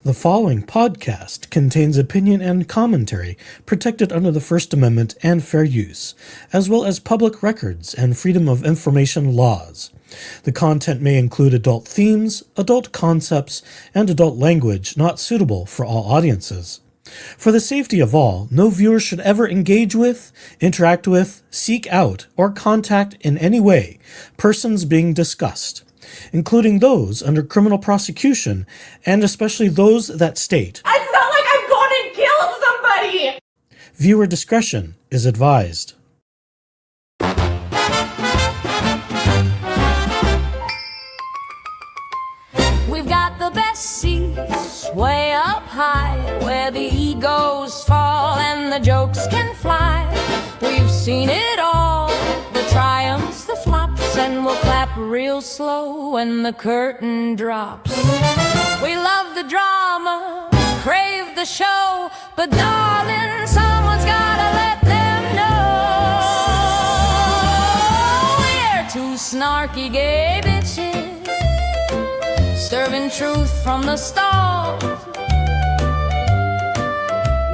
The following podcast contains opinion and commentary protected under the First Amendment and fair use, as well as public records and freedom of information laws. The content may include adult themes, adult concepts, and adult language not suitable for all audiences. For the safety of all, no viewer should ever engage with, interact with, seek out, or contact in any way persons being discussed, including those under criminal prosecution, and especially those that state, "It's not like I've gone and killed somebody!" Viewer discretion is advised. We've got the best seats way up high, where the egos fall and the jokes can fly. We've seen it all, the triumphs, the flops, and we'll clap real slow when the curtain drops. We love the drama, crave the show, but darling, someone's gotta let them know we're two snarky gay bitches, serving truth from the start,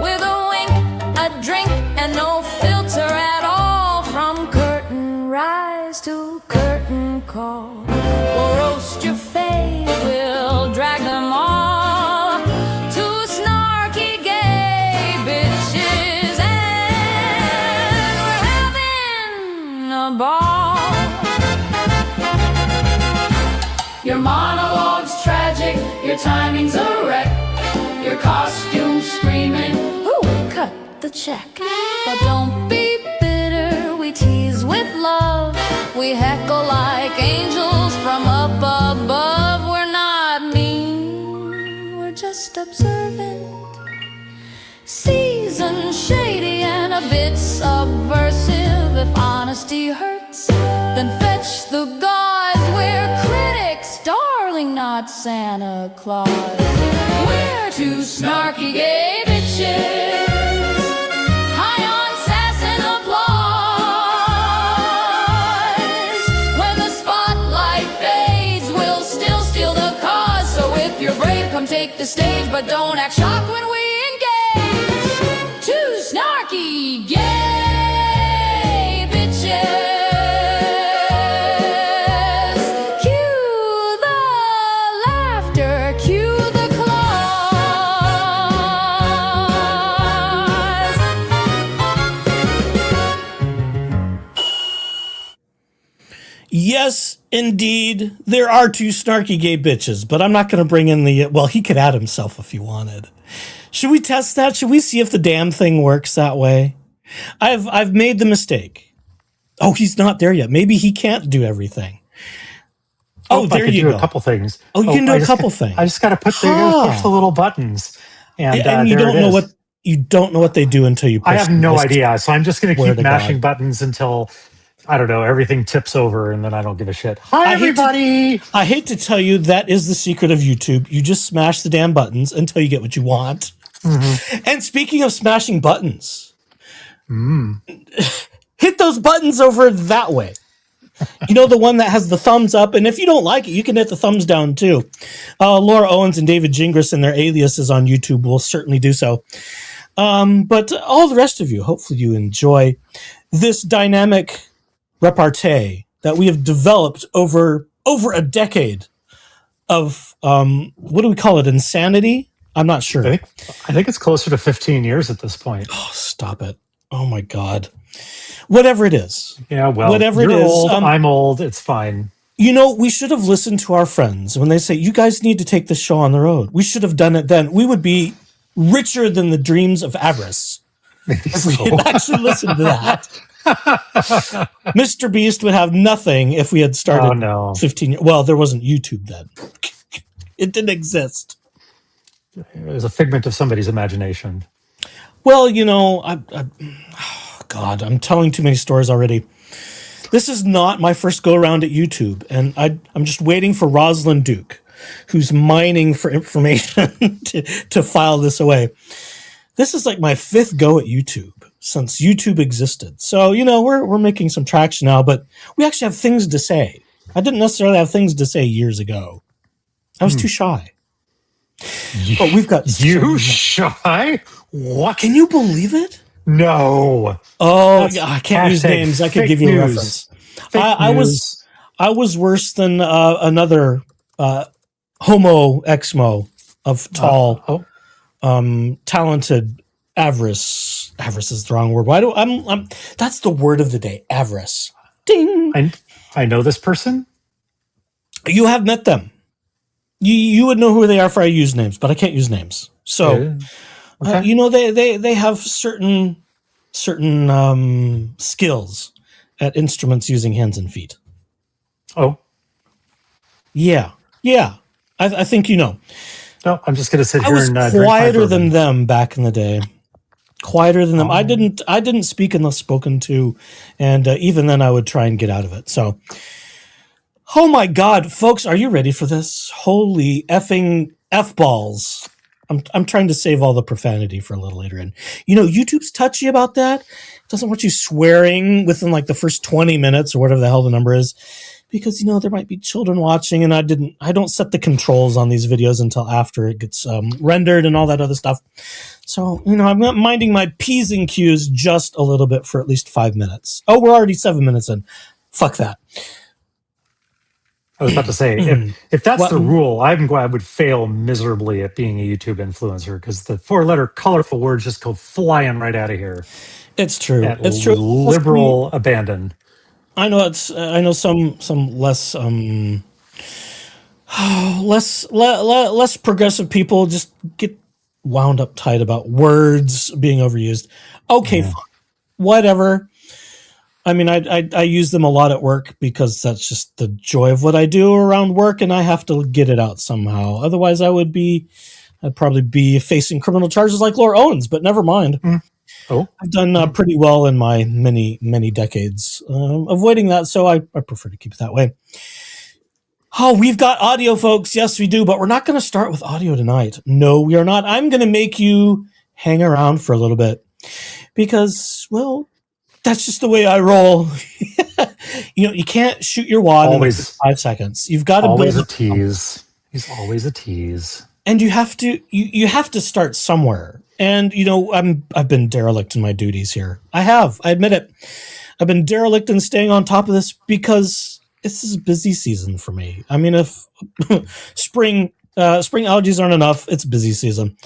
with a wink, a drink, and no filter at all. From curtain rise to curtain call, we'll roast your fave, we'll drag them all. Two snarky gay bitches, and we're having a ball. Your monologue's tragic, your timing's a wreck, your costume's screaming, ooh, cut the check. But don't be bitter, we tease with love, we heckle like angels from up above. We're not mean, we're just observant, seasoned, shady, and a bit subversive. If honesty hurts, then fetch the gauze. We're critics, darling, not Santa Claus. We're two snarky gay bitches, high on sass and applause. When the spotlight fades, we'll still steal the cause. So if you're brave, come take the stage, but don't act shocked when we engage. Two snarky gay bitches. Yes, indeed, there are two snarky gay bitches, but I'm not going to bring in the... Well, he could add himself if he wanted. Should we test that? Should we see if the damn thing works that way? I've made the mistake. Oh, he's not there yet. Maybe he can't do everything. Oh, there you go. I can do a couple things. Oh, you can do a couple things. I just got to push the little buttons, and you don't know what they do until you push. I have no idea, so I'm just going to keep mashing buttons until, I don't know, everything tips over, and then I don't give a shit. Hi, everybody! I hate to tell you, that is the secret of YouTube. You just smash the damn buttons until you get what you want. Mm-hmm. And speaking of smashing buttons, hit those buttons over that way. You know, the one that has the thumbs up, and if you don't like it, you can hit the thumbs down too. Laura Owens and David Gingras and their aliases on YouTube will certainly do so. But all the rest of you, hopefully you enjoy this dynamic repartee that we have developed over a decade of what do we call it? Insanity? I'm not sure. I think it's closer to 15 years at this point. Oh, stop it. Oh my God. Whatever it is. Yeah, well, whatever you're it is. Old, I'm old. It's fine. You know, we should have listened to our friends when they say, you guys need to take this show on the road. We should have done it then. We would be richer than the dreams of avarice. If we had actually listened to that. Mr. Beast would have nothing if we had started 15 years. Well, there wasn't YouTube then. It didn't exist. It was a figment of somebody's imagination. Well, you know, God, I'm telling too many stories already. This is not my first go around at YouTube, and I'm just waiting for Rosalind Duke, who's mining for information to file this away. This is like my fifth go at YouTube since YouTube existed. So, you know, we're making some traction now, but we actually have things to say. I didn't necessarily have things to say years ago. I was too shy. But we've got you shy? What? Can you believe it? No. Oh, yeah, I can't use names. I could give you a reference. I was worse than another homo exmo of tall, talented avarice. Avarice is the wrong word. Why do I'm? That's the word of the day. Avarice. Ding. I know this person. You have met them. You would know who they are if I use names, but I can't use names. So, okay. They have certain skills at instruments using hands and feet. Oh, yeah. I think you know. No, I'm just going to sit here and I was quieter than them back in the day. Quieter than them. I didn't speak unless spoken to, and even then, I would try and get out of it. So. Oh my God, folks, are you ready for this? Holy effing F-balls. I'm trying to save all the profanity for a little later in. YouTube's touchy about that. It doesn't want you swearing within like the first 20 minutes or whatever the hell the number is. Because, there might be children watching and I don't set the controls on these videos until after it gets rendered and all that other stuff. So, I'm not minding my P's and Q's just a little bit for at least 5 minutes. Oh, we're already 7 minutes in. Fuck that. I was about to say, if that's the rule, I would fail miserably at being a YouTube influencer because the 4-letter colorful words just go flying right out of here. It's true. It's true. Liberal abandon. I know some less less progressive people just get wound up tight about words being overused. Okay, fine. Whatever. I mean, I use them a lot at work because that's just the joy of what I do around work, and I have to get it out somehow. Otherwise, I'd probably be facing criminal charges like Laura Owens. But never mind. Oh, I've done pretty well in my many decades avoiding that, so I prefer to keep it that way. Oh, we've got audio, folks. Yes, we do, but we're not going to start with audio tonight. No, we are not. I'm going to make you hang around for a little bit because, well, that's just the way I roll. You can't shoot your wad in 5 seconds. You've got to always a tease. He's always a tease. And you have to start somewhere. And I've been derelict in my duties here. I admit it. I've been derelict in staying on top of this because this is a busy season for me. I mean, if spring allergies aren't enough, it's busy season.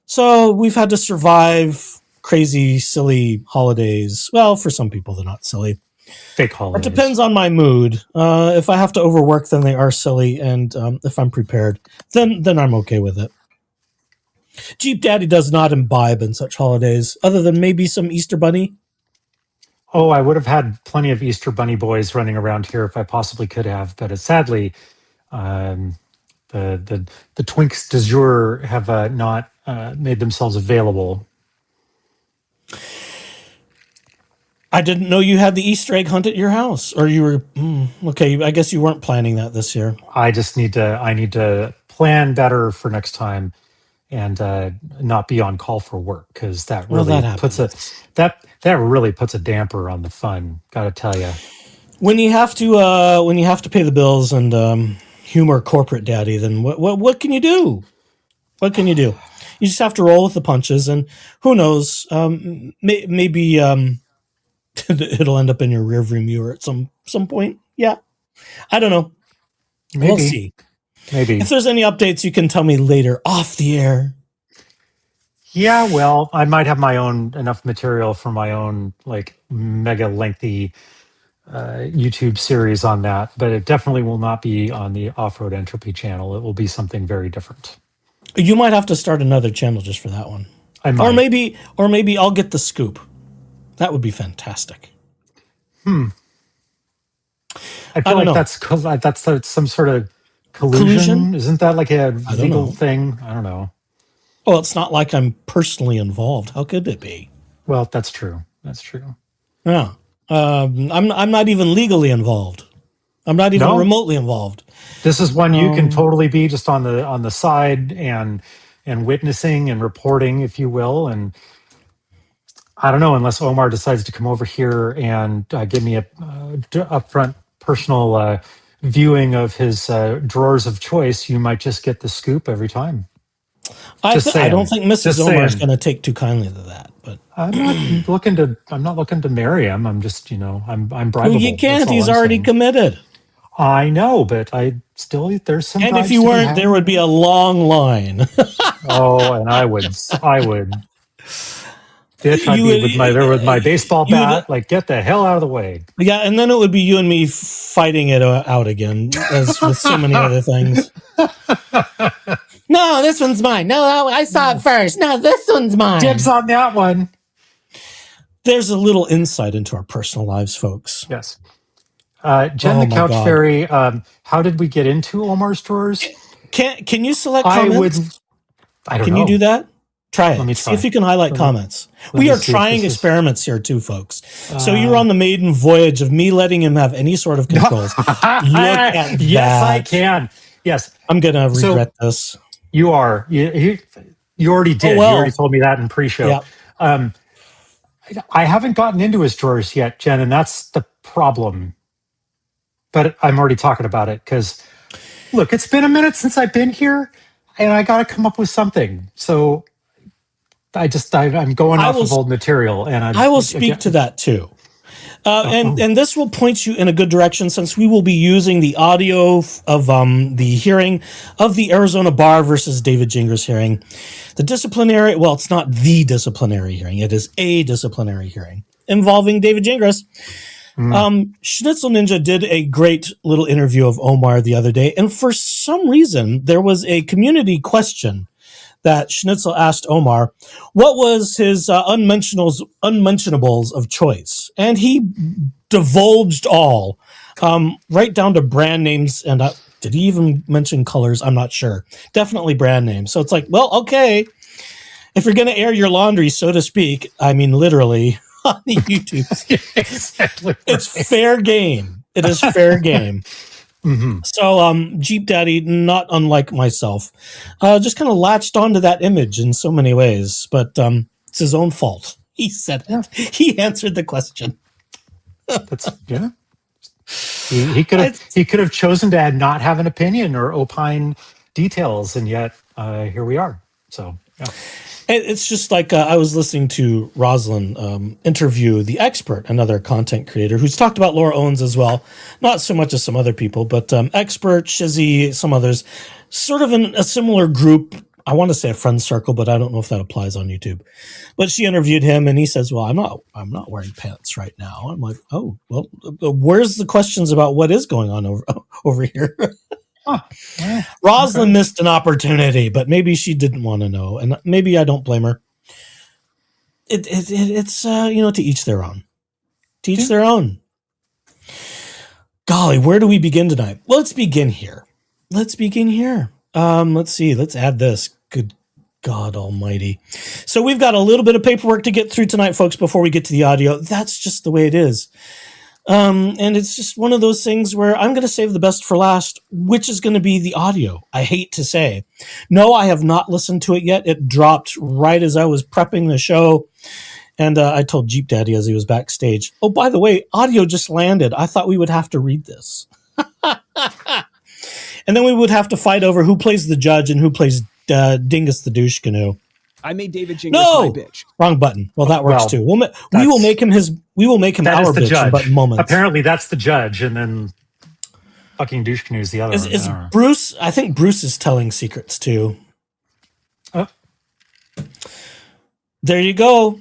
So we've had to survive crazy, silly holidays. Well, for some people, they're not silly. Fake holidays. It depends on my mood. If I have to overwork, then they are silly. And if I'm prepared, then I'm okay with it. Jeep Daddy does not imbibe in such holidays, other than maybe some Easter Bunny. Oh, I would have had plenty of Easter Bunny boys running around here if I possibly could have. But sadly, the Twinks du jour have not made themselves available. I didn't know you had the Easter egg hunt at your house, or you were okay. I guess you weren't planning that this year. I need to plan better for next time, and not be on call for work because that really puts a damper on the fun. Got to tell you, when you have to pay the bills and humor corporate daddy, then what can you do? What can you do? You just have to roll with the punches, and who knows? Maybe it'll end up in your rearview mirror at some point. Yeah, I don't know. Maybe. We'll see. Maybe if there's any updates, you can tell me later off the air. Yeah, well, I might have my own enough material for my own like mega lengthy YouTube series on that, but it definitely will not be on the Off-Road Entropy channel. It will be something very different. You might have to start another channel just for that one. I might. Or maybe I'll get the scoop. That would be fantastic. I feel like that's some sort of collusion. Isn't that like a legal thing? I don't know. Well, it's not like I'm personally involved. How could it be? Well, that's true. That's true. Yeah. I'm not even legally involved. I'm not even remotely involved. This is one you can totally be just on the side and witnessing and reporting, if you will. And I don't know, unless Omar decides to come over here and give me a upfront personal viewing of his drawers of choice, you might just get the scoop every time. Just I don't saying. think Mrs. Just Omar is saying. going to take too kindly to that. But I'm not looking to marry him. I'm just, I'm well, you bribable. That's can't. all He's I'm already saying. committed. I know, but there's some And if bribes you to be weren't, there had. would be a long line. Oh, and I would, bitch, I'd you be would, with my baseball you would, bat, like, get the hell out of the way. yeah, and then it would be you and me fighting it out again, as with so many other things. No, this one's mine. No, I saw it first. No, this one's mine. Dibs on that one. There's a little insight into our personal lives, folks. Yes. Jen Oh the my Couch God. Fairy, how did we get into Omar's drawers? Can you select I comments? wouldn't. I don't know. Can you do that? Try it. Let me See try. if you can highlight comments. let We me are see if trying this is- experiments here too, folks. So you're on the maiden voyage of me letting him have any sort of control. Look at Yes, that. I can. Yes, I'm gonna regret this. you are. You already did. well. You already told me that in pre-show. Yeah. I haven't gotten into his drawers yet, Jen, and that's the problem. But I'm already talking about it because, look, it's been a minute since I've been here, and I got to come up with something. So I'm going off of old material, and I will speak to that too. And this will point you in a good direction, since we will be using the audio of the hearing of the Arizona Bar versus David Gingras hearing. The disciplinary, well, it's not the disciplinary hearing. It is a disciplinary hearing involving David Gingras. Schnitzel Ninja did a great little interview of Omar the other day, and for some reason, there was a community question that Schnitzel asked Omar, what was his unmentionables of choice? And he divulged all, right down to brand names. And did he even mention colors? I'm not sure. Definitely brand names. So it's like, well, okay, if you're going to air your laundry, so to speak, I mean, literally on the YouTube, exactly right. It's fair game. It is fair game. So Jeep Daddy, not unlike myself, just kind of latched onto that image in so many ways, but it's his own fault. He said it. He answered the question. Yeah. He could have chosen to not have an opinion or opine details, and yet here we are. So yeah. It's just like I was listening to Rosalind interview the expert, another content creator who's talked about Laura Owens as well. Not so much as some other people, but expert, Shizzy, some others, sort of in a similar group. I want to say a friend circle, but I don't know if that applies on YouTube. But she interviewed him, and he says, "Well, I'm not wearing pants right now." I'm like, "Oh, well, where's the questions about what is going on over here?" Rosalind missed an opportunity, but maybe she didn't want to know, and maybe I don't blame her. It's to each their own. To each their own. Golly, where do we begin tonight? Well, let's begin here. Let's see. Let's add this. Good God Almighty. So we've got a little bit of paperwork to get through tonight, folks, before we get to the audio. That's just the way it is. And it's just one of those things where I'm going to save the best for last, which is going to be the audio. I hate to say. No, I have not listened to it yet. It dropped right as I was prepping the show. And I told Jeep Daddy as he was backstage, oh, by the way, audio just landed. I thought we would have to read this. And then we would have to fight over who plays the judge and who plays Dingus the douche canoe. I made David Gingras my bitch. Wrong button. Well, that works too. We will make him our bitch judge. in button moments. Apparently, that's the judge, and then fucking douche canoe is the other one. Is Bruce? I think Bruce is telling secrets too. Oh. There you go.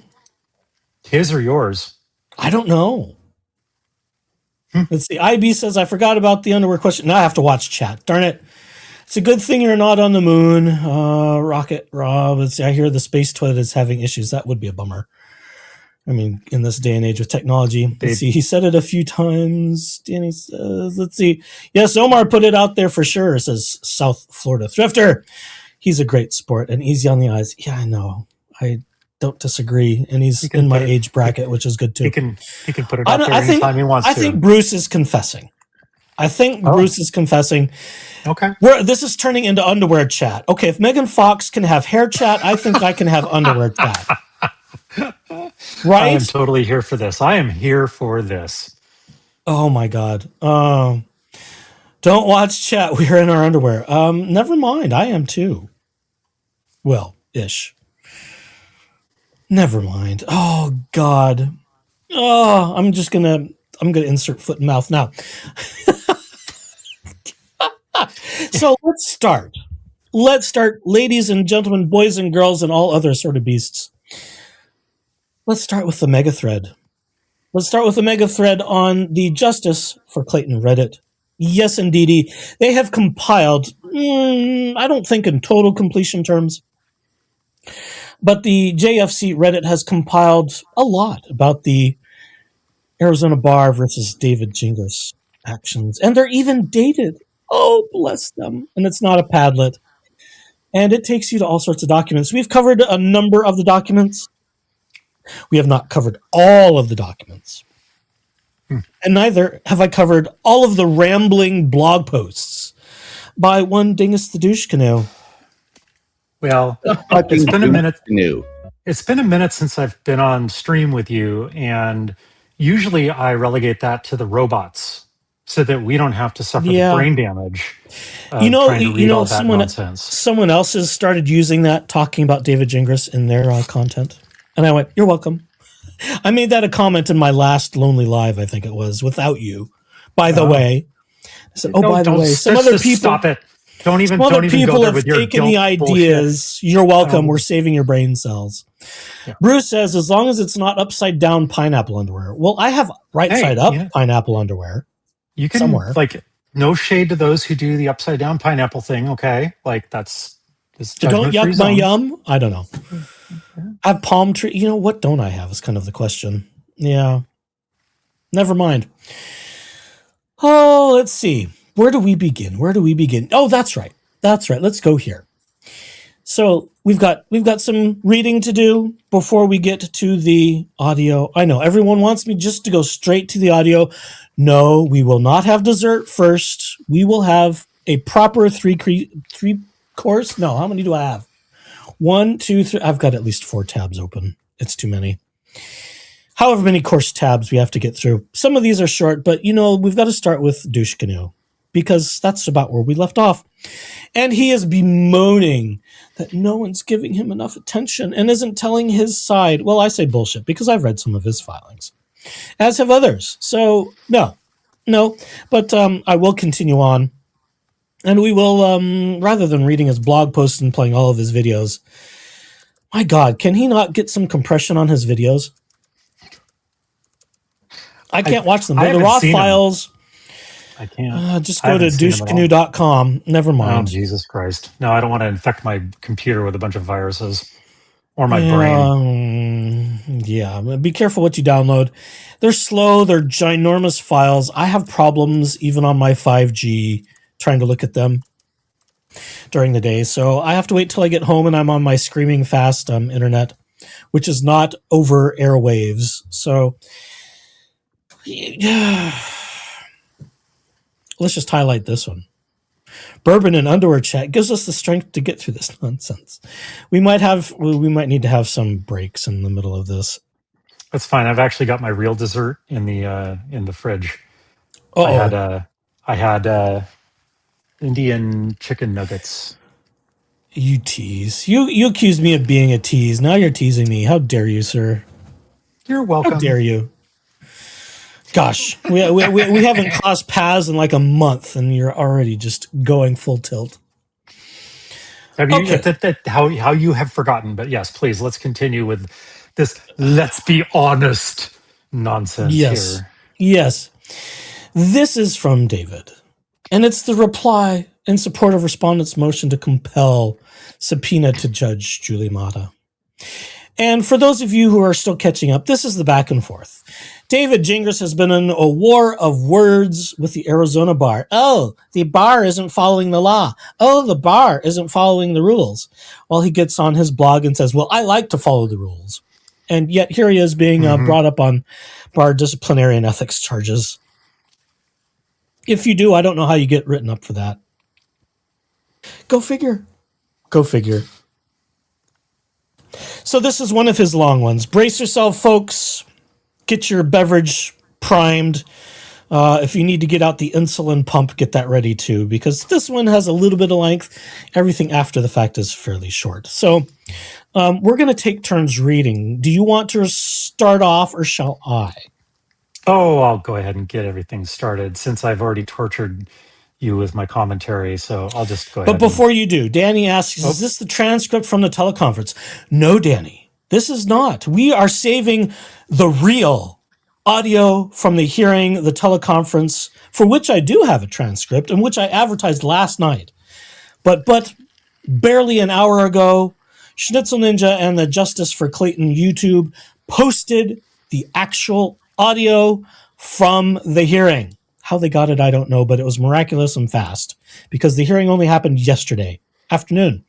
His or yours? I don't know. Let's see. IB says, I forgot about the underwear question. Now I have to watch chat. Darn it. It's a good thing you're not on the moon. Rocket Rob. Let's see. I hear the space toilet is having issues. That would be a bummer. I mean, in this day and age with technology. Let's see. He said it a few times. Danny says, let's see. Yes, Omar put it out there for sure. It says South Florida Thrifter. He's a great sport and easy on the eyes. Yeah, I know. I don't disagree. And he's in my age bracket, which is good too. He can put it out there anytime he wants to. I think Bruce is confessing. Bruce is confessing. Okay. This is turning into underwear chat. Okay, if Megan Fox can have hair chat, I think I can have underwear chat. Right? I am totally here for this. I am here for this. Oh my God. Don't watch chat. We are in our underwear. Never mind. I am too. Well, ish. Never mind. Oh, God. Oh, I'm gonna insert foot in mouth now. So let's start. Let's start, ladies and gentlemen, boys and girls, and all other sort of beasts. Let's start with the mega thread. Let's start with the mega thread on the Justice for Clayton Reddit. Yes, indeedy. They have compiled, I don't think in total completion terms, but the JFC Reddit has compiled a lot about the Arizona Bar versus David Gingras actions. And they're even dated. Oh, bless them. And it's not a Padlet. And it takes you to all sorts of documents. We've covered a number of the documents. We have not covered all of the documents. And neither have I covered all of the rambling blog posts by one Dingus the Douche Canoe. Well, it's been a minute. It's been a minute since I've been on stream with you, and usually I relegate that to the robots so that we don't have to suffer the brain damage. Trying to read all that nonsense. Someone else has started using that, talking about David Gingras in their content. And I went, you're welcome. I made that a comment in my last Lonely Live, I think it was, without you. By the way. I said, by the way, some other people... Stop it. Don't even go there with your people have taken the ideas. Bullshit. You're welcome. We're saving your brain cells. Yeah. Bruce says, as long as it's not upside down pineapple underwear. Well, I have right side up pineapple underwear. You can, somewhere. No shade to those who do the upside down pineapple thing, okay? That's don't yuck my yum? I don't know. I have palm tree. You know, what don't I have is kind of the question. Yeah. Never mind. Oh, let's see. Where do we begin? Oh, that's right. Let's go here. So we've got some reading to do before we get to the audio. I know everyone wants me just to go straight to the audio. No, we will not have dessert first. We will have a proper three course. No, how many do I have? 1, 2, 3. I've got at least 4 tabs open. It's too many. However many course tabs we have to get through. Some of these are short, but we've got to start with Douche Canoe because that's about where we left off. And he is bemoaning that no one's giving him enough attention and isn't telling his side. Well, I say bullshit because I've read some of his filings, as have others. So no, but I will continue on. And we will, rather than reading his blog posts and playing all of his videos, my God, can he not get some compression on his videos? I can't watch them. They're the raw files. I can't. Just go to douchecanoe.com. Never mind. Oh, Jesus Christ. No, I don't want to infect my computer with a bunch of viruses. Or my brain. Yeah, be careful what you download. They're slow. They're ginormous files. I have problems even on my 5G trying to look at them during the day. So I have to wait till I get home and I'm on my screaming fast internet, which is not over airwaves. So let's just highlight this one. Bourbon and underwear chat gives us the strength to get through this nonsense. We might need to have some breaks in the middle of this. That's fine. I've actually got my real dessert in the fridge. Uh-oh. I had Indian chicken nuggets. You tease. You accused me of being a tease. Now you're teasing me. How dare you, sir? You're welcome. How dare you? Gosh, we haven't crossed paths in like a month, and you're already just going full tilt. How you have forgotten? But yes, please, let's continue with this. Let's be honest nonsense here. Yes, this is from David, and it's the reply in support of respondents' motion to compel subpoena to Judge Julie Mata. And for those of you who are still catching up, this is the back and forth. David Gingras has been in a war of words with the Arizona bar. Oh, the bar isn't following the law. Oh, the bar isn't following the rules. Well, he gets on his blog and says, well, I like to follow the rules. And yet here he is being brought up on bar disciplinary and ethics charges. If you do, I don't know how you get written up for that. Go figure. So this is one of his long ones. Brace yourself, folks. Get your beverage primed. If you need to get out the insulin pump, get that ready too, because this one has a little bit of length. Everything after the fact is fairly short. So we're going to take turns reading. Do you want to start off or shall I? Oh, I'll go ahead and get everything started since I've already tortured you with my commentary. So I'll just go ahead. But before you do, Danny asks, is this the transcript from the teleconference? No, Danny, this is not. We are saving the real audio from the hearing, the teleconference, for which I do have a transcript and which I advertised last night. But barely an hour ago, Schnitzel Ninja and the Justice for Clayton YouTube posted the actual audio from the hearing. How they got it, I don't know, but it was miraculous and fast because the hearing only happened yesterday afternoon.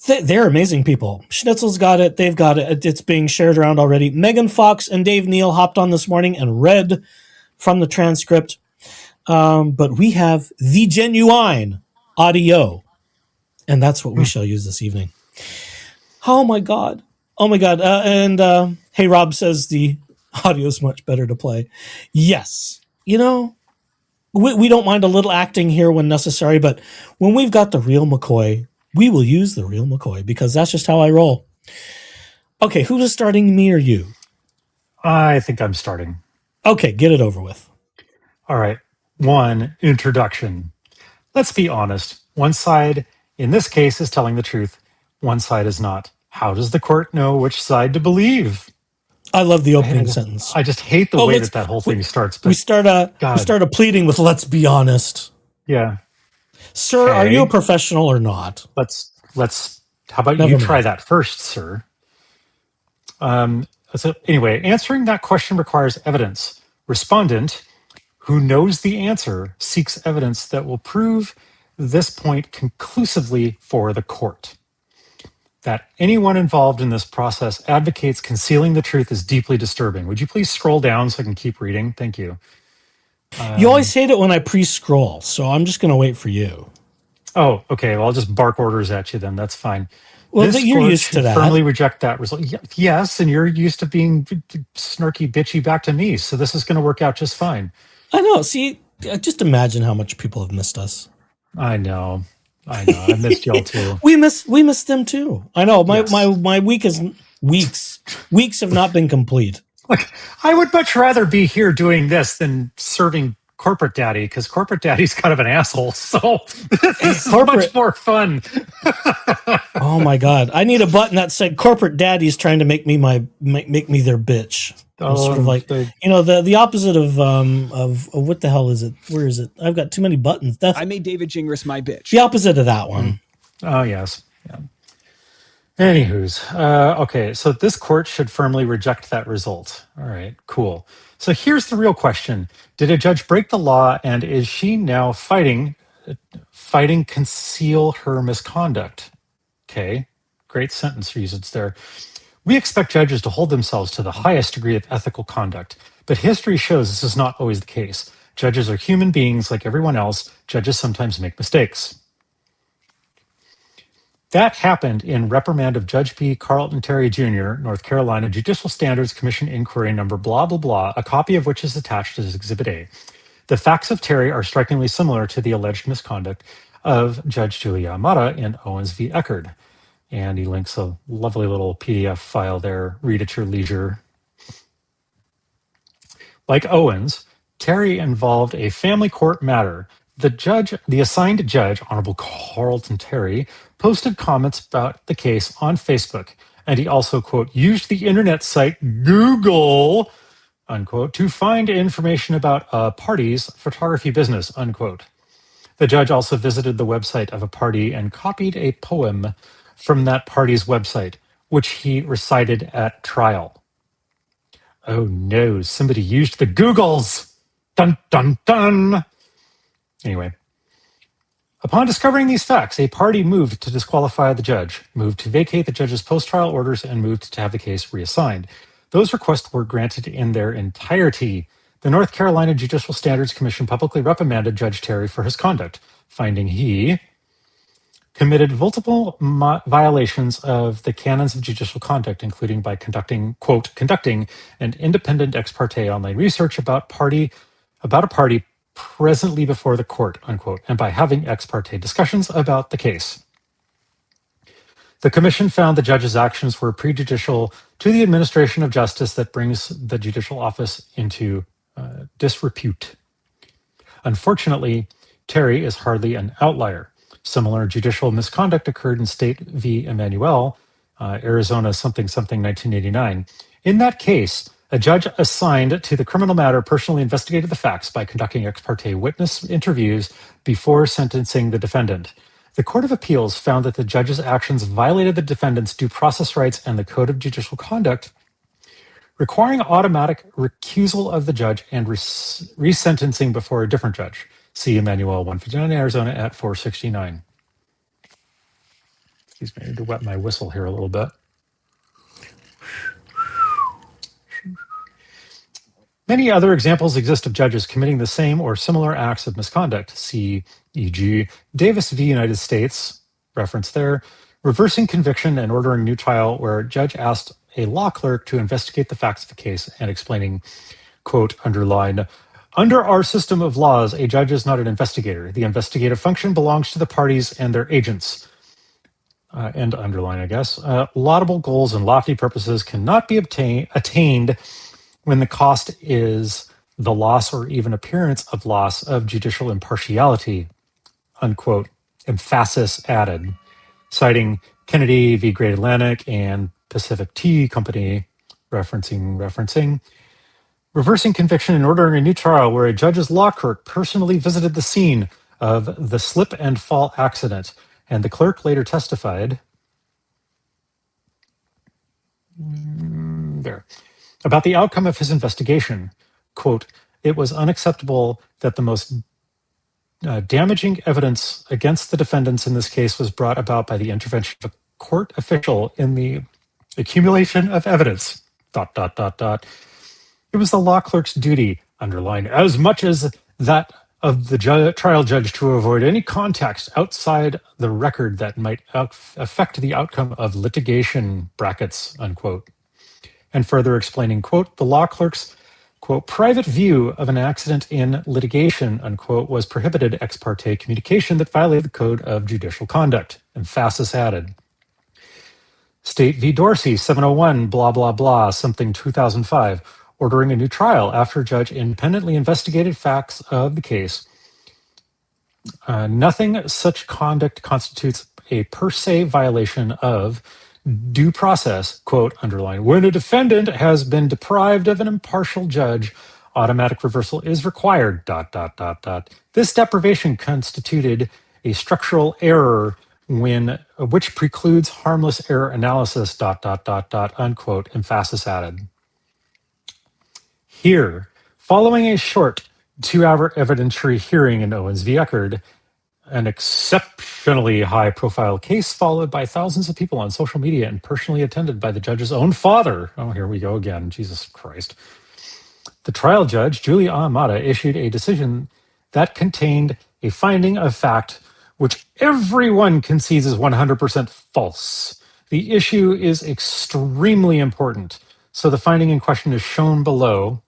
They're amazing people. Schnitzel's got it. They've got it. It's being shared around already. Megan Fox and Dave Neal hopped on this morning and read from the transcript. But we have the genuine audio, and that's what we shall use this evening. Oh, my God. Oh, my God. Hey, Rob says the audio is much better to play. Yes. You know, we don't mind a little acting here when necessary, but when we've got the real McCoy, we will use the real McCoy because that's just how I roll. Okay, who is starting, me or you? I think I'm starting. Okay, get it over with. All right. 1, introduction. Let's be honest. One side, in this case, is telling the truth. One side is not. How does the court know which side to believe? I love the opening sentence. I just hate the way that whole thing starts. But we start a pleading with "Let's be honest." Yeah, sir, are you a professional or not? Let's. How about you try that first, sir? So anyway, answering that question requires evidence. Respondent, who knows the answer, seeks evidence that will prove this point conclusively for the court. That anyone involved in this process advocates concealing the truth is deeply disturbing. Would you please scroll down so I can keep reading? Thank you. You always hate it when I pre-scroll, so I'm just going to wait for you. Oh, okay. Well, I'll just bark orders at you then. That's fine. Well, you're used to that. Firmly reject that result. Yes, and you're used to being snarky, bitchy back to me, so this is going to work out just fine. I know. See, just imagine how much people have missed us. I know. I missed y'all too. We miss them too. I know. My weeks have not been complete. Look, I would much rather be here doing this than serving corporate daddy, because corporate daddy's kind of an asshole. So this is much more fun. Oh my God! I need a button that said "Corporate Daddy's trying to make me their bitch." Sort of like the opposite of what the hell is it? Where is it? I've got too many buttons. I made David Gingras my bitch. The opposite of that one. Oh yes, yeah. Anywho's, okay. So this court should firmly reject that result. All right, cool. So here's the real question: did a judge break the law, and is she now fighting conceal her misconduct? Okay, great sentence usage there. We expect judges to hold themselves to the highest degree of ethical conduct, but history shows this is not always the case. Judges are human beings like everyone else. Judges sometimes make mistakes. That happened in reprimand of Judge B. Carlton Terry Jr., North Carolina Judicial Standards Commission Inquiry number blah, blah, blah, a copy of which is attached as Exhibit A. The facts of Terry are strikingly similar to the alleged misconduct of Judge Julia Amata in Owens v. Eckerd. And he links a lovely little PDF file there. Read at your leisure. Like Owens, Terry involved a family court matter. The assigned judge, Honorable Carlton Terry, posted comments about the case on Facebook. And he also, quote, used the internet site Google, unquote, to find information about a party's photography business, unquote. The judge also visited the website of a party and copied a poem from that party's website, which he recited at trial. Oh no, somebody used the Googles! Dun, dun, dun! Anyway, upon discovering these facts, a party moved to disqualify the judge, moved to vacate the judge's post-trial orders, and moved to have the case reassigned. Those requests were granted in their entirety. The North Carolina Judicial Standards Commission publicly reprimanded Judge Terry for his conduct, finding he committed multiple violations of the canons of judicial conduct, including by conducting, quote, conducting an independent ex parte online research about party about a party presently before the court, unquote, and by having ex parte discussions about the case. The commission found the judge's actions were prejudicial to the administration of justice that brings the judicial office into disrepute. Unfortunately, Terry is hardly an outlier. Similar judicial misconduct occurred in State v. Emanuel, Arizona something 1989. In that case, a judge assigned to the criminal matter personally investigated the facts by conducting ex parte witness interviews before sentencing the defendant. The Court of Appeals found that the judge's actions violated the defendant's due process rights and the Code of Judicial Conduct, requiring automatic recusal of the judge and resentencing before a different judge. See Emanuel 159, Arizona at 469. Excuse me, I need to wet my whistle here a little bit. Many other examples exist of judges committing the same or similar acts of misconduct. See, e.g., Davis v. United States, reference there, reversing conviction and ordering new trial, where a judge asked a law clerk to investigate the facts of the case and explaining, quote, underline, under our system of laws, a judge is not an investigator. The investigative function belongs to the parties and their agents. And underline, I guess. Laudable goals and lofty purposes cannot be attained when the cost is the loss or even appearance of loss of judicial impartiality, unquote, emphasis added, citing Kennedy v. Great Atlantic and Pacific Tea Company, referencing, reversing conviction and ordering a new trial where a judge's law clerk personally visited the scene of the slip and fall accident, and the clerk later testified, about the outcome of his investigation. Quote, it was unacceptable that the most damaging evidence against the defendants in this case was brought about by the intervention of a court official in the accumulation of evidence, ... It was the law clerk's duty, underlined, as much as that of the trial judge to avoid any context outside the record that might affect the outcome of litigation, brackets, unquote. And further explaining, quote, the law clerk's, quote, private view of an accident in litigation, unquote, was prohibited ex parte communication that violated the Code of Judicial Conduct. Emphasis added. State v. Dorsey, 701, blah, blah, blah, something 2005, ordering a new trial after a judge independently investigated facts of the case. Nothing such conduct constitutes a per se violation of due process, quote, underline, when a defendant has been deprived of an impartial judge, automatic reversal is required, ... This deprivation constituted a structural error which precludes harmless error analysis, ... unquote, emphasis added. Here, following a short 2-hour evidentiary hearing in Owens v. Eckerd, an exceptionally high-profile case followed by thousands of people on social media and personally attended by the judge's own father. Oh, here we go again. Jesus Christ. The trial judge, Julia Amata, issued a decision that contained a finding of fact which everyone concedes is 100% false. The issue is extremely important, so the finding in question is shown below.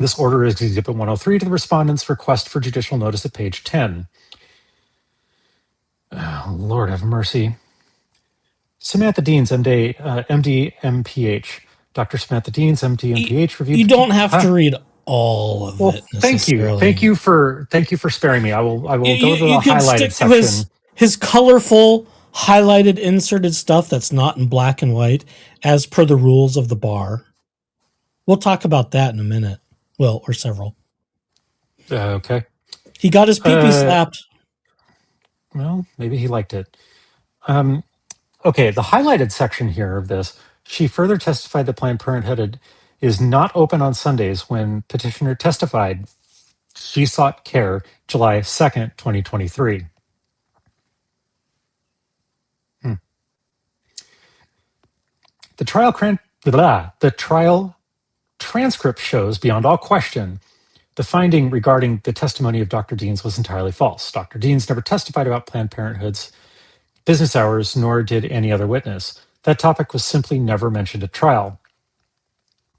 This order is Exhibit 103 to the respondent's request for judicial notice at page 10. Oh, Lord have mercy. Samantha Deans, MD, MPH. Dr. Samantha Deans, MD, MPH. Reviewed. You don't have to read all of it. Thank you. Thank you for sparing me. I will go to the highlighted section. His colorful, highlighted, inserted stuff that's not in black and white, as per the rules of the bar. We'll talk about that in a minute. Well, or several. Okay. He got his pee-pee slapped. Well, maybe he liked it. Okay, the highlighted section here of this, she further testified that Planned Parenthood is not open on Sundays when petitioner testified she sought care July 2nd, 2023. The trial transcript shows, beyond all question, the finding regarding the testimony of Dr. Deans was entirely false. Dr. Deans never testified about Planned Parenthood's business hours, nor did any other witness. That topic was simply never mentioned at trial.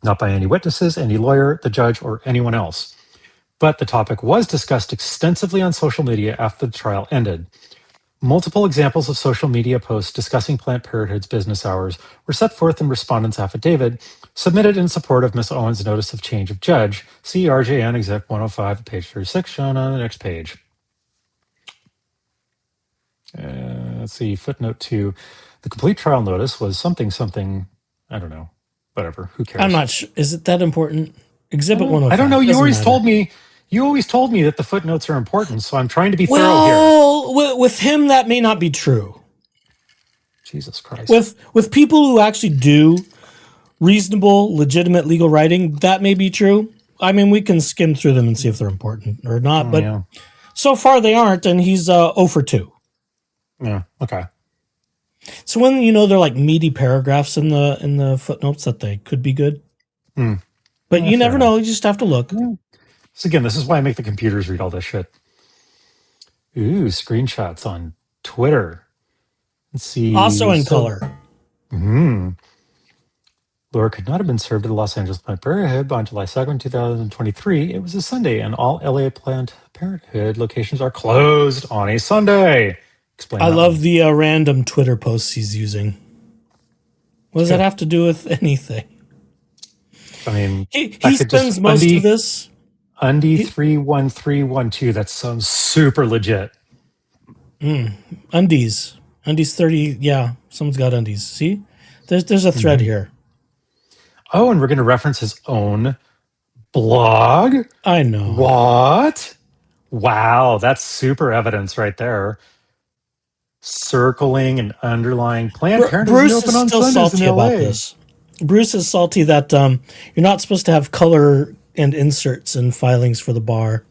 Not by any witnesses, any lawyer, the judge, or anyone else. but the topic was discussed extensively on social media after the trial ended. Multiple examples of social media posts discussing Planned Parenthood's business hours were set forth in respondent's affidavit submitted in support of Ms. Owens' notice of change of judge. See RJN Exec 105, page 36, shown on the next page. Let's see, footnote 2. The complete trial notice was something, I don't know, whatever, who cares? I'm not sure. Is it that important? Exhibit 105. I don't know. You Doesn't always matter. told me that the footnotes are important, so I'm trying to be thorough here. Well, with him, that may not be true. Jesus Christ. With people who actually do reasonable, legitimate legal writing, that may be true. I mean, we can skim through them and see if they're important or not, but yeah. So far they aren't, and he's 0 for 2. Yeah, okay. So when they're like meaty paragraphs in the footnotes that they could be good. But you never know, you just have to look. Yeah. So again, this is why I make the computers read all this shit. Ooh, screenshots on Twitter. Let's see. Also in color. Laura could not have been served at the Los Angeles Planned Parenthood on July 2nd, 2023. It was a Sunday, and all LA Planned Parenthood locations are closed on a Sunday. Explain. I love the random Twitter posts he's using. What does that have to do with anything? I mean, he spends most of this. Undie 31312. That sounds super legit. Undies 30. Yeah, someone's got undies. See, there's a thread here. Oh, and we're going to reference his own blog. I know. What? Wow, that's super evidence right there. Circling and underlying Planned Parenthood Bruce is open is on still Sundays salty in LA. about this. Bruce is salty that you're not supposed to have color and inserts in filings for the bar.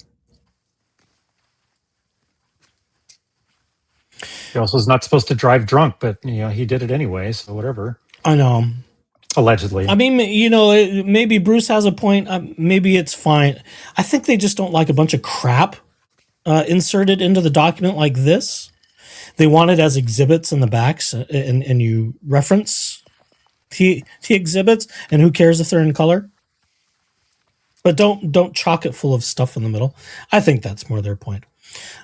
He also is not supposed to drive drunk, but he did it anyway, so whatever. I know. Allegedly. I mean, maybe Bruce has a point. Maybe it's fine. I think they just don't like a bunch of crap inserted into the document like this. They want it as exhibits in the backs, and you reference the exhibits, and who cares if they're in color? But don't chock it full of stuff in the middle. I think that's more their point.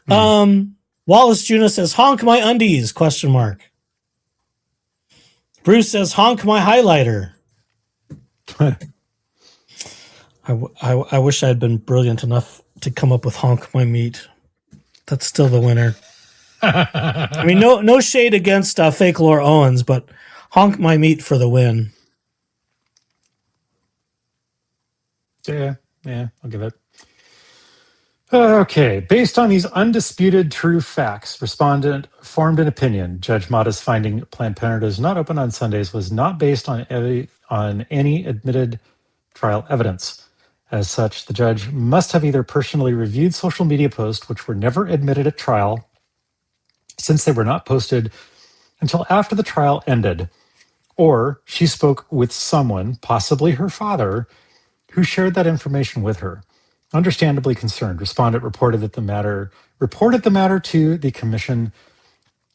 Wallace Juna says, "Honk my undies?" ? Bruce says, "Honk my highlighter." I wish I had been brilliant enough to come up with "honk my meat." That's still the winner. I mean, no shade against fake Laura Owens, but "honk my meat" for the win. Yeah, I'll give it. Okay, based on these undisputed true facts, respondent formed an opinion. Judge Mata's finding Planned Parenthood is not open on Sundays was not based on any admitted trial evidence. As such, the judge must have either personally reviewed social media posts, which were never admitted at trial, since they were not posted until after the trial ended, or she spoke with someone, possibly her father, who shared that information with her. Understandably concerned, respondent reported the matter to the Commission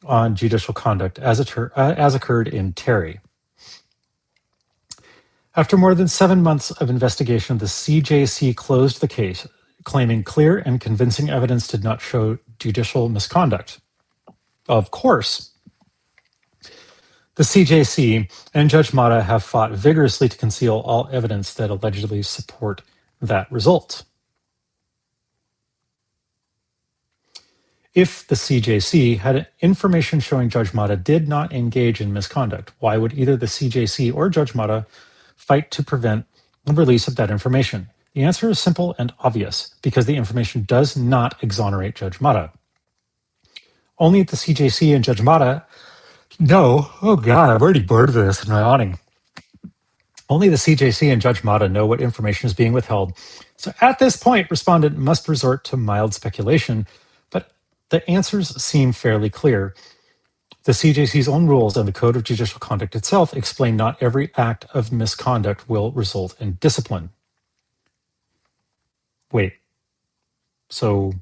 on Judicial Conduct as occurred in Terry. After more than 7 months of investigation, the CJC closed the case, claiming clear and convincing evidence did not show judicial misconduct. Of course, the CJC and Judge Mata have fought vigorously to conceal all evidence that allegedly support that result. If the CJC had information showing Judge Mata did not engage in misconduct, why would either the CJC or Judge Mata fight to prevent the release of that information? The answer is simple and obvious, because the information does not exonerate Judge Mata. Only the CJC and Judge Mata know, oh God, I'm already bored of this in my awning. Only the CJC and Judge Mata know what information is being withheld. So at this point, respondent must resort to mild speculation, but the answers seem fairly clear. The CJC's own rules and the Code of Judicial Conduct itself explain not every act of misconduct will result in discipline. Wait, so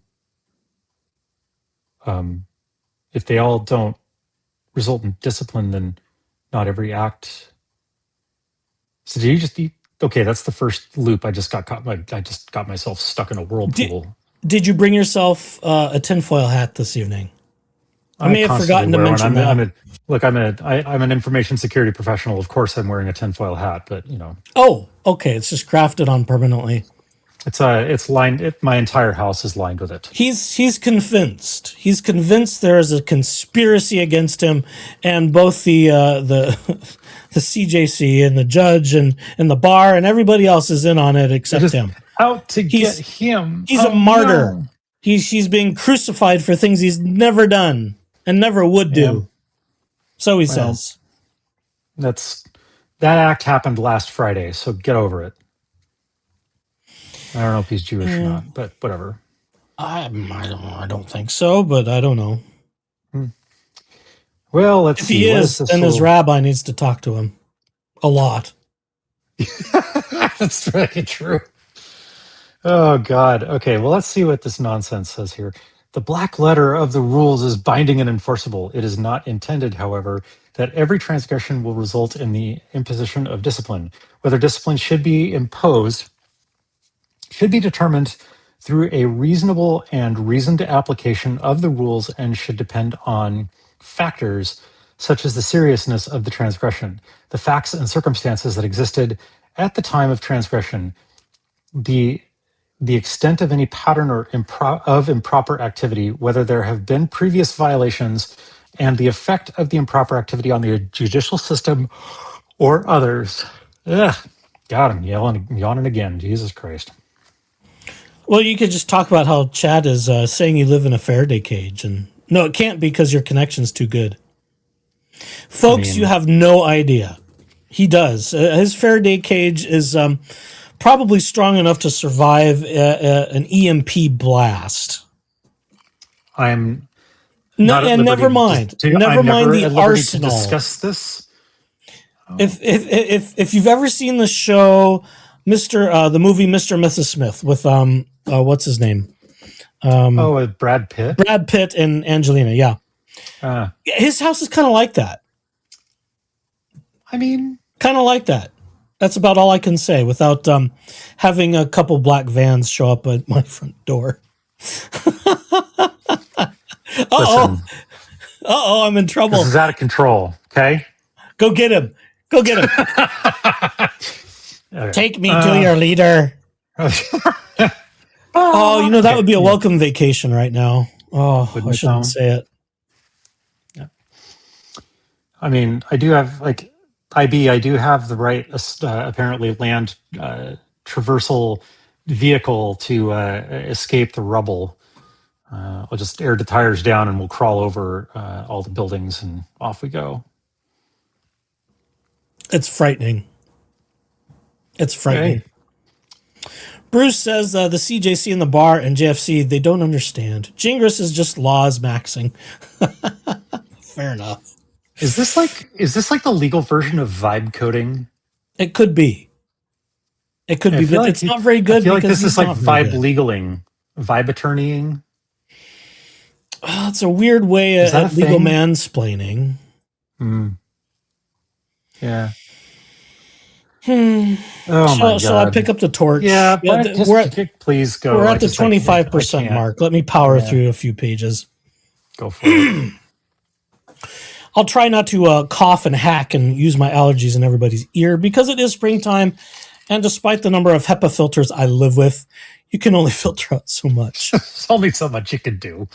if they all don't result in discipline, then not every act. So do you just eat okay, that's the first loop. I just got myself stuck in a whirlpool. Did you bring yourself a tinfoil hat this evening? I may have forgotten to mention that. I'm an information security professional. Of course, I'm wearing a tinfoil hat, but Oh, okay. It's just crafted on permanently. it's lined. My entire house is lined with it. He's convinced. He's convinced there is a conspiracy against him, and both the the CJC and the judge and the bar and everybody else is in on it except him. Out to get him. He's a martyr. No. He's being crucified for things he's never done and never would do. Yeah. So he says. That act happened last Friday, so get over it. I don't know if he's Jewish or not, but whatever. I don't think so, but I don't know. Well, let's see. If he is, then his rabbi needs to talk to him a lot. That's very true. Oh, God. Okay, well, let's see what this nonsense says here. The black letter of the rules is binding and enforceable. It is not intended, however, that every transgression will result in the imposition of discipline. Whether discipline should be imposed should be determined through a reasonable and reasoned application of the rules and should depend on factors such as the seriousness of the transgression, the facts and circumstances that existed at the time of transgression, the extent of any pattern or of improper activity, whether there have been previous violations, and the effect of the improper activity on the judicial system or others. Ugh, God, I'm yawning again. Jesus Christ. Well, you could just talk about how Chad is saying you live in a Faraday cage, and no, it can't because your connection's too good. Folks, you have no idea. He does. His Faraday cage is probably strong enough to survive an EMP blast. I'm not at never mind. Never mind the arsenal. To discuss this. Oh. If you've ever seen the show, the movie Mr. and Mrs. Smith with what's his name? With Brad Pitt. Brad Pitt and Angelina. Yeah. His house is kind of like that. Kind of like that. That's about all I can say without having a couple black vans show up at my front door. Uh-oh, I'm in trouble. This is out of control, okay? Go get him. Okay. Take me to your leader. That would be a welcome vacation right now. Oh, I shouldn't say it. Yeah. I do have, I do have the right, apparently, land traversal vehicle to escape the rubble. I'll just air the tires down and we'll crawl over all the buildings and off we go. It's frightening. Okay. Bruce says the CJC and the bar and JFC, they don't understand. Gingras is just laws maxing. Fair enough. Is this like the legal version of vibe coding? It could be. But it's not very good. I feel like this is like vibe legaling, vibe attorneying. Oh, it's a weird way of legal mansplaining. Yeah. Oh my God. Shall I pick up the torch? Yeah, please go. We're at the 25% mark. Let me power through a few pages. Go for it. I'll try not to cough and hack and use my allergies in everybody's ear because it is springtime, and despite the number of HEPA filters I live with, you can only filter out so much. There's only so much you can do.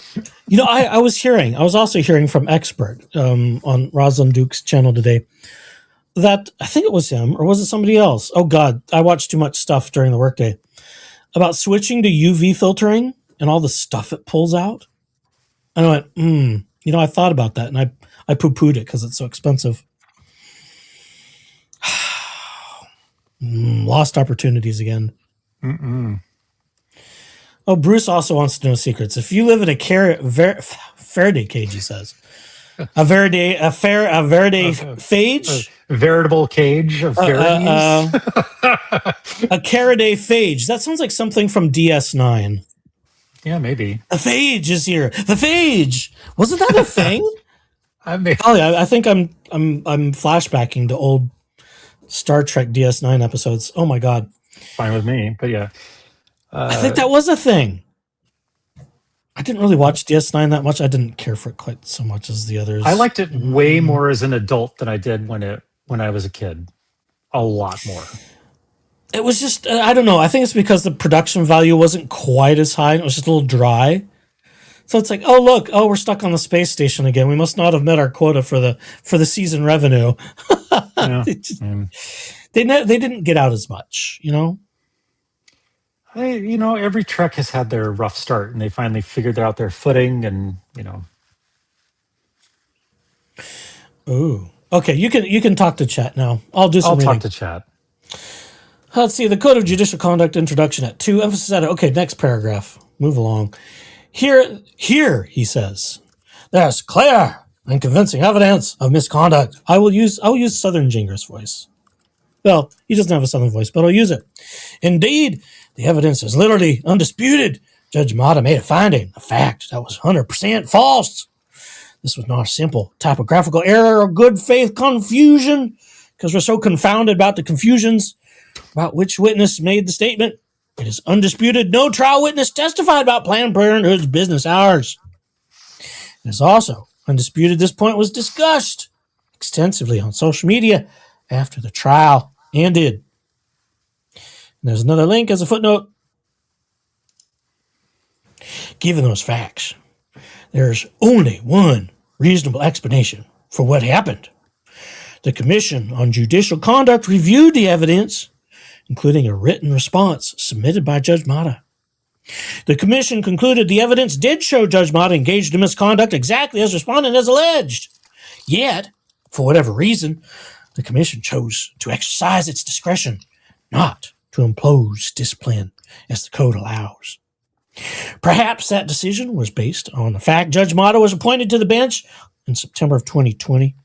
I was also hearing from Expert on Rosalind Duke's channel today that I think it was him, or was it somebody else? Oh God, I watched too much stuff during the workday about switching to UV filtering and all the stuff it pulls out. And I went, I thought about that, and I poo-pooed it because it's so expensive. Lost opportunities again. Oh, Bruce also wants to know secrets. If you live in a Faraday cage, he says. A Faraday phage? A veritable cage of Faradays? A Faraday phage. That sounds like something from DS9. Yeah, maybe. The phage is here. The phage. Wasn't that a thing? I think I'm flashbacking to old Star Trek DS9 episodes. Oh my God. Fine with me, but yeah. I think that was a thing. I didn't really watch DS9 that much. I didn't care for it quite so much as the others. I liked it way more as an adult than I did when I was a kid. A lot more. It was just, I don't know. I think it's because the production value wasn't quite as high. It was just a little dry. So it's like, oh look, we're stuck on the space station again. We must not have met our quota for the season revenue. Yeah. They didn't get out as much, you know. Every Trek has had their rough start, and they finally figured out their footing, and Ooh, okay. You can talk to chat now. I'll do some I'll reading. talk to chat. Let's see. The Code of Judicial Conduct introduction at 2. Emphasis at it. Okay, next paragraph. Move along. Here, he says, there's clear and convincing evidence of misconduct. I will use Southern Gingras voice. Well, he doesn't have a Southern voice, but I'll use it. Indeed, the evidence is literally undisputed. Judge Mata made a finding, a fact that was 100% false. This was not a simple typographical error or good faith confusion, because we're so confounded about the confusions about which witness made the statement. It is undisputed. No trial witness testified about Planned Parenthood's business hours. It is also undisputed this point was discussed extensively on social media after the trial ended. And there's another link as a footnote. Given those facts, there's only one reasonable explanation for what happened. The Commission on Judicial Conduct reviewed the evidence, including a written response submitted by Judge Mata. The Commission concluded the evidence did show Judge Mata engaged in misconduct exactly as respondent has alleged. Yet, for whatever reason, the Commission chose to exercise its discretion not to impose discipline as the code allows. Perhaps that decision was based on the fact Judge Mata was appointed to the bench in September of 2020.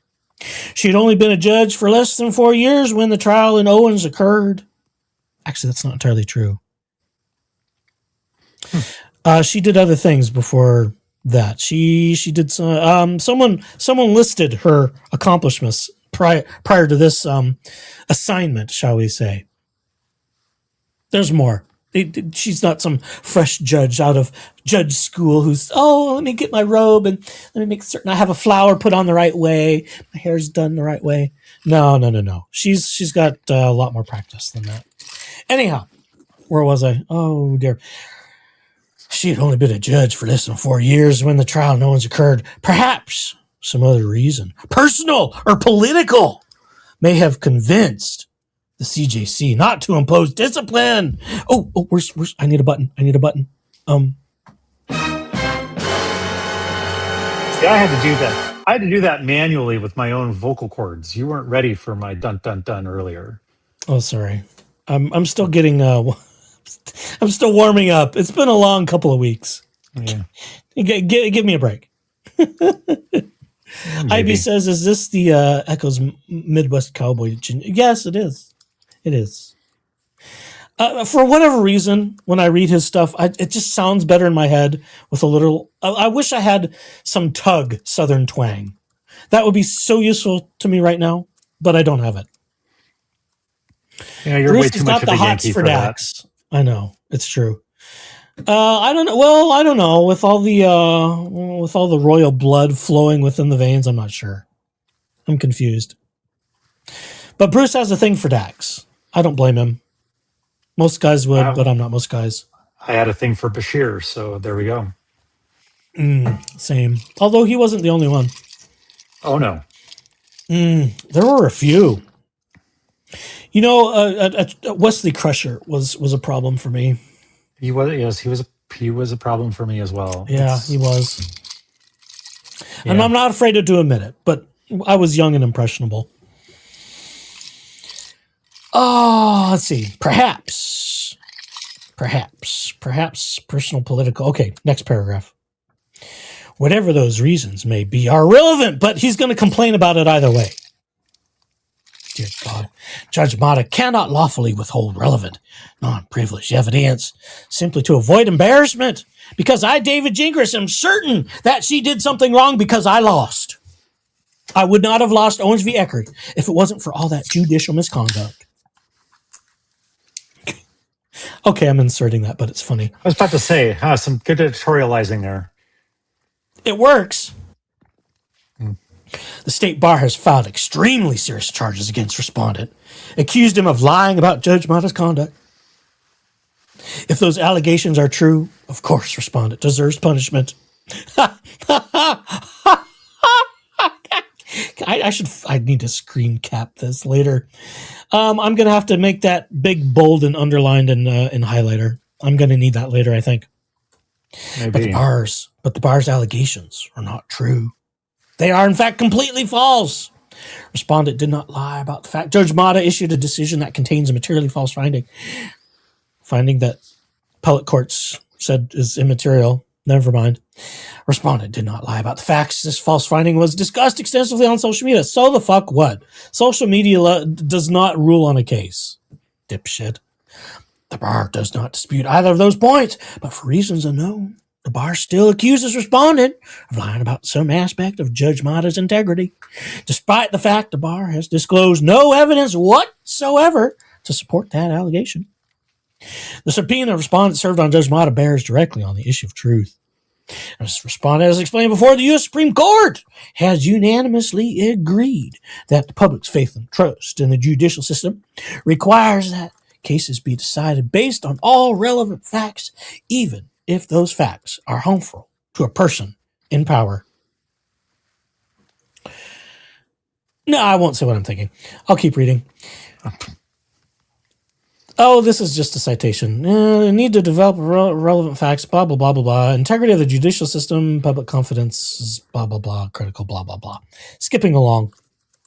She had only been a judge for less than 4 years when the trial in Owens occurred. Actually, that's not entirely true. She did other things before that. She did some. Someone listed her accomplishments prior to this assignment, shall we say? There's more. She's not some fresh judge out of judge school who's, let me get my robe and let me make certain I have a flower put on the right way. My hair's done the right way. No. She's got a lot more practice than that. Anyhow, where was I? Oh, dear. She had only been a judge for less than 4 years when the trial in Owens occurred. Perhaps some other reason, personal or political, may have convinced the CJC not to impose discipline. Where's I need a button. See, I had to do that. I had to do that manually with my own vocal cords. You weren't ready for my dun dun dun earlier. Oh, sorry. I'm still getting. I'm still warming up. It's been a long couple of weeks. Yeah. Give me a break. Ivy says, "Is this the Echoes Midwest Cowboy?" Yes, it is. It is. For whatever reason, when I read his stuff, it just sounds better in my head with a little. I wish I had some tug Southern twang. That would be so useful to me right now, but I don't have it. Yeah, you're Bruce way too much of a Yankee for Dax. That. I know, it's true. I don't know. Well, I don't know. With all the royal blood flowing within the veins, I'm not sure. I'm confused. But Bruce has a thing for Dax. I don't blame him. Most guys would, but I'm not most guys. I had a thing for Bashir, so there we go. Same. Although he wasn't the only one. Oh, no. There were a few. You know, Wesley Crusher was a problem for me. He was a problem for me as well. Yeah, he was. Yeah. And I'm not afraid to admit it, but I was young and impressionable. Oh, let's see. Perhaps personal, political. Okay, next paragraph. Whatever those reasons may be are relevant, but he's going to complain about it either way. Dear God, Judge Mata cannot lawfully withhold relevant, non-privileged evidence simply to avoid embarrassment, because I, David Gingras, am certain that she did something wrong because I lost. I would not have lost Owens v. Eckert if it wasn't for all that judicial misconduct. Okay, I'm inserting that, but it's funny. I was about to say, some good editorializing there. It works. The state bar has filed extremely serious charges against respondent, accused him of lying about Judge Mata's conduct. If those allegations are true, of course, respondent deserves punishment. I need to screen cap this later. I'm going to have to make that big, bold, and underlined in highlighter. I'm going to need that later, I think. Maybe. But the bar's allegations are not true. They are, in fact, completely false. Respondent did not lie about the fact Judge Mata issued a decision that contains a materially false finding. Finding that appellate courts said is immaterial. Never mind. Respondent did not lie about the facts. This false finding was discussed extensively on social media. So the fuck what? Social media does not rule on a case. Dipshit. The bar does not dispute either of those points, but for reasons unknown, the bar still accuses respondent of lying about some aspect of Judge Mata's integrity, despite the fact the bar has disclosed no evidence whatsoever to support that allegation. The subpoena respondent served on Judge Mata bears directly on the issue of truth. As respondent has explained before, the U.S. Supreme Court has unanimously agreed that the public's faith and trust in the judicial system requires that cases be decided based on all relevant facts, even if those facts are harmful to a person in power. No, I won't say what I'm thinking. I'll keep reading. Oh, this is just a citation. Need to develop relevant facts, blah, blah, blah, blah, blah. Integrity of the judicial system, public confidence, blah, blah, blah, critical, blah, blah, blah. Skipping along.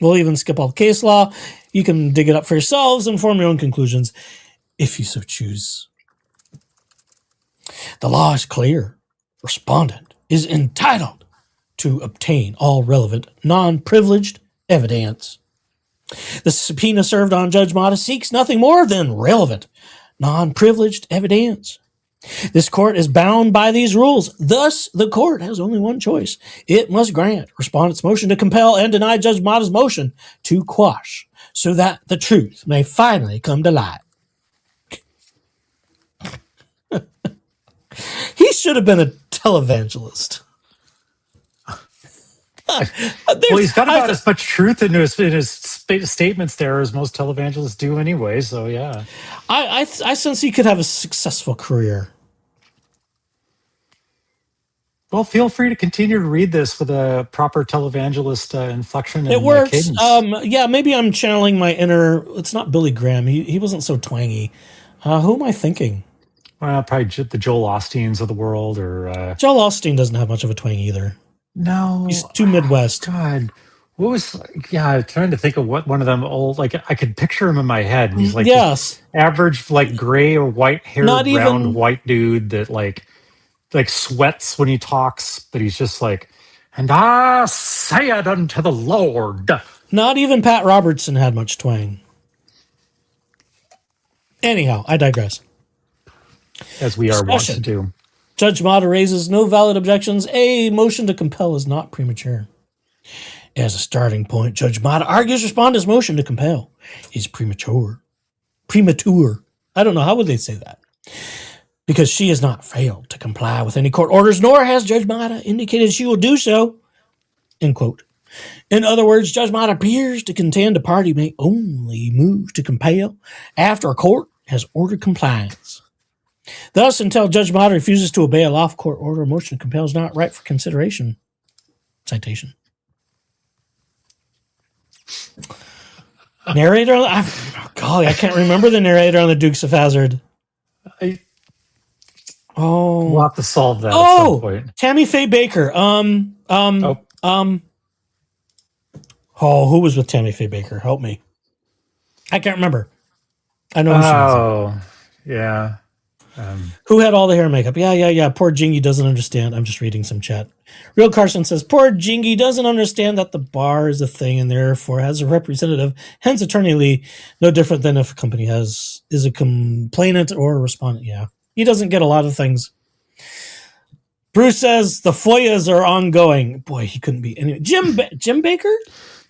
We'll even skip all the case law. You can dig it up for yourselves and form your own conclusions if you so choose. The law is clear. Respondent is entitled to obtain all relevant, non-privileged evidence. The subpoena served on Judge Mata seeks nothing more than relevant, non-privileged evidence. This court is bound by these rules. Thus, the court has only one choice. It must grant respondent's motion to compel and deny Judge Mata's motion to quash, so that the truth may finally come to light. He should have been a televangelist. Well, he's got about as much truth in his statements there as most televangelists do anyway, so yeah. I sense he could have a successful career. Well, feel free to continue to read this with a proper televangelist inflection and it works. Cadence. Yeah, maybe I'm channeling my inner... It's not Billy Graham. He wasn't so twangy. Who am I thinking? Well, probably the Joel Osteens of the world, or... Joel Osteen doesn't have much of a twang either. No. He's too Midwest. God. What was... Yeah, I'm trying to think of what one of them old... Like, I could picture him in my head. And he's like this average, like, gray or white-haired, round white dude that, like sweats when he talks, but he's just like, and I say it unto the Lord. Not even Pat Robertson had much twang. Anyhow, I digress. As we are wont to do. Judge Mata raises no valid objections. A motion to compel is not premature. As a starting point, Judge Mata argues respondent's motion to compel is premature. Premature. I don't know. How would they say that? Because she has not failed to comply with any court orders, nor has Judge Mata indicated she will do so. End quote. In other words, Judge Mata appears to contend a party may only move to compel after a court has ordered compliance. Thus, until Judge Mata refuses to obey a lawful court order, a motion to compel is not right for consideration. Citation. Narrator on I can't remember the narrator on the Dukes of Hazzard. We'll have to solve that at some point. Tammy Faye Baker. Who was with Tammy Faye Baker? Help me. I can't remember. I know who she was. Yeah. Who had all the hair and makeup? Yeah. Poor Jingy doesn't understand. I'm just reading some chat. Real Carson says, poor Jingy doesn't understand that the bar is a thing and therefore has a representative, hence attorney Lee, no different than if a company is a complainant or a respondent. Yeah. He doesn't get a lot of things. Bruce says the FOIAs are ongoing. Boy, he couldn't be. Anyway, Jim Baker?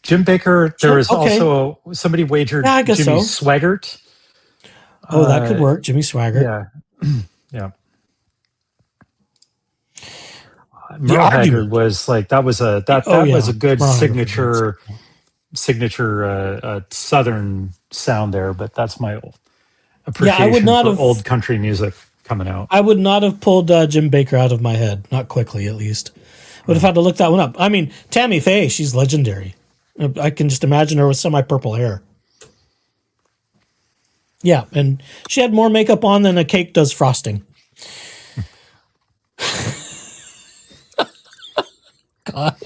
Jim Baker. There was Okay. also somebody wagered Yeah, I guess Jimmy so. Swaggart. Oh, that could work. Jimmy Swaggart. Yeah. Yeah. The Merle Haggard argument. was like that was a good Merle signature Southern sound there, but that's my I would appreciation not for have old country music coming out. I would not have pulled Jim Baker out of my head, not quickly at least. Would have had to look that one up. I mean, Tammy Faye, she's legendary. I can just imagine her with semi-purple hair. Yeah, and she had more makeup on than a cake does frosting. God.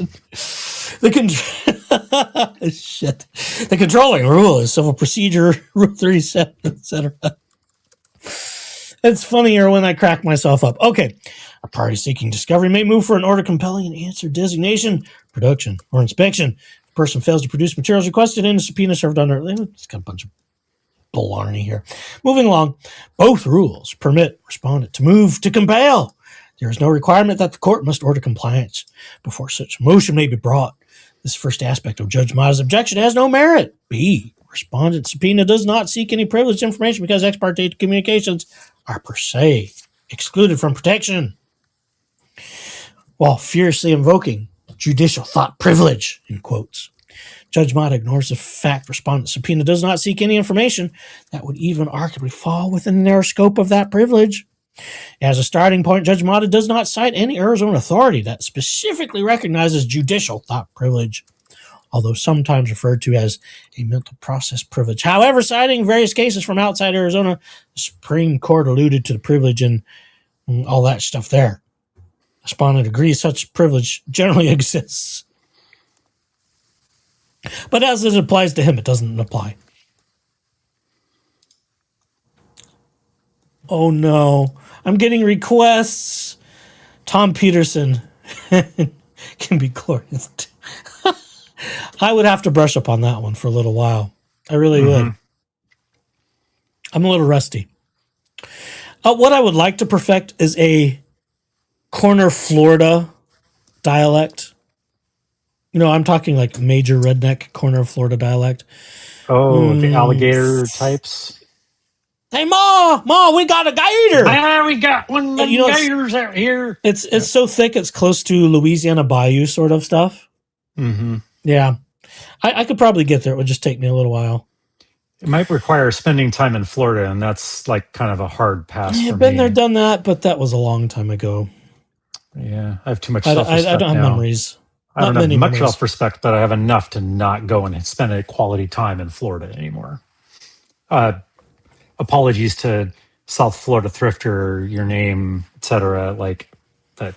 Shit. The controlling rule is civil procedure, Rule 37, etc. It's funnier when I crack myself up. Okay. A party seeking discovery may move for an order compelling an answer, designation, production, or inspection. If a person fails to produce materials requested in a subpoena served under... It's got a bunch of blarney here. Moving along. Both rules permit respondent to move to compel. There is no requirement that the court must order compliance before such motion may be brought. This first aspect of Judge Mata's objection has no merit. B. Respondent subpoena does not seek any privileged information because ex parte communications are per se excluded from protection, while furiously invoking judicial thought privilege, in quotes. Judge Mata ignores the fact respondent subpoena does not seek any information that would even arguably fall within the narrow scope of that privilege. As a starting point, Judge Mata does not cite any Arizona authority that specifically recognizes judicial thought privilege, although sometimes referred to as a mental process privilege. However, citing various cases from outside Arizona, the Supreme Court alluded to the privilege and all that stuff there. Respondent agrees such privilege generally exists. But as it applies to him, it doesn't apply. Oh no, I'm getting requests. Tom Peterson can be glorious. I would have to brush up on that one for a little while. I really would. I'm a little rusty. What I would like to perfect is a corner Florida dialect. You know, I'm talking like major redneck corner of Florida dialect. Oh, the alligator types. Hey, Ma, we got a gator. We got one of them gators out here. It's so thick, it's close to Louisiana Bayou sort of stuff. Mm-hmm. Yeah. I could probably get there. It would just take me a little while. It might require spending time in Florida, and that's like kind of a hard pass. I've been there, done that, but that was a long time ago. Yeah, I have too much self-respect I don't have now. memories. I don't have much self-respect, but I have enough to not go and spend a quality time in Florida anymore. Apologies to South Florida Thrifter, your name, etc. Like that.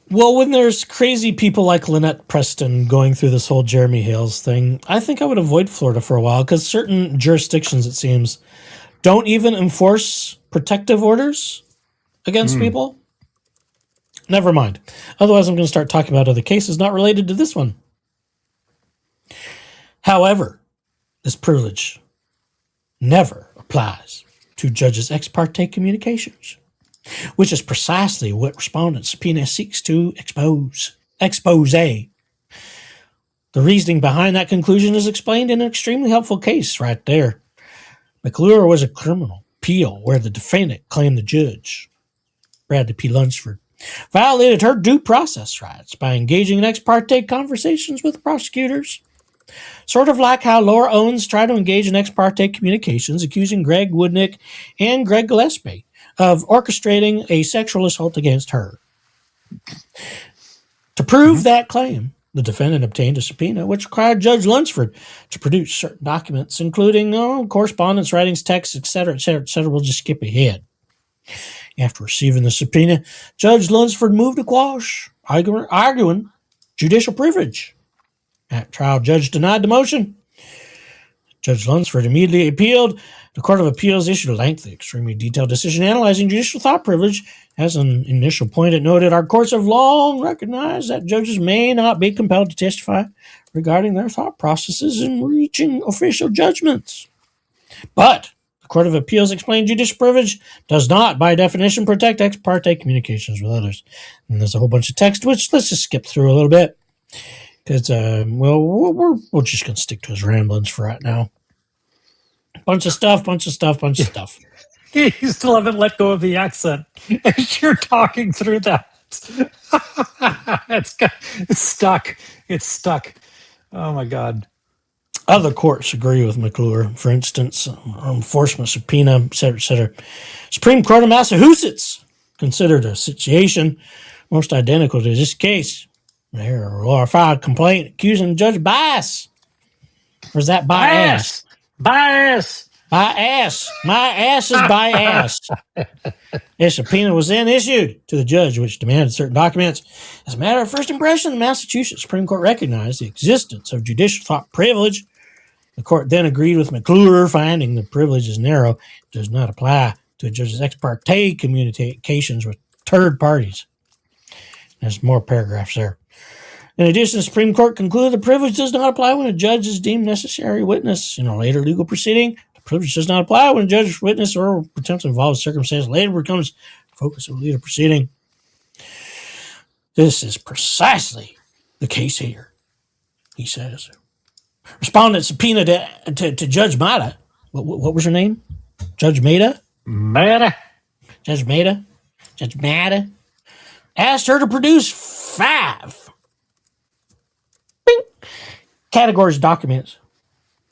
Well, when there's crazy people like Lynette Preston going through this whole Jeremy Hales thing, I think I would avoid Florida for a while because certain jurisdictions, it seems, don't even enforce protective orders against people. Never mind. Otherwise, I'm going to start talking about other cases not related to this one. However, this privilege never applies to judges' ex parte communications, which is precisely what respondent subpoena seeks to expose. The reasoning behind that conclusion is explained in an extremely helpful case right there. McClure was a criminal appeal where the defendant claimed the judge, Bradley P. Lunsford, violated her due process rights by engaging in ex parte conversations with prosecutors. Sort of like how Laura Owens tried to engage in ex parte communications accusing Greg Woodnick and Greg Gillespie of orchestrating a sexual assault against her. To prove that claim, the defendant obtained a subpoena which required Judge Lunsford to produce certain documents, including correspondence, writings, texts, etc., etc., etc. We'll just skip ahead. After receiving the subpoena, Judge Lunsford moved to quash, arguing judicial privilege. At trial, judge denied the motion. Judge Lunsford immediately appealed. The Court of Appeals issued a lengthy, extremely detailed decision analyzing judicial thought privilege. As an initial point, it noted our courts have long recognized that judges may not be compelled to testify regarding their thought processes in reaching official judgments. But The Court of Appeals explained judicial privilege does not, by definition, protect ex parte communications with others. And there's a whole bunch of text, which let's just skip through a little bit. Because, we're just going to stick to his ramblings for right now. Bunch of stuff. You still haven't let go of the accent as you're talking through that. It's stuck. It's stuck. Oh, my God. Other courts agree with McClure. For instance, enforcement subpoena, et cetera, et cetera. Supreme Court of Massachusetts considered a situation most identical to this case. There, Laura filed a complaint accusing Judge Bias. Or is that bias? Bias. Bias. My ass is bias. A subpoena was then issued to the judge, which demanded certain documents. As a matter of first impression, the Massachusetts Supreme Court recognized the existence of judicial thought privilege. The court then agreed with McClure, finding the privilege is narrow, does not apply to a judge's ex parte communications with third parties. There's more paragraphs there. In addition, the Supreme Court concluded the privilege does not apply when a judge is deemed necessary witness in a later legal proceeding. The privilege does not apply when a judge, witness, or potentially involved circumstance later becomes the focus of a later proceeding. This is precisely the case here, he says. Respondent subpoenaed to Judge Maida. What was her name? Judge Maida? Judge Maida asked her to produce 5 categories of documents.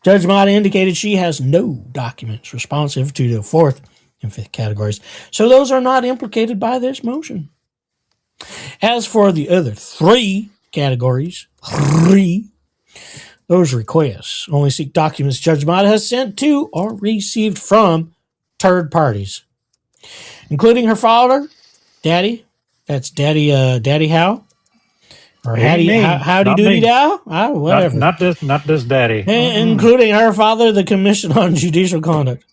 Judge Maida indicated she has no documents responsive to the 4th and 5th categories, so those are not implicated by this motion. As for the other 3 categories, those requests only seek documents Judge Maida has sent to or received from third parties, including her father, Daddy. That's Daddy How? Or Howdy Doody Dow? Whatever. Not this daddy. Including her father, the Commission on Judicial Conduct.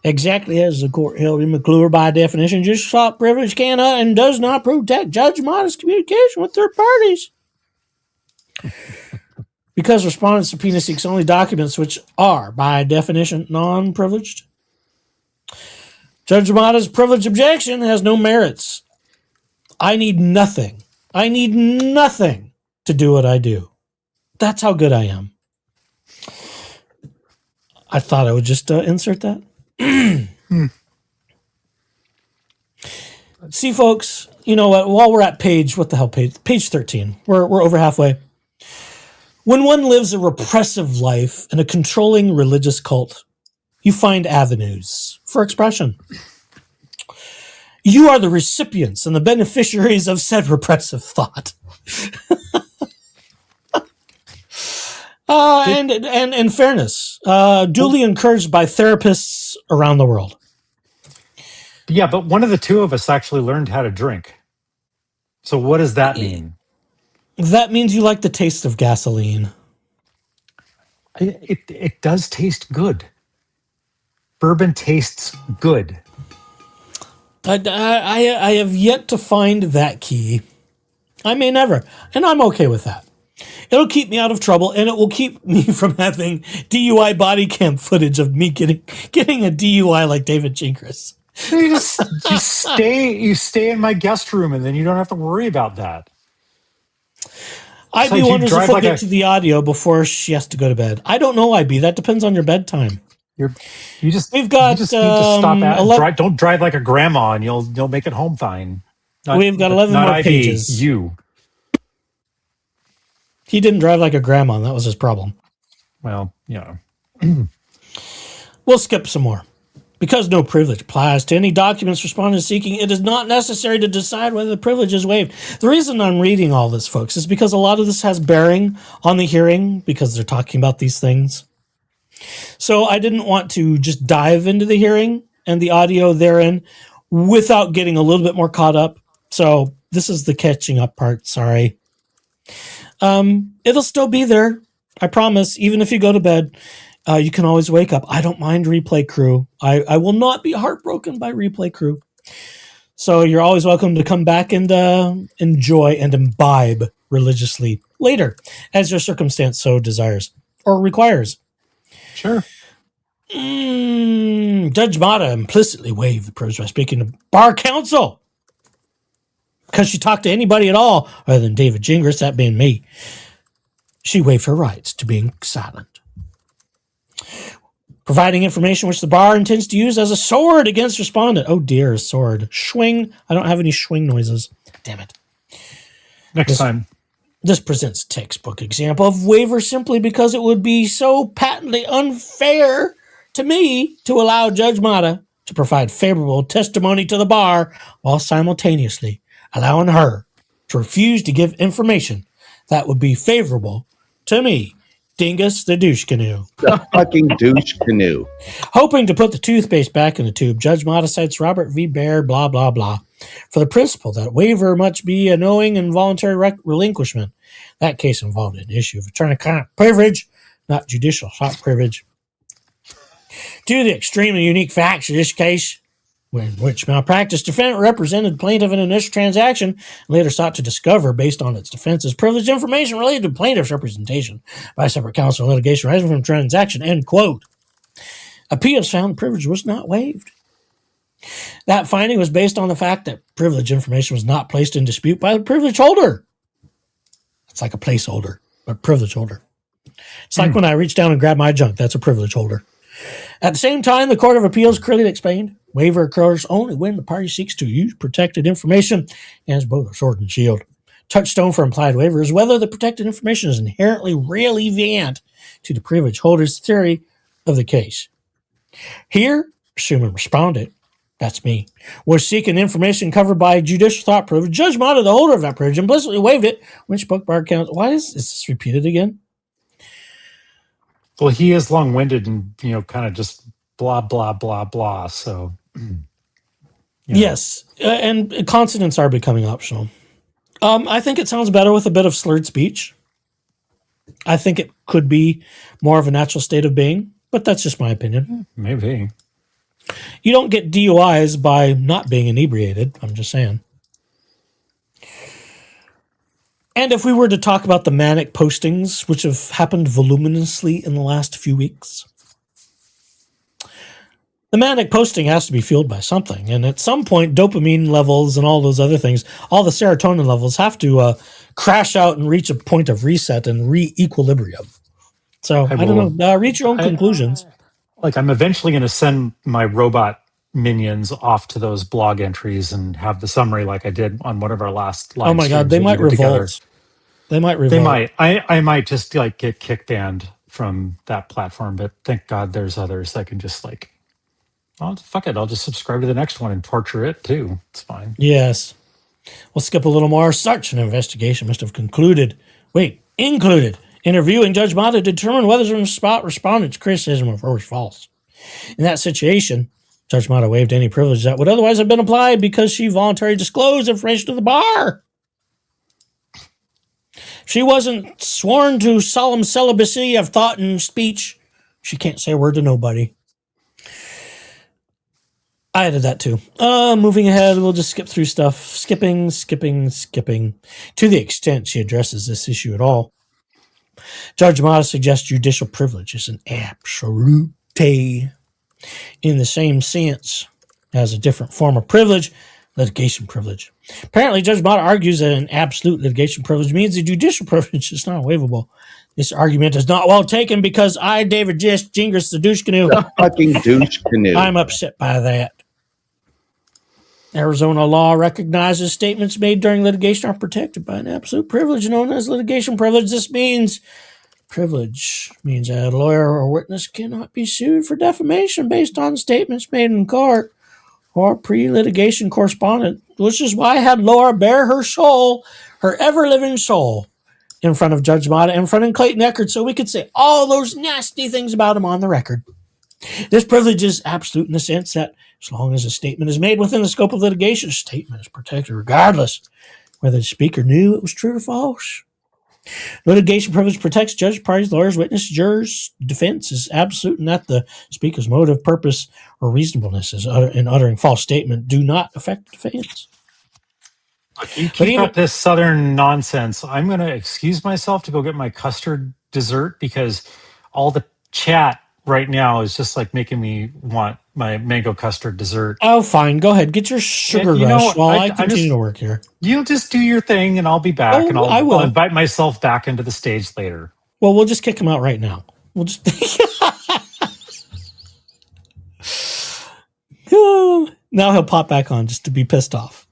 Exactly as the court held in McClure, by definition, judicial thought privilege cannot and does not protect Judge Maida's communication with third parties. Because respondent subpoena seeks only documents which are, by definition, non-privileged. Judge Maida's privilege objection has no merits. I need nothing to do what I do. That's how good I am. I thought I would just insert that. See, folks, you know what? While we're at page 13. We're over halfway. When one lives a repressive life in a controlling religious cult, you find avenues for expression. You are the recipients and the beneficiaries of said repressive thought. And in fairness, duly encouraged by therapists around the world. Yeah, but one of the two of us actually learned how to drink. So what does that mean? That means you like the taste of gasoline. It does taste good. Bourbon tastes good. I have yet to find that key. I may never, and I'm okay with that. It'll keep me out of trouble, and it will keep me from having DUI body cam footage of me getting a DUI like David Gingras. You stay in my guest room, and then you don't have to worry about that. I'd be wondering if we'll get to the audio before she has to go to bed. I don't know, IB. That depends on your bedtime. You just need got to stop at don't drive like a grandma, and you'll make it home fine. We've got 11 more pages. You. He didn't drive like a grandma, and that was his problem. Well, yeah. We'll skip some more. Because no privilege applies to any documents respondent is seeking, it is not necessary to decide whether the privilege is waived. The reason I'm reading all this, folks, is because a lot of this has bearing on the hearing because they're talking about these things. So I didn't want to just dive into the hearing and the audio therein without getting a little bit more caught up. So this is the catching up part. Sorry. It'll still be there. I promise. Even if you go to bed, you can always wake up. I don't mind replay crew. I will not be heartbroken by replay crew. So you're always welcome to come back and enjoy and imbibe religiously later as your circumstance so desires or requires. Sure. Judge Mata implicitly waived the privilege by speaking to bar counsel because she talked to anybody at all other than David Gingras, that being me. She waived her rights to being silent. Providing information which the bar intends to use as a sword against respondent. Oh dear, a sword. Swing. I don't have any swing noises. Damn it. Next time. This presents a textbook example of waiver simply because it would be so patently unfair to me to allow Judge Mata to provide favorable testimony to the bar while simultaneously allowing her to refuse to give information that would be favorable to me, Dingus the douche canoe. The fucking douche canoe. Hoping to put the toothpaste back in the tube, Judge Mata cites Robert v. Baird, blah, blah, blah, for the principle that waiver must be a knowing and voluntary relinquishment. That case involved an issue of attorney-client privilege, not judicial thought privilege. Due to the extremely unique facts of this case, in which malpractice defendant represented plaintiff in an initial transaction and later sought to discover, based on its defense's privileged information related to plaintiff's representation by separate counsel in litigation arising from the transaction, end quote. Appeals found the privilege was not waived. That finding was based on the fact that privilege information was not placed in dispute by the privilege holder. It's like a placeholder, but privilege holder. It's like when I reach down and grab my junk, that's a privilege holder. At the same time, the Court of Appeals clearly explained, waiver occurs only when the party seeks to use protected information as both a sword and shield. Touchstone for implied waiver is whether the protected information is inherently relevant to the privilege holder's theory of the case. Here, assuming respondent, that's me, was seeking information covered by judicial thought privilege. Judge Mata, the holder of that privilege, implicitly waived it when she spoke bar counsel. Why is this repeated again? Well, he is long-winded and, kind of just blah, blah, blah, blah. So, Yes, and consonants are becoming optional. I think it sounds better with a bit of slurred speech. I think it could be more of a natural state of being, but that's just my opinion. Maybe. You don't get DUIs by not being inebriated. I'm just saying. And if we were to talk about the manic postings, which have happened voluminously in the last few weeks, the manic posting has to be fueled by something. And at some point, dopamine levels and all those other things, all the serotonin levels have to crash out and reach a point of reset and re-equilibrium. So, I don't know. Reach your own conclusions. I'm eventually going to send my robot minions off to those blog entries and have the summary like I did on one of our last live Oh my God, they might revolt. They might revolt. They might. I might just get kick banned from that platform, but thank God there's others that can just oh, fuck it, I'll just subscribe to the next one and torture it too. It's fine. Yes. We'll skip a little more. Search and investigation must have included interviewing Judge Mata to determine whether the respondent's criticism of her was false. In that situation, Judge Mata waived any privilege that would otherwise have been applied because she voluntarily disclosed information to the bar. She wasn't sworn to solemn celibacy of thought and speech. She can't say a word to nobody. I added that too. Moving ahead, we'll just skip through stuff. Skipping. To the extent she addresses this issue at all. Judge Mata suggests judicial privilege is an absolute in the same sense as a different form of privilege, litigation privilege. Apparently, Judge Mata argues that an absolute litigation privilege means the judicial privilege is not waivable. This argument is not well taken because I, David Gingras, the douche canoe. The fucking douche canoe. I'm upset by that. Arizona law recognizes statements made during litigation are protected by an absolute privilege known as litigation privilege. This means privilege means that a lawyer or witness cannot be sued for defamation based on statements made in court or pre-litigation correspondence, which is why I had Laura bare her soul, her ever-living soul, in front of Judge Mata, in front of Clayton Eckert, so we could say all those nasty things about him on the record. This privilege is absolute in the sense that as long as a statement is made within the scope of litigation, a statement is protected regardless whether the speaker knew it was true or false. Litigation privilege protects judge, parties, lawyers, witnesses, jurors. Defense is absolute in that the speaker's motive, purpose, or reasonableness in uttering false statement do not affect the defense. You keep up this Southern nonsense. I'm going to excuse myself to go get my custard dessert because all the chat right now is just like making me want my mango custard dessert. Oh, fine. Go ahead. Get your sugar And, rush while I I'm continue just, to work here. you'll just do your thing and I'll be back and Oh, I will. I'll invite myself back into the stage later. Well, we'll just kick him out right now. We'll just. Now he'll pop back on just to be pissed off.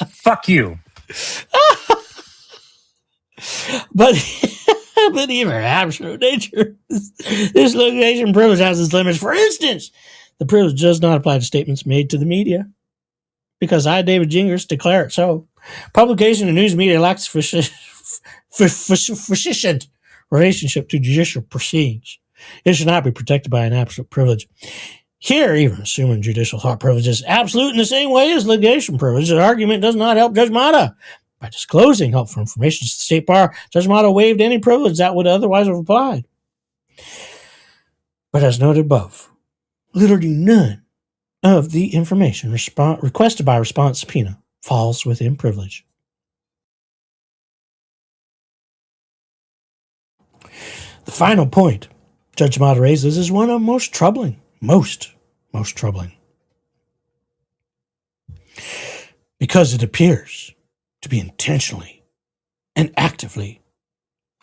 Fuck you. But even absolute nature, this litigation privilege has its limits. For instance, the privilege does not apply to statements made to the media, because I, David Gingras, declare it so. Publication in news media lacks sufficient relationship to judicial proceedings. It should not be protected by an absolute privilege. Here, even assuming judicial thought privilege is absolute in the same way as litigation privilege, the argument does not help Judge Mata. By disclosing helpful information to the State Bar, Judge Mata waived any privilege that would otherwise have applied. But as noted above, literally none of the information requested by response subpoena falls within privilege. The final point Judge Mata raises is one of most troubling. Most troubling. Because it appears to be intentionally and actively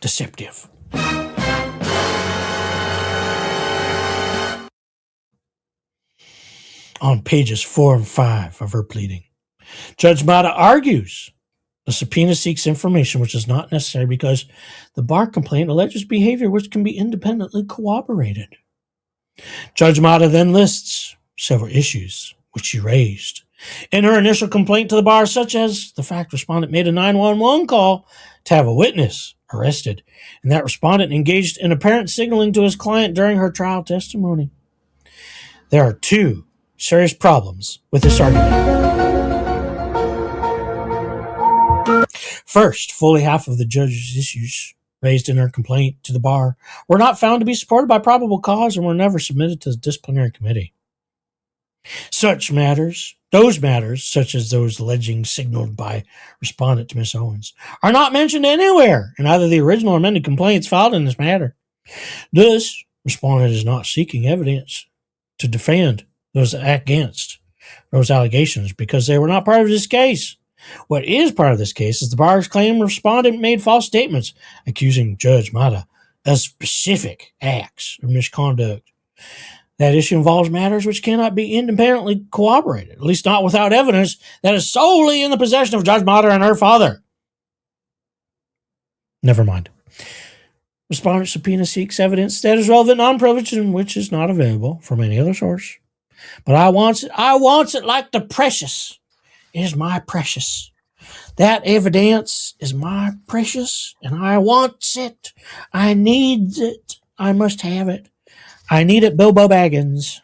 deceptive. On pages 4 and 5 of her pleading, Judge Mata argues the subpoena seeks information which is not necessary because the bar complaint alleges behavior which can be independently corroborated. Judge Mata then lists several issues which she raised in her initial complaint to the bar, such as the fact respondent made a 911 call to have a witness arrested, and that respondent engaged in apparent signaling to his client during her trial testimony. There are two serious problems with this argument. First, fully half of the judge's issues raised in her complaint to the bar were not found to be supported by probable cause and were never submitted to the disciplinary committee. Those matters, such as those alleging signaled by respondent to Ms. Owens, are not mentioned anywhere in either the original or amended complaints filed in this matter. Thus, respondent is not seeking evidence to defend those against those allegations because they were not part of this case. What is part of this case is the bar's claim respondent made false statements accusing Judge Mata of specific acts of misconduct. That issue involves matters which cannot be independently corroborated, at least not without evidence that is solely in the possession of Judge Mata and her father. Never mind. Respondent subpoena seeks evidence that is relevant non-privileged and which is not available from any other source. But I wants it like the precious is my precious. That evidence is my precious, and I wants it. I needs it. I must have it. I need it, Bilbo Baggins.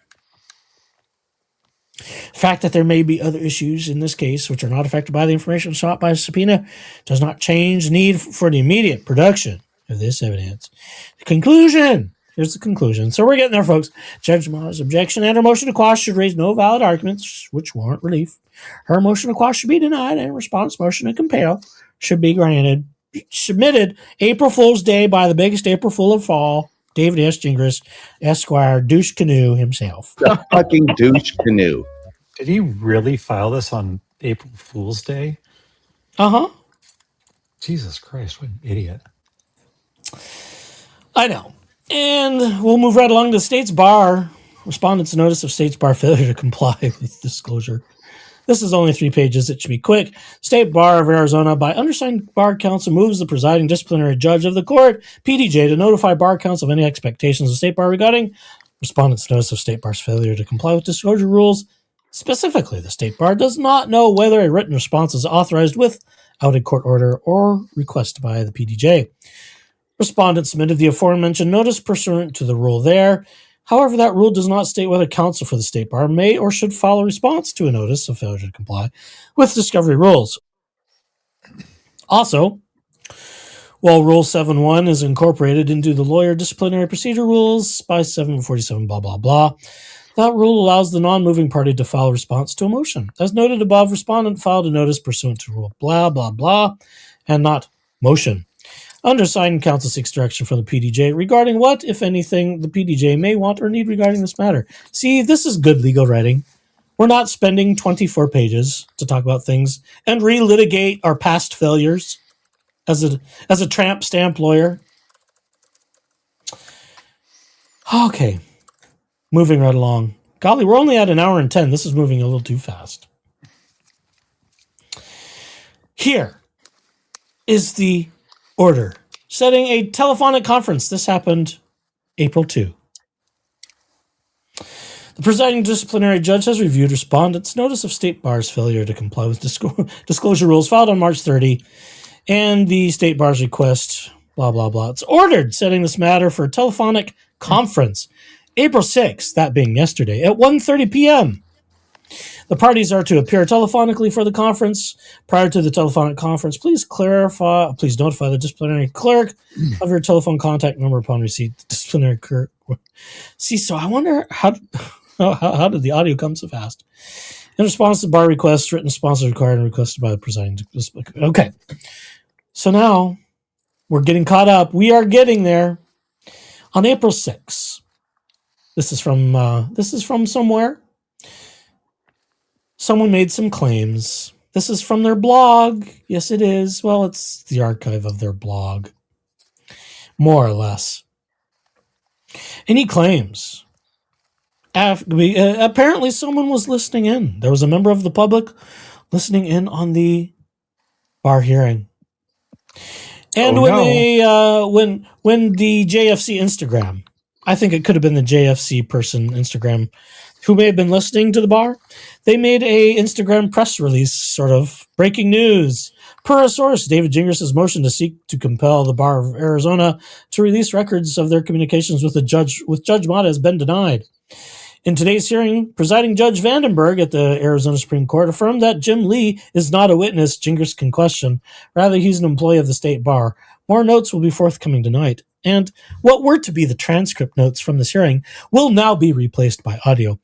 The fact that there may be other issues in this case which are not affected by the information sought by a subpoena does not change the need for the immediate production of this evidence. The conclusion. Here's the conclusion. So we're getting there, folks. Judge Mata's objection and her motion to quash should raise no valid arguments which warrant relief. Her motion to quash should be denied, and response motion to compel should be granted. Submitted April Fool's Day by the biggest April Fool of all, David S. Gingras, Esquire, Douche Canoe himself. The fucking douche canoe. Did he really file this on April Fool's Day? Uh-huh. Jesus Christ, what an idiot. I know. And we'll move right along to the State's Bar. Respondent's notice of State's Bar failure to comply with disclosure. This is only 3 pages. It should be quick. State Bar of Arizona, by undersigned Bar Counsel, moves the presiding disciplinary judge of the court, PDJ, to notify Bar Counsel of any expectations of State Bar regarding respondent's notice of State Bar's failure to comply with disclosure rules. Specifically, the State Bar does not know whether a written response is authorized without a court order or request by the PDJ. Respondent submitted the aforementioned notice pursuant to the rule there. However, that rule does not state whether counsel for the State Bar may or should file a response to a notice of failure to comply with discovery rules. Also, while Rule 7.1 is incorporated into the lawyer disciplinary procedure rules by 747 blah, blah, blah, that rule allows the non-moving party to file a response to a motion. As noted above, respondent filed a notice pursuant to rule blah, blah, blah, and not motion. Undersigned counsel seeks direction from the PDJ regarding what, if anything, the PDJ may want or need regarding this matter. See, this is good legal writing. We're not spending 24 pages to talk about things and relitigate our past failures as a tramp stamp lawyer. Okay, moving right along. Golly, we're only at an hour and 10. This is moving a little too fast. Here is the order setting a telephonic conference. This happened April 2. The presiding disciplinary judge has reviewed respondent's notice of State Bar's failure to comply with disclosure rules filed on March 30 and the State Bar's request, blah, blah, blah. It's ordered setting this matter for a telephonic conference April 6th, that being yesterday, at 1:30 p.m. The parties are to appear telephonically for the conference. Prior to the telephonic conference, please notify the disciplinary clerk of your telephone contact number upon receipt. The disciplinary clerk. See, so I wonder how did the audio come so fast? In response to bar requests, written response is required and requested by the presiding. Okay, so now we're getting caught up. We are getting there. On April 6th, this is from somewhere. Someone made some claims. This is from their blog. Yes, it is. Well, it's the archive of their blog, more or less. And he claims, apparently someone was listening in. There was a member of the public listening in on the bar hearing. And when the JFC Instagram, I think it could have been the JFC person Instagram, who may have been listening to the bar, they made a Instagram press release, sort of breaking news. Per a source, David Gingras' motion to seek to compel the Bar of Arizona to release records of their communications with Judge Mata has been denied. In today's hearing, presiding Judge Vandenberg at the Arizona Supreme Court affirmed that Jim Lee is not a witness Gingras can question. Rather, he's an employee of the state bar. More notes will be forthcoming tonight. And what were to be the transcript notes from this hearing will now be replaced by audio.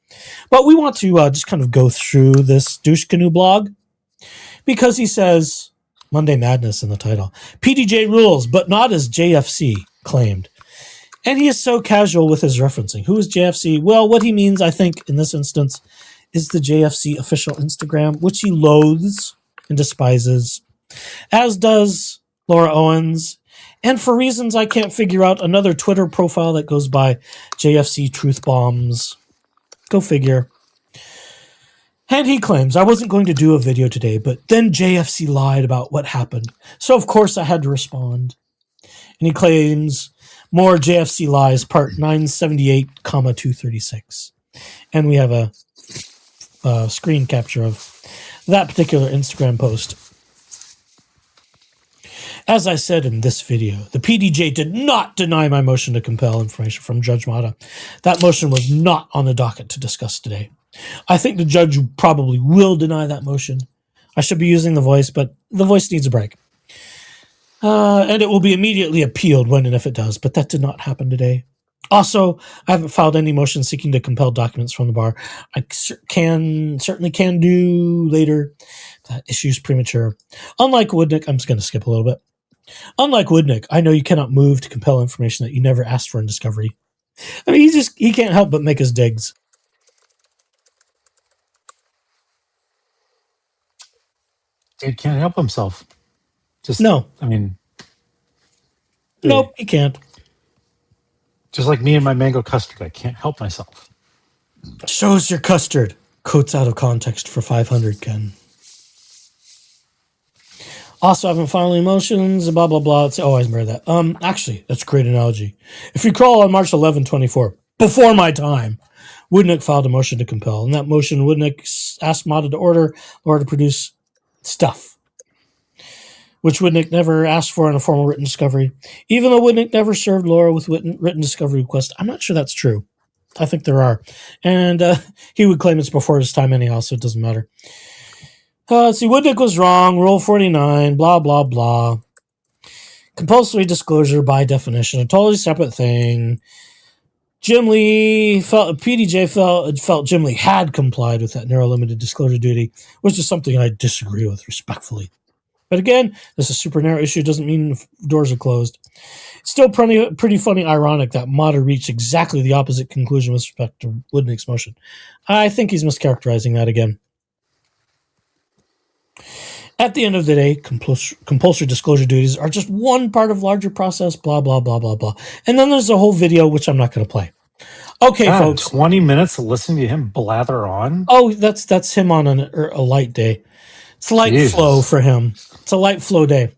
But we want to just kind of go through this douche canoe blog because he says, Monday Madness in the title, PDJ rules, but not as JFC claimed. And he is so casual with his referencing. Who is JFC? Well, what he means, I think, in this instance, is the JFC official Instagram, which he loathes and despises, as does Laura Owens, and for reasons I can't figure out, another Twitter profile that goes by JFC Truth Bombs. Go figure. And he claims, I wasn't going to do a video today, but then JFC lied about what happened. So, of course, I had to respond. And he claims, more JFC lies, part 978, 236. And we have a screen capture of that particular Instagram post. As I said in this video, the PDJ did not deny my motion to compel information from Judge Mata. That motion was not on the docket to discuss today. I think the judge probably will deny that motion. I should be using the voice, but the voice needs a break. And it will be immediately appealed when and if it does, but that did not happen today. Also, I haven't filed any motion seeking to compel documents from the bar. I certainly can do later. That issue is premature. Unlike Woodnick, I'm just going to skip a little bit. Unlike Woodnick, I know you cannot move to compel information that you never asked for in discovery. I mean, he can't help but make his digs. Dude can't help himself. No. I mean, nope, he can't. Just like me and my mango custard, I can't help myself. Shows your custard. Quotes out of context for 500, Ken. Also, I haven't filed any motions, blah, blah, blah. I always remember that. Actually, that's a great analogy. If you recall, on March 11, 24, before my time, Woodnick filed a motion to compel. In that motion, Woodnick asked Mata to order Laura to produce stuff, which Woodnick never asked for in a formal written discovery. Even though Woodnick never served Laura with written discovery requests, I'm not sure that's true. I think there are. And he would claim it's before his time anyhow, so it doesn't matter. See, Woodnick was wrong. Rule 49, blah, blah, blah. Compulsory disclosure by definition, a totally separate thing. PDJ felt Jim Lee had complied with that narrow limited disclosure duty, which is something I disagree with respectfully. But again, this is a super narrow issue. Doesn't mean doors are closed. It's still pretty funny, ironic that Motter reached exactly the opposite conclusion with respect to Woodnick's motion. I think he's mischaracterizing that again. At the end of the day, compulsory disclosure duties are just one part of larger process, blah, blah, blah, blah, blah. And then there's a whole video, which I'm not going to play. Okay, God, folks. 20 minutes of listening to him blather on? Oh, that's him on a light day. It's light Jesus. flow for him. It's a light flow day.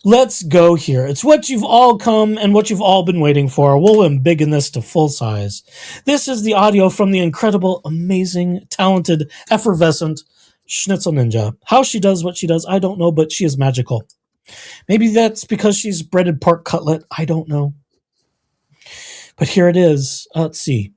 Let's go here. It's what you've all come and what you've all been waiting for. We'll embiggen this to full size. This is the audio from the incredible, amazing, talented, effervescent Schnitzel Ninja. How she does what she does, I don't know, but she is magical. Maybe that's because she's breaded pork cutlet. I don't know. But here it is. Let's see.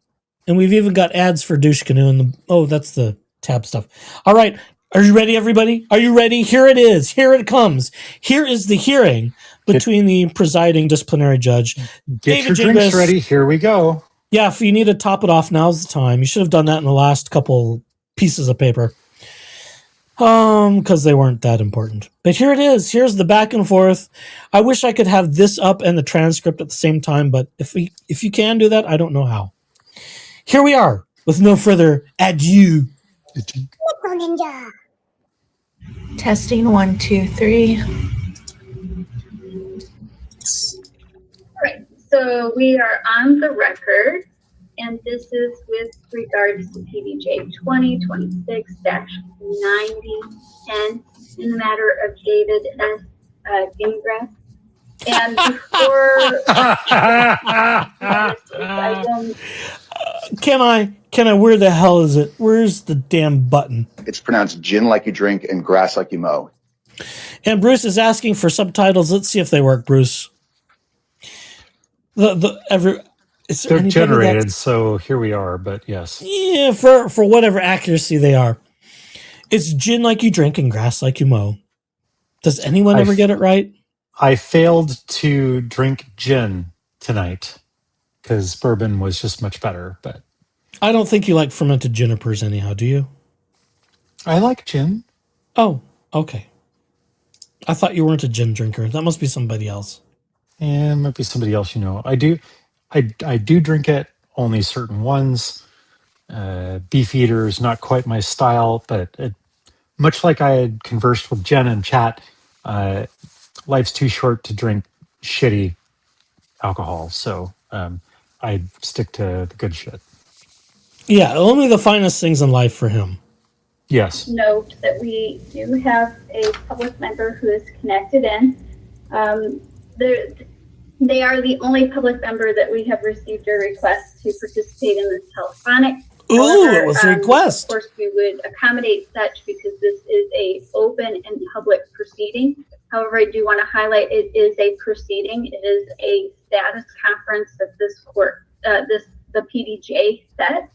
And we've even got ads for Douche Canoe in the... Oh, that's the tab stuff. All right. Are you ready, everybody? Are you ready? Here it is. Here it comes. Here is the hearing between the presiding disciplinary judge. Get David your drinks Gingras. ready. Here we go. Yeah, if you need to top it off, now's the time. You should have done that in the last couple pieces of paper. Because they weren't that important. But here it is. Here's the back and forth. I wish I could have this up and the transcript at the same time, but if you can do that, I don't know how. Here we are, with no further ado. Ninja. Testing 1, 2, 3. Right. So we are on the record, and this is with regards to PDJ 2026-9010 in the matter of David S. Gingras. And before Can I, where the hell is it? Where's the damn button? It's pronounced gin like you drink and grass like you mow. And Bruce is asking for subtitles. Let's see if they work, Bruce. They're generated, so here we are, but yes. Yeah, for whatever accuracy they are. It's gin like you drink and grass like you mow. Does anyone ever get it right? I failed to drink gin tonight because bourbon was just much better, but I don't think you like fermented junipers anyhow, do you? I like gin. Oh, okay. I thought you weren't a gin drinker. That must be somebody else. And might be somebody else you know. I do drink it, only certain ones. Beefeater is not quite my style, but much like I had conversed with Jen in chat, life's too short to drink shitty alcohol, so I stick to the good shit. Yeah, only the finest things in life for him. Yes. Note that we do have a public member who is connected in. They are the only public member that we have received a request to participate in this telephonic. However, it was a request. Of course, we would accommodate such because this is a open and public proceeding. However, I do want to highlight it is a proceeding. It is a status conference that this court, the PDJ set.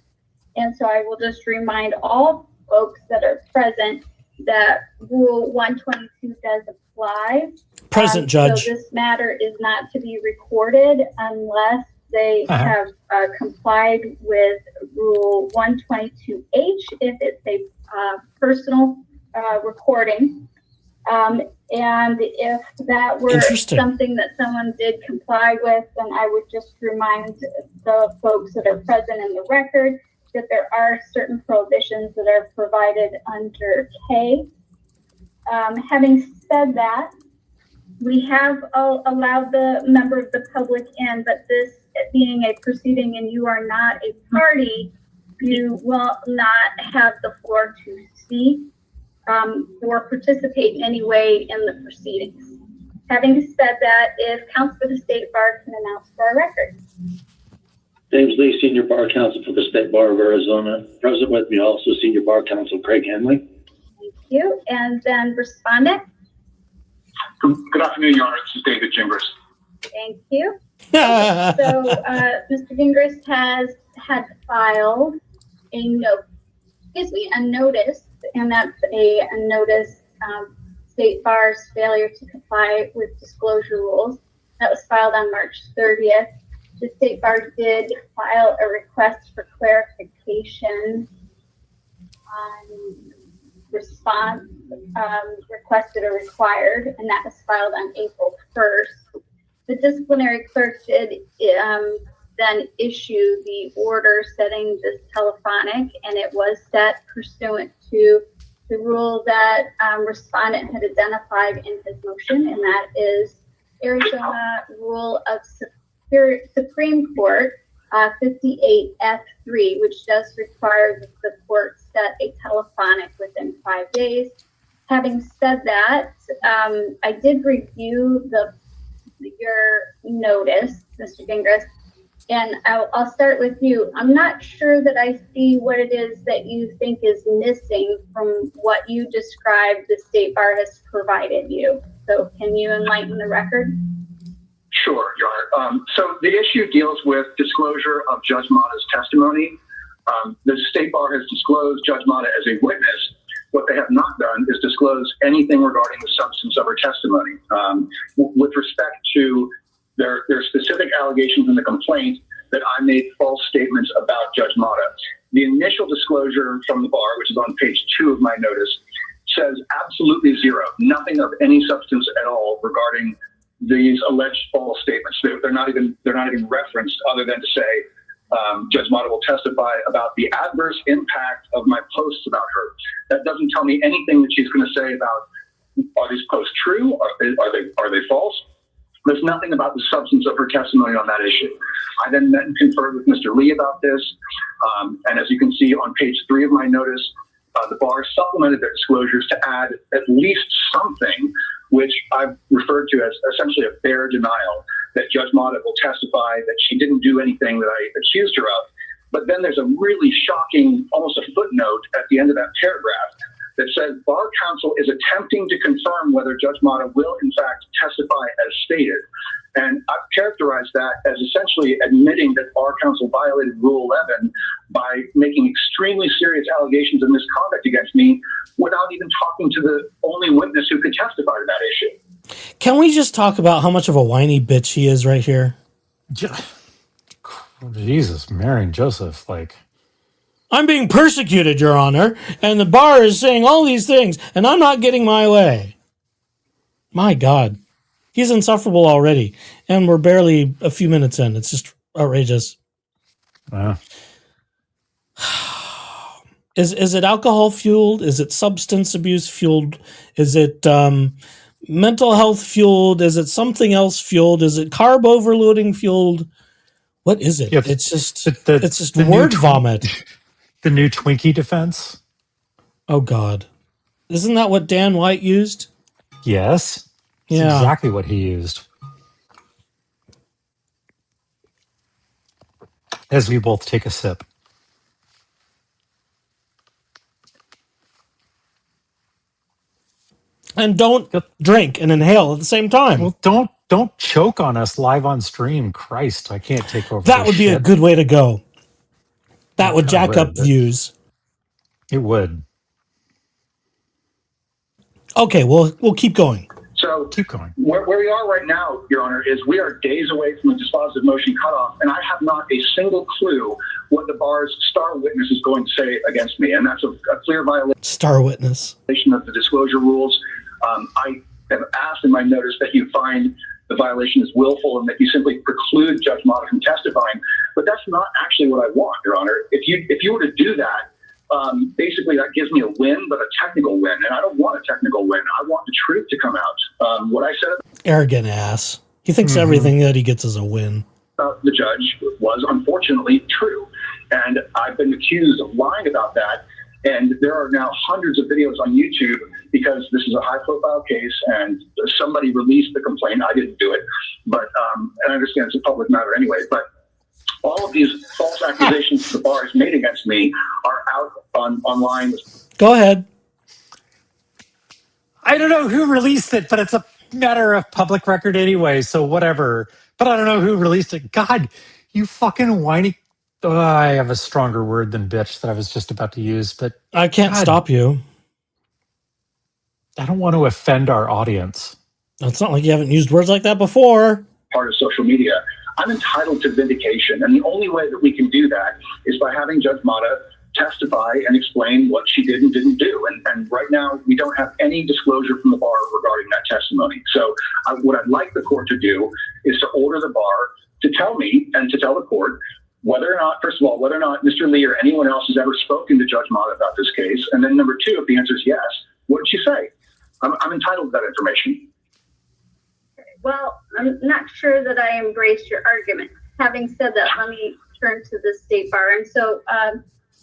And so I will just remind all folks that are present that Rule 122 does apply. Present, Judge. So this matter is not to be recorded unless they have complied with Rule 122H if it's a personal recording. And if that were something that someone did comply with, then I would just remind the folks that are present in the record that there are certain prohibitions that are provided under K. Having said that, we have allowed the member of the public in, but this being a proceeding and you are not a party, you will not have the floor to speak or participate in any way in the proceedings. Having said that, if counsel for the State Bar can announce for our record. James Lee, Senior Bar Counsel for the State Bar of Arizona. Present with me also Senior Bar Counsel Craig Henley. Thank you. And then respondent. Good afternoon, Your Honor. This is David Gingras. Thank you. So Mr. Gingras has had filed a notice, and that's a notice State Bar's failure to comply with disclosure rules. That was filed on March 30th. The State Bar did file a request for clarification on response requested or required, and that was filed on April 1st. The disciplinary clerk did then issue the order setting this telephonic, and it was set pursuant to the rule that respondent had identified in his motion, and that is Arizona Rule of Supreme Court 58F3, which does require that the court set a telephonic within 5 days. Having said that, I did review your notice, Mr. Gingras, and I'll start with you. I'm not sure that I see what it is that you think is missing from what you described the State Bar has provided you. So can you enlighten the record? Sure, Your Honor. So the issue deals with disclosure of Judge Mata's testimony. The State Bar has disclosed Judge Mata as a witness. What they have not done is disclose anything regarding the substance of her testimony. With respect to their specific allegations in the complaint that I made false statements about Judge Mata. The initial disclosure from the bar, which is on page 2 of my notice, says absolutely zero, nothing of any substance at all regarding these alleged false statements. They're not even referenced, other than to say Judge Mata will testify about the adverse impact of my posts about her. That doesn't tell me anything that she's going to say about, are these posts true? Are they false? There's nothing about the substance of her testimony on that issue. I then met and conferred with Mr. Lee about this. And as you can see on page 3 of my notice, the bar supplemented their disclosures to add at least something, which I've referred to as essentially a bare denial, that Judge Mata will testify that she didn't do anything that I accused her of. But then there's a really shocking, almost a footnote at the end of that paragraph that says bar counsel is attempting to confirm whether Judge Mata will in fact testify as stated. And I've characterized that as essentially admitting that bar counsel violated Rule 11 by making extremely serious allegations of misconduct against me without even talking to the only witness who could testify to that issue. Can we just talk about how much of a whiny bitch he is right here? Jesus, Mary and Joseph, like... I'm being persecuted, Your Honor, and the bar is saying all these things, and I'm not getting my way. My God. He's insufferable already, and we're barely a few minutes in. It's just outrageous. Is it alcohol fueled? Is it substance abuse fueled? Is it mental health fueled? Is it something else fueled? Is it carb overloading fueled? What is it? Yeah, it's just word vomit. The new Twinkie defense? Oh, God. Isn't that what Dan White used? Yes. It's exactly what he used. As we both take a sip. And don't drink and inhale at the same time. Well, don't choke on us live on stream. Christ, I can't take over That would be a good way to go. That would jack up views. It would. Okay, we'll keep going. So keep going. Where we are right now, Your Honor, is we are days away from the dispositive motion cutoff, and I have not a single clue what the bar's star witness is going to say against me, and that's a clear violation. Star witness. Of the disclosure rules. I have asked in my notice that you find the violation is willful and that you simply preclude Judge Mata from testifying, but that's not actually what I want, Your Honor. If you were to do that, basically that gives me a win, but a technical win, and I don't want a technical win. I want the truth to come out. What I said... Arrogant ass. He thinks everything that he gets is a win. The judge was unfortunately true, and I've been accused of lying about that, and there are now hundreds of videos on YouTube because this is a high-profile case, and somebody released the complaint. I didn't do it, but and I understand it's a public matter anyway, but all of these false accusations the bar has made against me are out online. Go ahead. I don't know who released it, but it's a matter of public record anyway, so whatever. But I don't know who released it. God, you fucking whiny... I have a stronger word than bitch that I was just about to use, but... I can't stop you. I don't want to offend our audience. It's not like you haven't used words like that before. Part of social media. I'm entitled to vindication, and the only way that we can do that is by having Judge Mata testify and explain what she did and didn't do. And right now, we don't have any disclosure from the bar regarding that testimony. So what I'd like the court to do is to order the bar to tell me and to tell the court whether or not, first of all, whether or not Mr. Lee or anyone else has ever spoken to Judge Mata about this case. And then number two, if the answer is yes, what did she say? I'm entitled to that information. Well, I'm not sure that I embraced your argument. Having said that, let me turn to the State Bar. And so,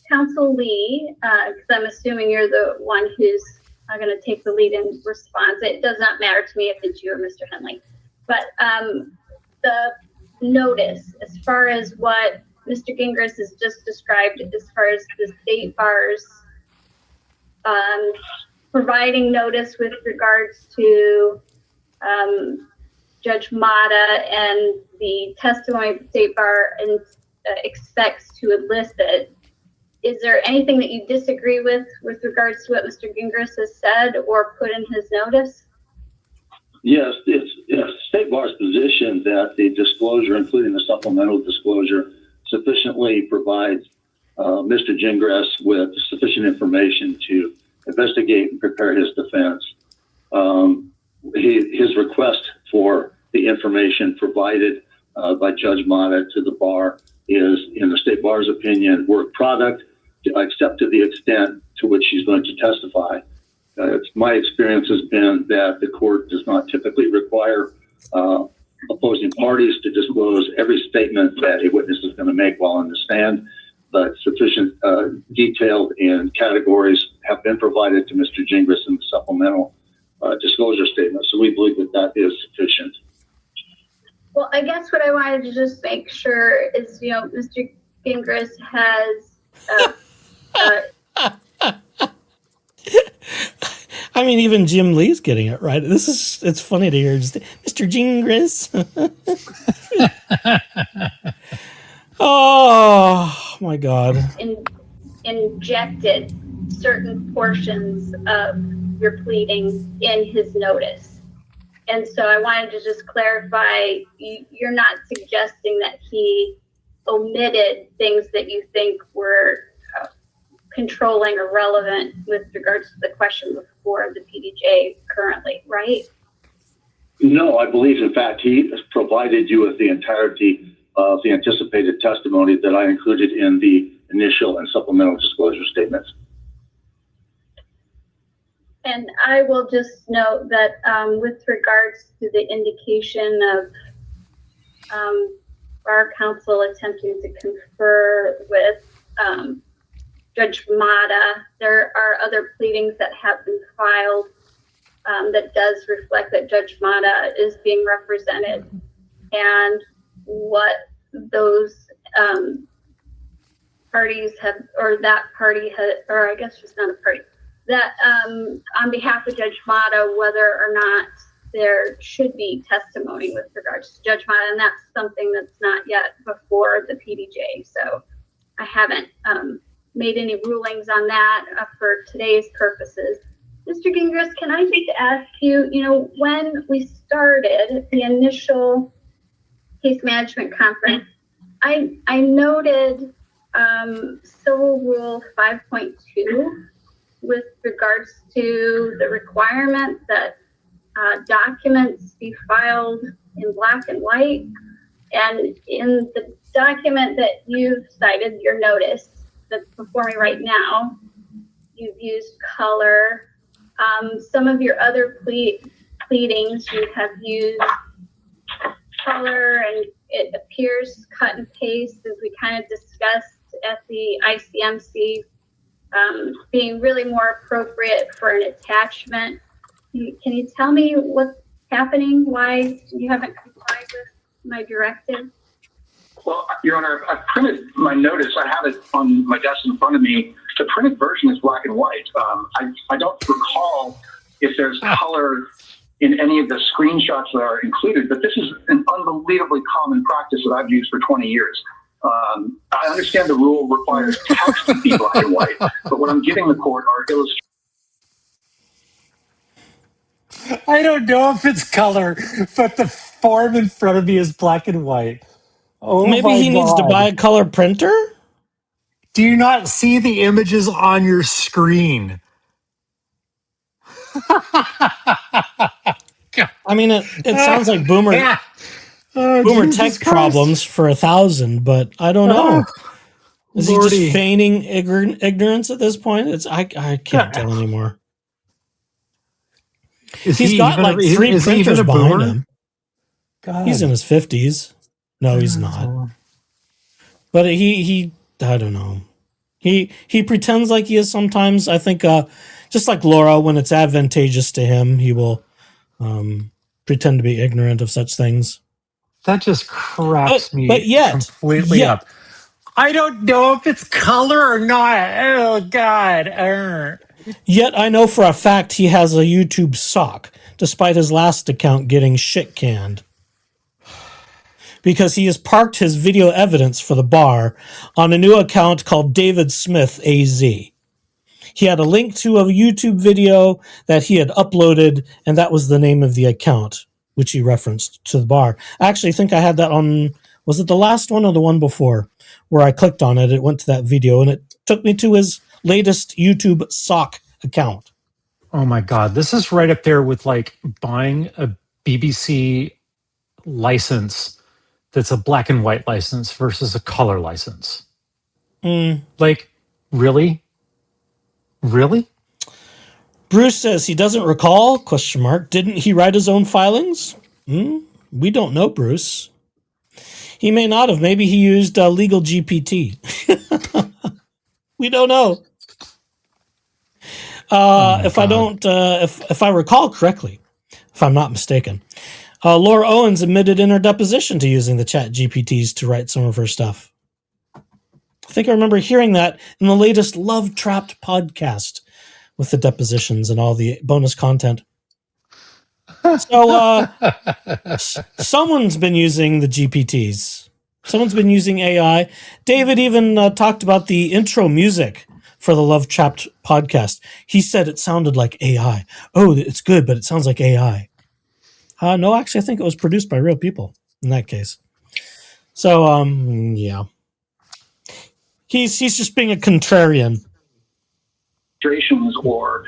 Counsel Lee, because I'm assuming you're the one who's going to take the lead in response. It does not matter to me if it's you or Mr. Henley. But the notice, as far as what Mr. Gingras has just described, as far as the State Bar's providing notice with regards to Judge Mata and the testimony the State Bar expects to elicit, is there anything that you disagree with regards to what Mr. Gingras has said or put in his notice? Yes, it's State Bar's position that the disclosure, including the supplemental disclosure, sufficiently provides Mr. Gingras with sufficient information to investigate and prepare his defense. His request for the information provided by Judge Mata to the bar is, in the State Bar's opinion, work product, except to the extent to which she's going to testify. My experience has been that the court does not typically require opposing parties to disclose every statement that a witness is going to make while on the stand, but sufficient detail and categories have been provided to Mr. Gingras in the supplemental disclosure statement. So we believe that that is sufficient. Well, I guess what I wanted to just make sure is, Mr. Gingras has I mean, even Jim Lee's getting it right. It's funny to hear just, Mr. Gingras. Oh my God. Injected certain portions of your pleading in his notice. And so I wanted to just clarify, you're not suggesting that he omitted things that you think were controlling or relevant with regards to the question before the PDJ currently, right? No, I believe, in fact, he has provided you with the entirety of the anticipated testimony that I included in the initial and supplemental disclosure statements. And I will just note that with regards to the indication of our counsel attempting to confer with Judge Mata, there are other pleadings that have been filed that does reflect that Judge Mata is being represented, and what those parties have, or that party has, or I guess just not a party, that on behalf of Judge Mata, whether or not there should be testimony with regards to Judge Mata, and that's something that's not yet before the PDJ. So I haven't made any rulings on that for today's purposes. Mr. Gingras, can I just ask you, when we started the initial case management conference, I noted Civil Rule 5.2 with regards to the requirement that documents be filed in black and white. And in the document that you've cited, your notice that's before me right now, you've used color. Some of your other pleadings, you have used color, and it appears cut and paste, as we kind of discussed at the ICMC, being really more appropriate for an attachment. Can you tell me what's happening, why you haven't complied with my directive? Well, Your Honor, I printed my notice. I have it on my desk in front of me. The printed version is black and white. I don't recall if there's color in any of the screenshots that are included, but this is an unbelievably common practice that I've used for 20 years. I understand the rule requires text to be black and white, but what I'm giving the court are illustrations. I don't know if it's color, but the form in front of me is black and white. Oh, maybe he needs to buy a color printer? Do you not see the images on your screen? I mean, it sounds like Boomer Jesus tech Christ. problems for 1,000, but I don't know. Is he just feigning ignorance at this point? I can't tell anymore. He's got like 3 printers behind him. God. He's in his 50s. No, he's not. But he I don't know. He pretends like he is sometimes. I think just like Laura, when it's advantageous to him, he will pretend to be ignorant of such things. That just cracks me completely up. I don't know if it's color or not. Oh, God. Yet I know for a fact he has a YouTube sock, despite his last account getting shit canned. Because he has parked his video evidence for the bar on a new account called David Smith AZ. He had a link to a YouTube video that he had uploaded, and that was the name of the account, which he referenced to the bar. I actually think I had that on, was it the last one or the one before? Where I clicked on it, it went to that video, and it took me to his latest YouTube sock account. Oh my God. This is right up there with like buying a BBC license that's a black and white license versus a color license. Like, really? Really? Bruce says he doesn't recall, ? Didn't he write his own filings? We don't know, Bruce. He may not have. Maybe he used legal GPT. We don't know. If I recall correctly, if I'm not mistaken, Laura Owens admitted in her deposition to using the chat GPTs to write some of her stuff. I think I remember hearing that in the latest Love Trapped podcast with the depositions and all the bonus content. So someone's been using the GPTs. Someone's been using AI. David even talked about the intro music for the Love Trapped podcast. He said it sounded like AI. Oh, it's good, but it sounds like AI. No, actually, I think it was produced by real people in that case. So, yeah. He's just being a contrarian. Or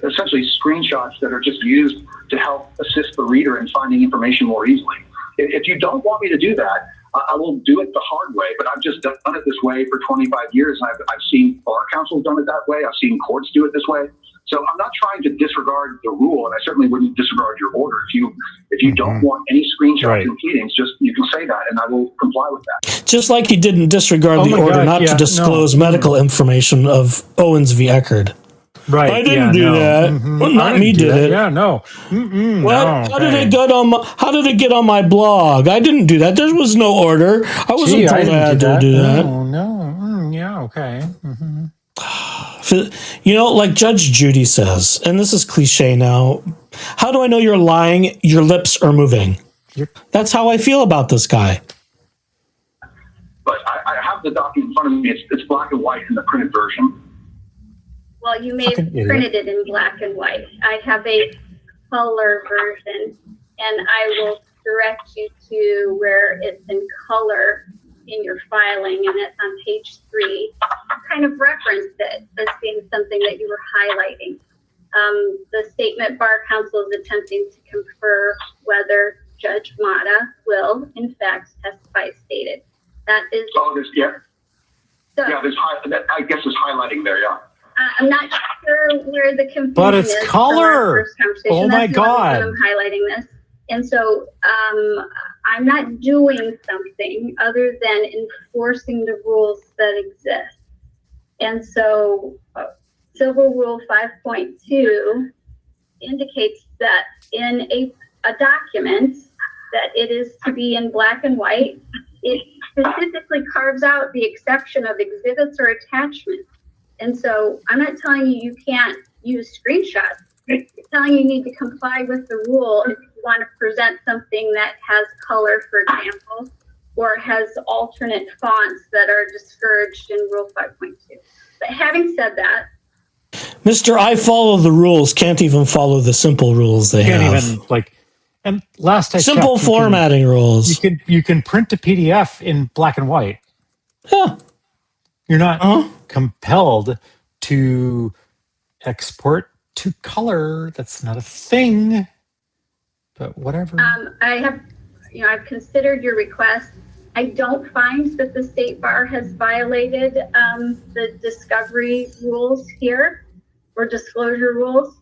essentially screenshots that are just used to help assist the reader in finding information more easily. If you don't want me to do that, I will do it the hard way, but I've just done it this way for 25 years. And I've seen bar counsel done it that way. I've seen courts do it this way. So I'm not trying to disregard the rule, and I certainly wouldn't disregard your order. If you don't want any screenshots and pleadings, just you can say that, and I will comply with that. Just like he didn't disregard the order not to disclose medical information of Owens v. Eckerd. Right. I didn't do that. Well, not me did it. Yeah, no. What? How did it get on my blog? I didn't do that. There was no order. I wasn't told I had to do that. No. Yeah, okay. You know, like Judge Judy says, and this is cliche now, how do I know you're lying? Your lips are moving. That's how I feel about this guy. But I have the document in front of me. It's black and white in the printed version. Well, you may have printed it in black and white. I have a color version, and I will direct you to where it's in color in your filing, and it's on page 3. I kind of referenced it as being something that you were highlighting. The statement bar counsel is attempting to confer whether Judge Mata will, in fact, testify as stated. That is. Oh, there's So, yeah, I guess there's highlighting there, yeah. I'm not sure where the confusion is. But it's color. Oh my God. I'm highlighting this. And so I'm not doing something other than enforcing the rules that exist. And so Civil Rule 5.2 indicates that in a document that it is to be in black and white. It specifically carves out the exception of exhibits or attachments. And so I'm not telling you can't use screenshots. I'm telling you need to comply with the rule if you want to present something that has color, for example, or has alternate fonts that are discouraged in Rule 5.2. But having said that, Mr. I follow the rules can't even follow the simple rules they have. Even like, and last I simple checked, formatting rules. You can print a PDF in black and white. Yeah. You're not compelled to export to color. That's not a thing. But whatever. I've considered your request. I don't find that the State Bar has violated the discovery rules here or disclosure rules.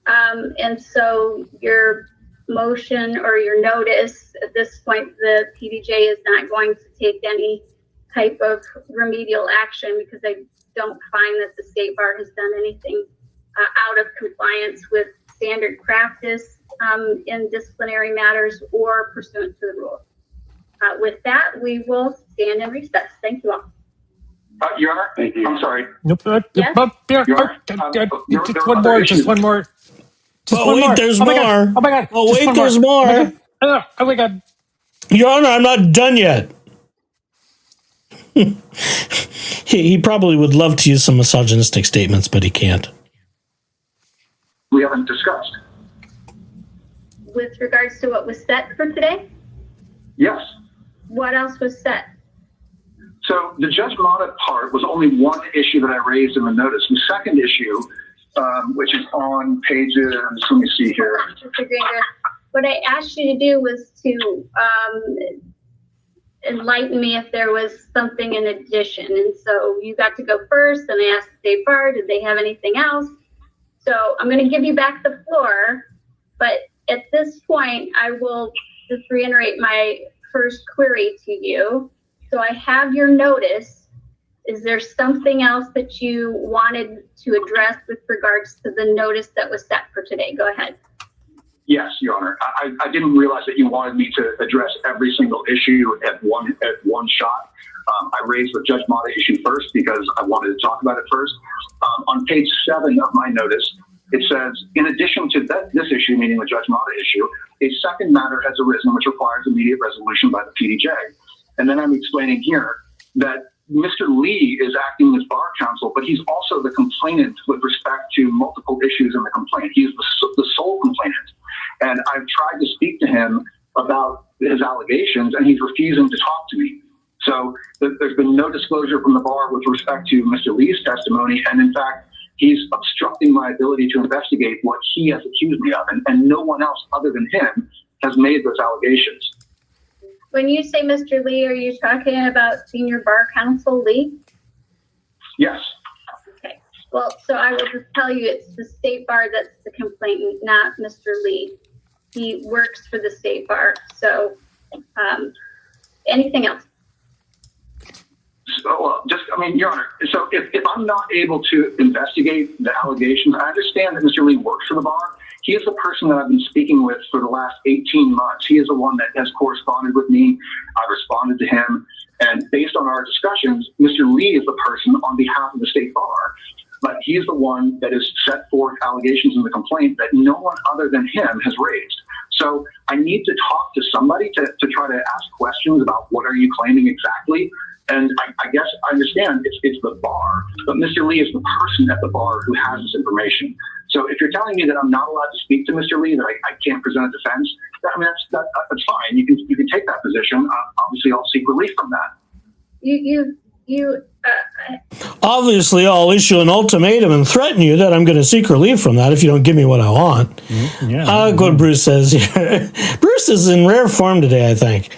And so your motion or your notice at this point, the PDJ is not going to take any type of remedial action because I don't find that the State Bar has done anything out of compliance with standard practice in disciplinary matters or pursuant to the rules. With that, we will stand in recess. Thank you all. Your Honor, thank you. I'm sorry. Nope. Yes? Just one more. Just one more. Just one wait, more. there's Oh my more. God. Oh my God. Oh, Just wait, one there's more. Oh my God. Your Honor, I'm not done yet. He probably would love to use some misogynistic statements, but he can't. We haven't discussed. With regards to what was set for today, Yes. what else was set? So the Judge Mata part was only one issue that I raised in the notice. The second issue, which is on pages, let me see here. Mr. Gingras, what I asked you to do was to enlighten me if there was something in addition. And so you got to go first, and I asked the State Bar, did they have anything else? So I'm going to give you back the floor, but at this point, I will just reiterate my first query to you. So I have your notice. Is there something else that you wanted to address with regards to the notice that was set for today? Go ahead. Yes, Your Honor. I didn't realize that you wanted me to address every single issue at one shot. I raised the Judge Mata issue first because I wanted to talk about it first. On page 7 of my notice, it says, in addition to this issue, meaning the Judge Mata issue, a second matter has arisen which requires immediate resolution by the PDJ. And then I'm explaining here that Mr. Lee is acting as bar counsel, but he's also the complainant with respect to multiple issues in the complaint. He's the sole complainant. And I've tried to speak to him about his allegations, and he's refusing to talk to me. So there's been no disclosure from the bar with respect to Mr. Lee's testimony. And in fact, he's obstructing my ability to investigate what he has accused me of. And no one else other than him has made those allegations. When you say Mr. Lee, are you talking about senior bar counsel Lee? Yes. Okay. Well, so I will just tell you it's the State Bar that's the complainant, not Mr. Lee. He works for the State Bar. So anything else? So, Your Honor, so if I'm not able to investigate the allegations, I understand that Mr. Lee works for the bar. He is the person that I've been speaking with for the last 18 months. He is the one that has corresponded with me. I've responded to him. And based on our discussions, Mr. Lee is the person on behalf of the State Bar. But he is the one that has set forth allegations in the complaint that no one other than him has raised. So I need to talk to somebody to try to ask questions about what are you claiming exactly. And I guess I understand it's the bar, but Mr. Lee is the person at the bar who has this information. So if you're telling me that I'm not allowed to speak to Mr. Lee, that I can't present a defense, that's fine. You can take that position. Obviously, I'll seek relief from that. Obviously, I'll issue an ultimatum and threaten you that I'm going to seek relief from that if you don't give me what I want. I like what Bruce says here. Bruce is in rare form today, I think.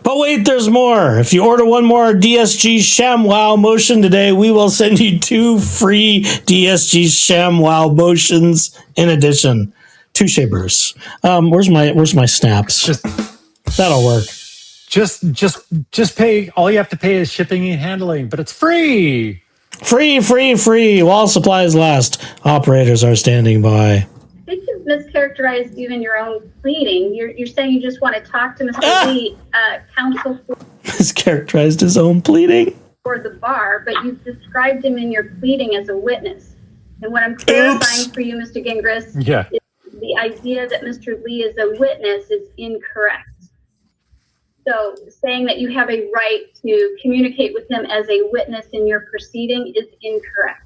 But wait, there's more. If you order one more DSG ShamWow motion today, we will send you 2 free DSG ShamWow motions in addition. Touche, Bruce. Where's my snaps? That'll work. Just pay. All you have to pay is shipping and handling, but it's free. Free. While supplies last, operators are standing by. I think you've mischaracterized even your own pleading. You're saying you just want to talk to Mr. Lee, counsel for mischaracterized his own pleading for the bar, but you've described him in your pleading as a witness. And what I'm clarifying for you, Mr. Gingras, is the idea that Mr. Lee is a witness is incorrect. So saying that you have a right to communicate with him as a witness in your proceeding is incorrect.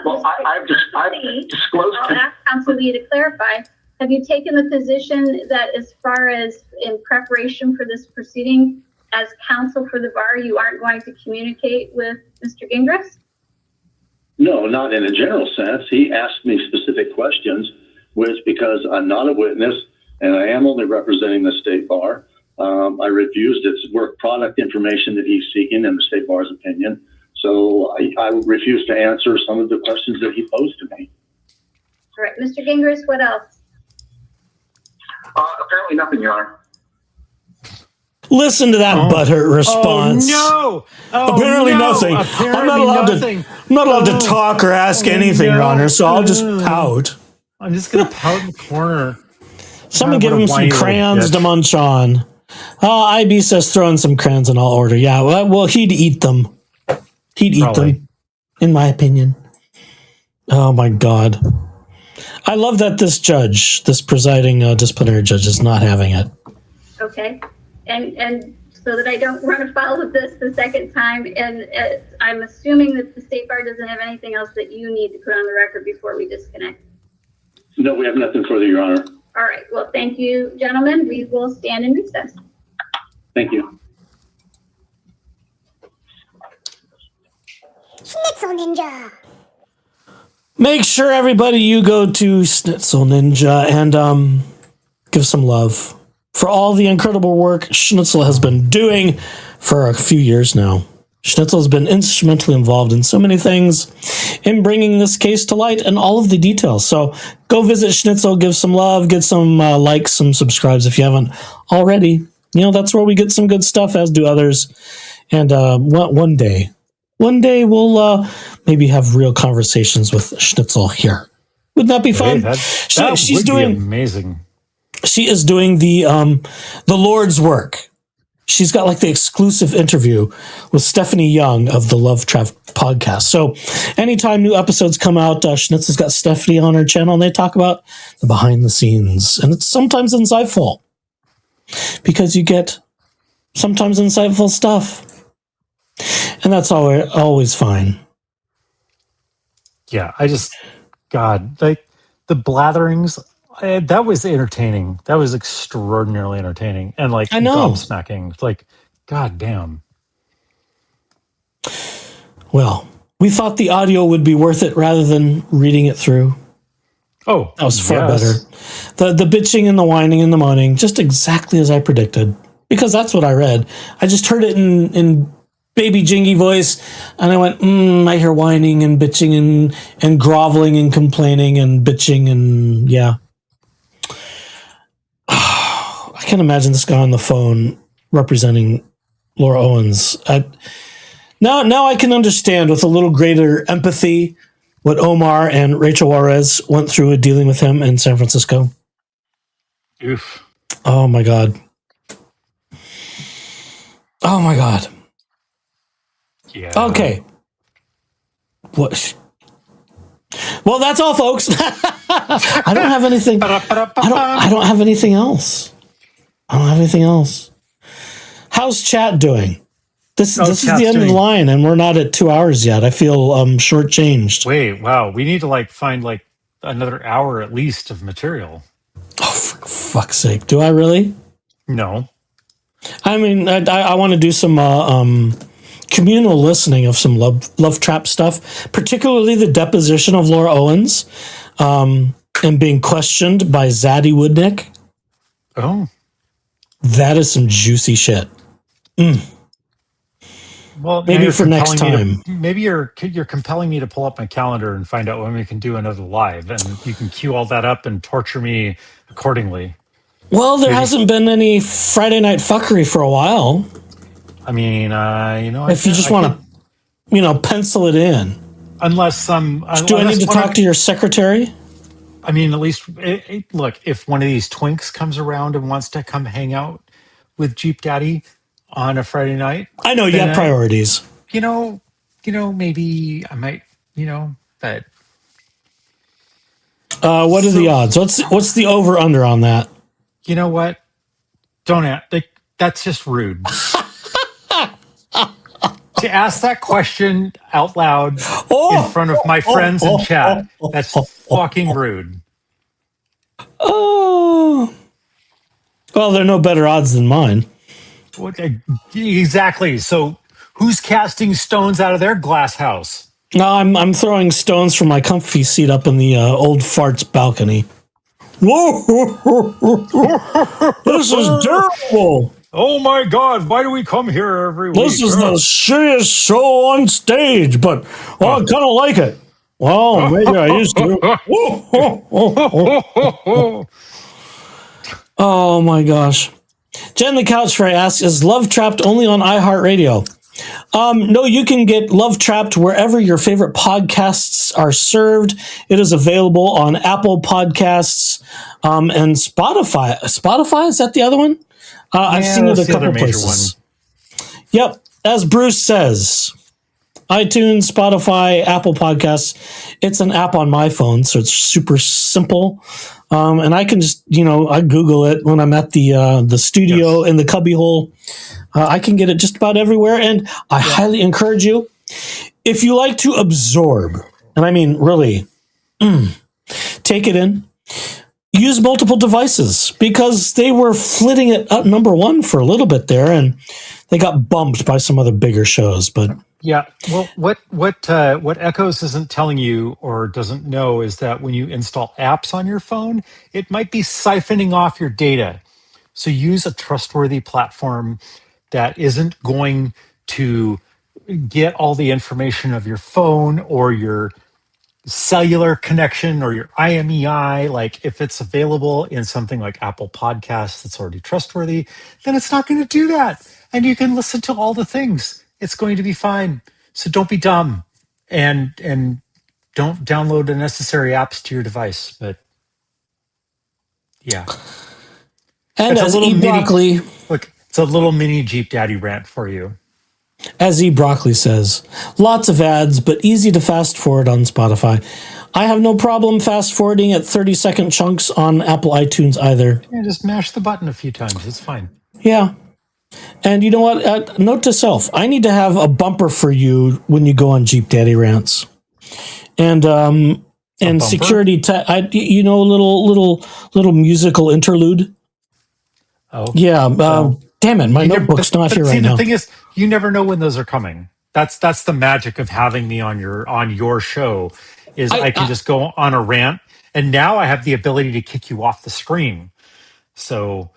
Well, I've disclosed. I'll ask Counsel Lee to clarify. Have you taken the position that as far as in preparation for this proceeding, as counsel for the bar, you aren't going to communicate with Mr. Gingras? No, not in a general sense. He asked me specific questions, which, because I'm not a witness and I am only representing the state bar, I refused its work product information that he's seeking in the state bar's opinion. So I refused to answer some of the questions that he posed to me. All right, Mr. Gingras, what else? Apparently nothing, Your Honor. Listen to that butthurt response. Oh, no. Apparently nothing. Apparently I'm not allowed to talk or ask anything, Your Honor, so I'll just pout. I'm just going to pout in the corner. Someone give him some crayons to munch on. IB says throw in some crayons and I'll order. Yeah, well, he'd eat them. He'd eat them, in my opinion. Oh, my God. I love that this presiding disciplinary judge is not having it. Okay. And so that I don't run afoul of this the second time, and I'm assuming that the state bar doesn't have anything else that you need to put on the record before we disconnect. No, we have nothing further, Your Honor. All right. Well, thank you, gentlemen. We will stand in recess. Thank you. Schnitzel Ninja. Make sure, everybody, you go to Schnitzel Ninja and give some love for all the incredible work Schnitzel has been doing for a few years now. Schnitzel has been instrumentally involved in so many things in bringing this case to light and all of the details. So go visit Schnitzel, give some love, get some likes, some subscribes if you haven't already. You know, that's where we get some good stuff, as do others. And one day we'll maybe have real conversations with Schnitzel here. Wouldn't that be fun? She's doing amazing. She is doing the Lord's work. She's got like the exclusive interview with Stephanie Young of the Love Trap podcast. So anytime new episodes come out, Schnitzel's got Stephanie on her channel and they talk about the behind the scenes. And it's sometimes insightful because you get sometimes insightful stuff. And that's always fine. Yeah, God, like the blatherings, that was entertaining. That was extraordinarily entertaining. And like gobsmacking, like, God damn. Well, we thought the audio would be worth it rather than reading it through. Oh, that was far better. The bitching and the whining and the moaning, just exactly as I predicted. Because that's what I read. I just heard it in baby jingy voice, and I went, I hear whining and bitching and groveling and complaining and bitching and yeah. I can't imagine this guy on the phone representing Laura Owens. Now I can understand with a little greater empathy what Omar and Rachel Juarez went through with dealing with him in San Francisco. Oof. Oh my God. Oh my God. Yeah. Okay. What? Well, that's all, folks. I don't have anything. I don't have anything else. I don't have anything else. How's chat doing? This is the end of the line, and we're not at 2 hours yet. I feel shortchanged. Wait, wow. We need to find another hour at least of material. Oh, for fuck's sake! Do I really? No. I mean, I want to do some communal listening of some love trap stuff, particularly the deposition of Laura Owens and being questioned by Zaddy Woodnick. Oh. That is some juicy shit. Well, maybe for next time. Maybe you're compelling me to pull up my calendar and find out when we can do another live, and you can cue all that up and torture me accordingly. Well, there hasn't been any Friday night fuckery for a while. I mean, if you just want to, pencil it in. Unless do I need to talk to your secretary? I mean, at least look, if one of these twinks comes around and wants to come hang out with Jeep Daddy on a Friday night, I know you have priorities. Maybe I might, but. What are the odds? What's the over under on that? You know what? That's just rude. To ask that question out loud in front of my friends in chat, that's fucking rude. Oh. Well, there are no better odds than mine. What, exactly. So who's casting stones out of their glass house? No, I'm throwing stones from my comfy seat up in the old fart's balcony. Whoa! This is terrible. Oh my God! Why do we come here every week? This is the shittiest show on stage, but I kind of like it. Well, maybe I used to. Oh my gosh. Jen the Couch Fairy asks, is Love Trapped only on iHeartRadio? No, you can get Love Trapped wherever your favorite podcasts are served. It is available on Apple Podcasts and Spotify. Spotify, is that the other one? I've seen it a couple places. Yep. As Bruce says, iTunes, Spotify, Apple Podcasts. It's an app on my phone, so it's super simple. And I can just, I Google it when I'm at the studio in the cubbyhole. I can get it just about everywhere. And I highly encourage you, if you like to absorb, and I mean really, take it in, use multiple devices, because they were flitting it up number one for a little bit there, and they got bumped by some other bigger shows. But yeah, well, what Echoes isn't telling you or doesn't know is that when you install apps on your phone, it might be siphoning off your data. So use a trustworthy platform that isn't going to get all the information of your phone or your cellular connection or your IMEI. Like if it's available in something like Apple Podcasts that's already trustworthy, then it's not going to do that. And you can listen to all the things. It's going to be fine. So don't be dumb and don't download unnecessary apps to your device. But yeah. And as E. Broccoli, look, it's a little mini Jeep Daddy rant for you. As E. Broccoli says, lots of ads, but easy to fast forward on Spotify. I have no problem fast forwarding at 30-second chunks on Apple iTunes either. Yeah, just mash the button a few times. It's fine. Yeah. And you know what? Note to self, I need to have a bumper for you when you go on Jeep Daddy rants. And security, little musical interlude. Oh. Yeah. Damn it, my notebook's not here right now. The thing is, you never know when those are coming. That's the magic of having me on your show. Is I can just go on a rant, and now I have the ability to kick you off the screen. So,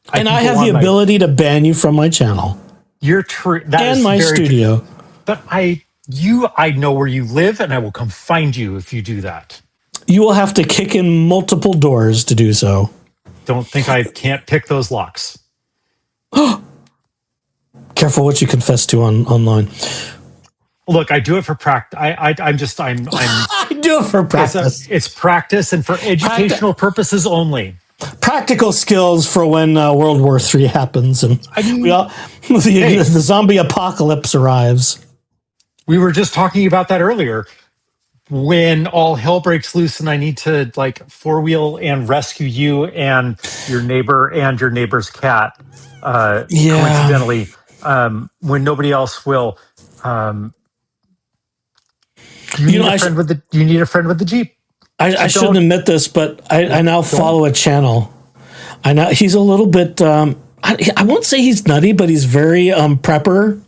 I have the ability to ban you from my channel. You're true. And my studio. True. But I know where you live, and I will come find you if you do that. You will have to kick in multiple doors to do so. Don't think I can't pick those locks. Careful what you confess to online. Look, I do it for practice. I do it for practice. It's practice and for educational purposes only. Practical skills for when World War III happens and the zombie apocalypse arrives. We were just talking about that earlier. When all hell breaks loose and I need to four-wheel and rescue you and your neighbor and your neighbor's cat, coincidentally, when nobody else will, you need a friend with the Jeep. I shouldn't admit this, but I now follow a channel. He's a little bit, I won't say he's nutty, but he's very prepper.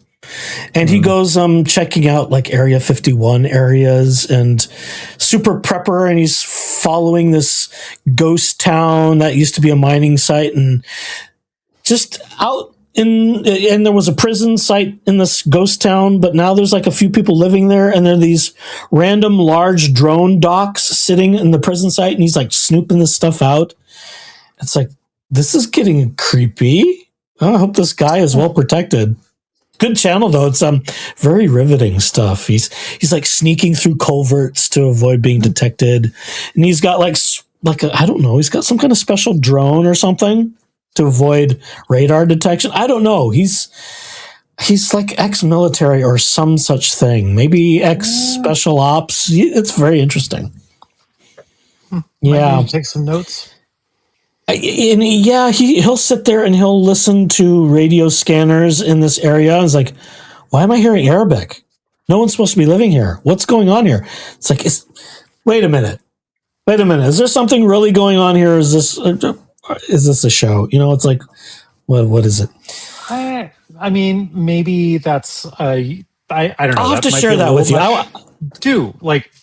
And he goes checking out Area 51 areas and super prepper, and he's following this ghost town that used to be a mining site, and just out and there was a prison site in this ghost town, but now there's a few people living there, and there are these random large drone docks sitting in the prison site, and he's snooping this stuff out. It's this is getting creepy. I hope this guy is well protected. Good channel though. It's very riveting stuff. He's sneaking through culverts to avoid being detected, and he's got I don't know. He's got some kind of special drone or something to avoid radar detection. I don't know. He's ex-military or some such thing. Maybe ex-special ops. It's very interesting. Yeah, take some notes. He'll sit there and he'll listen to radio scanners in this area. It's why am I hearing Arabic? No one's supposed to be living here. What's going on here? It's wait a minute. Is there something really going on here? Is this a show? It's what is it? I mean, maybe that's I don't know. I'll have That to might share be a that little with you. much. Do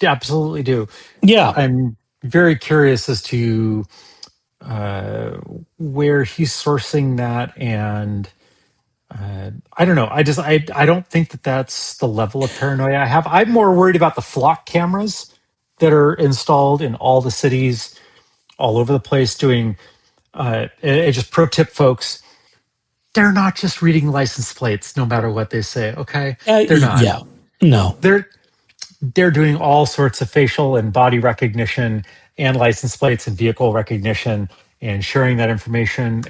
absolutely do. Yeah. I'm very curious as to where he's sourcing that, and I don't know. I don't think that that's the level of paranoia I have. I'm more worried about the flock cameras that are installed in all the cities all over the place doing. Just pro tip, folks. They're not just reading license plates, no matter what they say. Okay, they're not. Yeah. No. They're doing all sorts of facial and body recognition and license plates and vehicle recognition and sharing that information.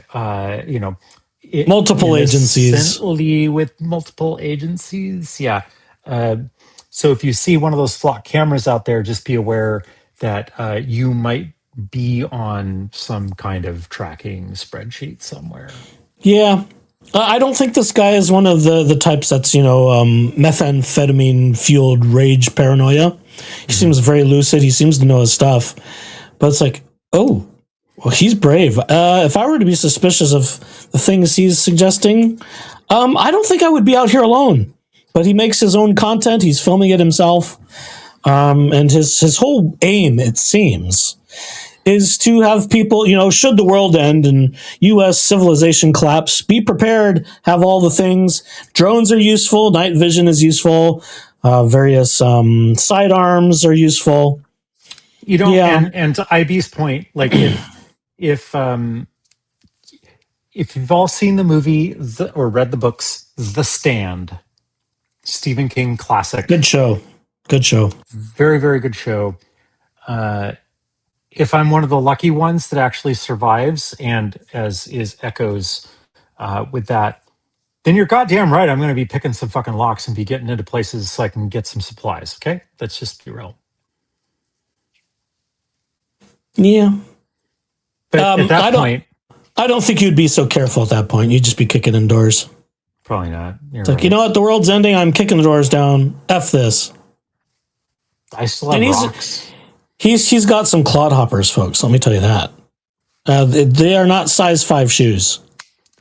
Multiple agencies. Innocently with multiple agencies. Yeah. So if you see one of those flock cameras out there, just be aware that you might be on some kind of tracking spreadsheet somewhere. Yeah. I don't think this guy is one of the types that's, methamphetamine fueled rage paranoia. He seems very lucid. He seems to know his stuff. But it's like, oh, well, he's brave. If I were to be suspicious of the things he's suggesting, I don't think I would be out here alone. But he makes his own content. He's filming it himself. And his whole aim, it seems, is to have people, should the world end and U.S. civilization collapse, be prepared, have all the things. Drones are useful. Night vision is useful. Various sidearms are useful. And to IB's point, like if you've all seen the movie or read the books, The Stand, Stephen King classic. Good show. Very, very good show. If I'm one of the lucky ones that actually survives, and as is Echoes with that, then you're goddamn right. I'm going to be picking some fucking locks and be getting into places so I can get some supplies. Okay? Let's just be real. Yeah. But at that point, I don't think you'd be so careful at that point. You'd just be kicking in doors. Probably not. It's like, you know what? The world's ending. I'm kicking the doors down. F this. I still have rocks. He's got some clodhoppers, folks. Let me tell you that. They are not size 5 shoes.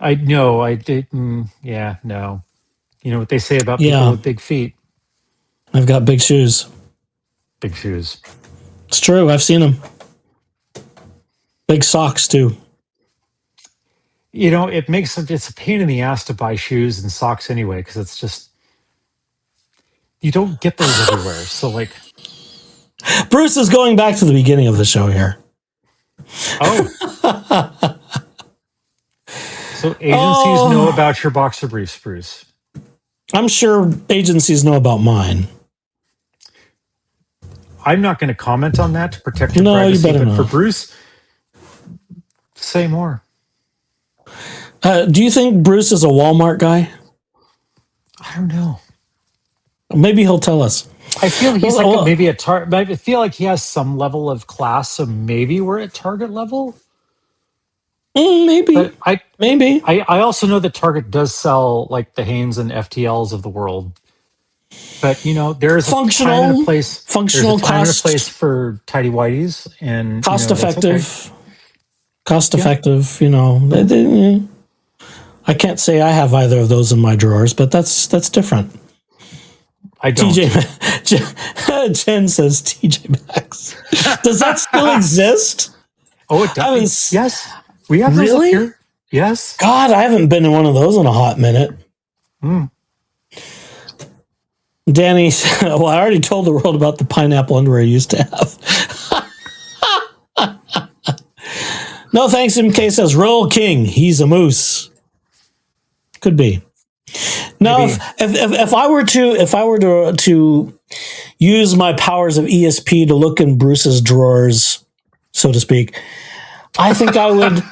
I know. I did. Yeah, no. You know what they say about people with big feet? I've got big shoes. Big shoes. It's true. I've seen them. Big socks, too. It's a pain in the ass to buy shoes and socks anyway, because it's just, you don't get those everywhere. So, like, Bruce is going back to the beginning of the show here. Oh. So agencies know about your boxer briefs, Bruce. I'm sure agencies know about mine. I'm not going to comment on that to protect your privacy, you better but not. for Bruce, say more. Do you think Bruce is a Walmart guy? I don't know. Maybe he'll tell us. I feel he's maybe a Target. I feel like he has some level of class, so maybe we're at Target level. Maybe. But maybe. I also know that Target does sell like the Hanes and FTLs of the world. But there's a time and a place. Functional there's a time cost, and a place for tidy whities and cost effective. Okay. Cost effective. I can't say I have either of those in my drawers, but that's different. I don't. Jen says TJ Maxx. Does that still exist? Oh, it does. Yes, we have those up here. Yes. God, I haven't been in one of those in a hot minute. Danny, well, I already told the world about the pineapple underwear I used to have. No thanks. MK says Roll King. He's a moose. Could be. Now, if I were to use my powers of ESP to look in Bruce's drawers, so to speak, I think I would.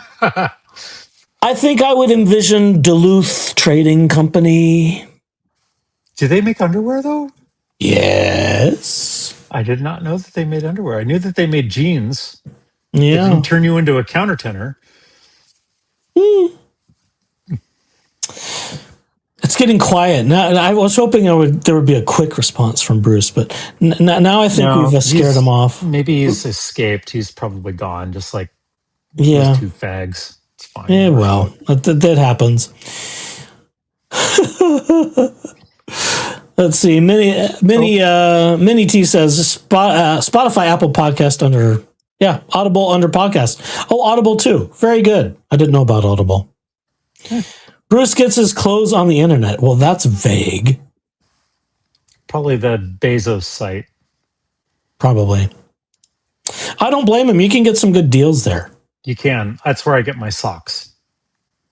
I think I would envision Duluth Trading Company. Do they make underwear though? Yes. I did not know that they made underwear. I knew that they made jeans. Yeah. It didn't turn you into a countertenor. It's getting quiet now. I was hoping there would be a quick response from Bruce, but now I think we've scared him off. Maybe he's escaped. He's probably gone. Just like those two fags. It's fine. Yeah, well, that happens. Let's see. Mini T says Spotify, Apple Podcast under Audible under podcast. Oh, Audible too. Very good. I didn't know about Audible. Bruce gets his clothes on the internet. Well, that's vague. Probably the Bezos site. Probably. I don't blame him. You can get some good deals there. You can. That's where I get my socks.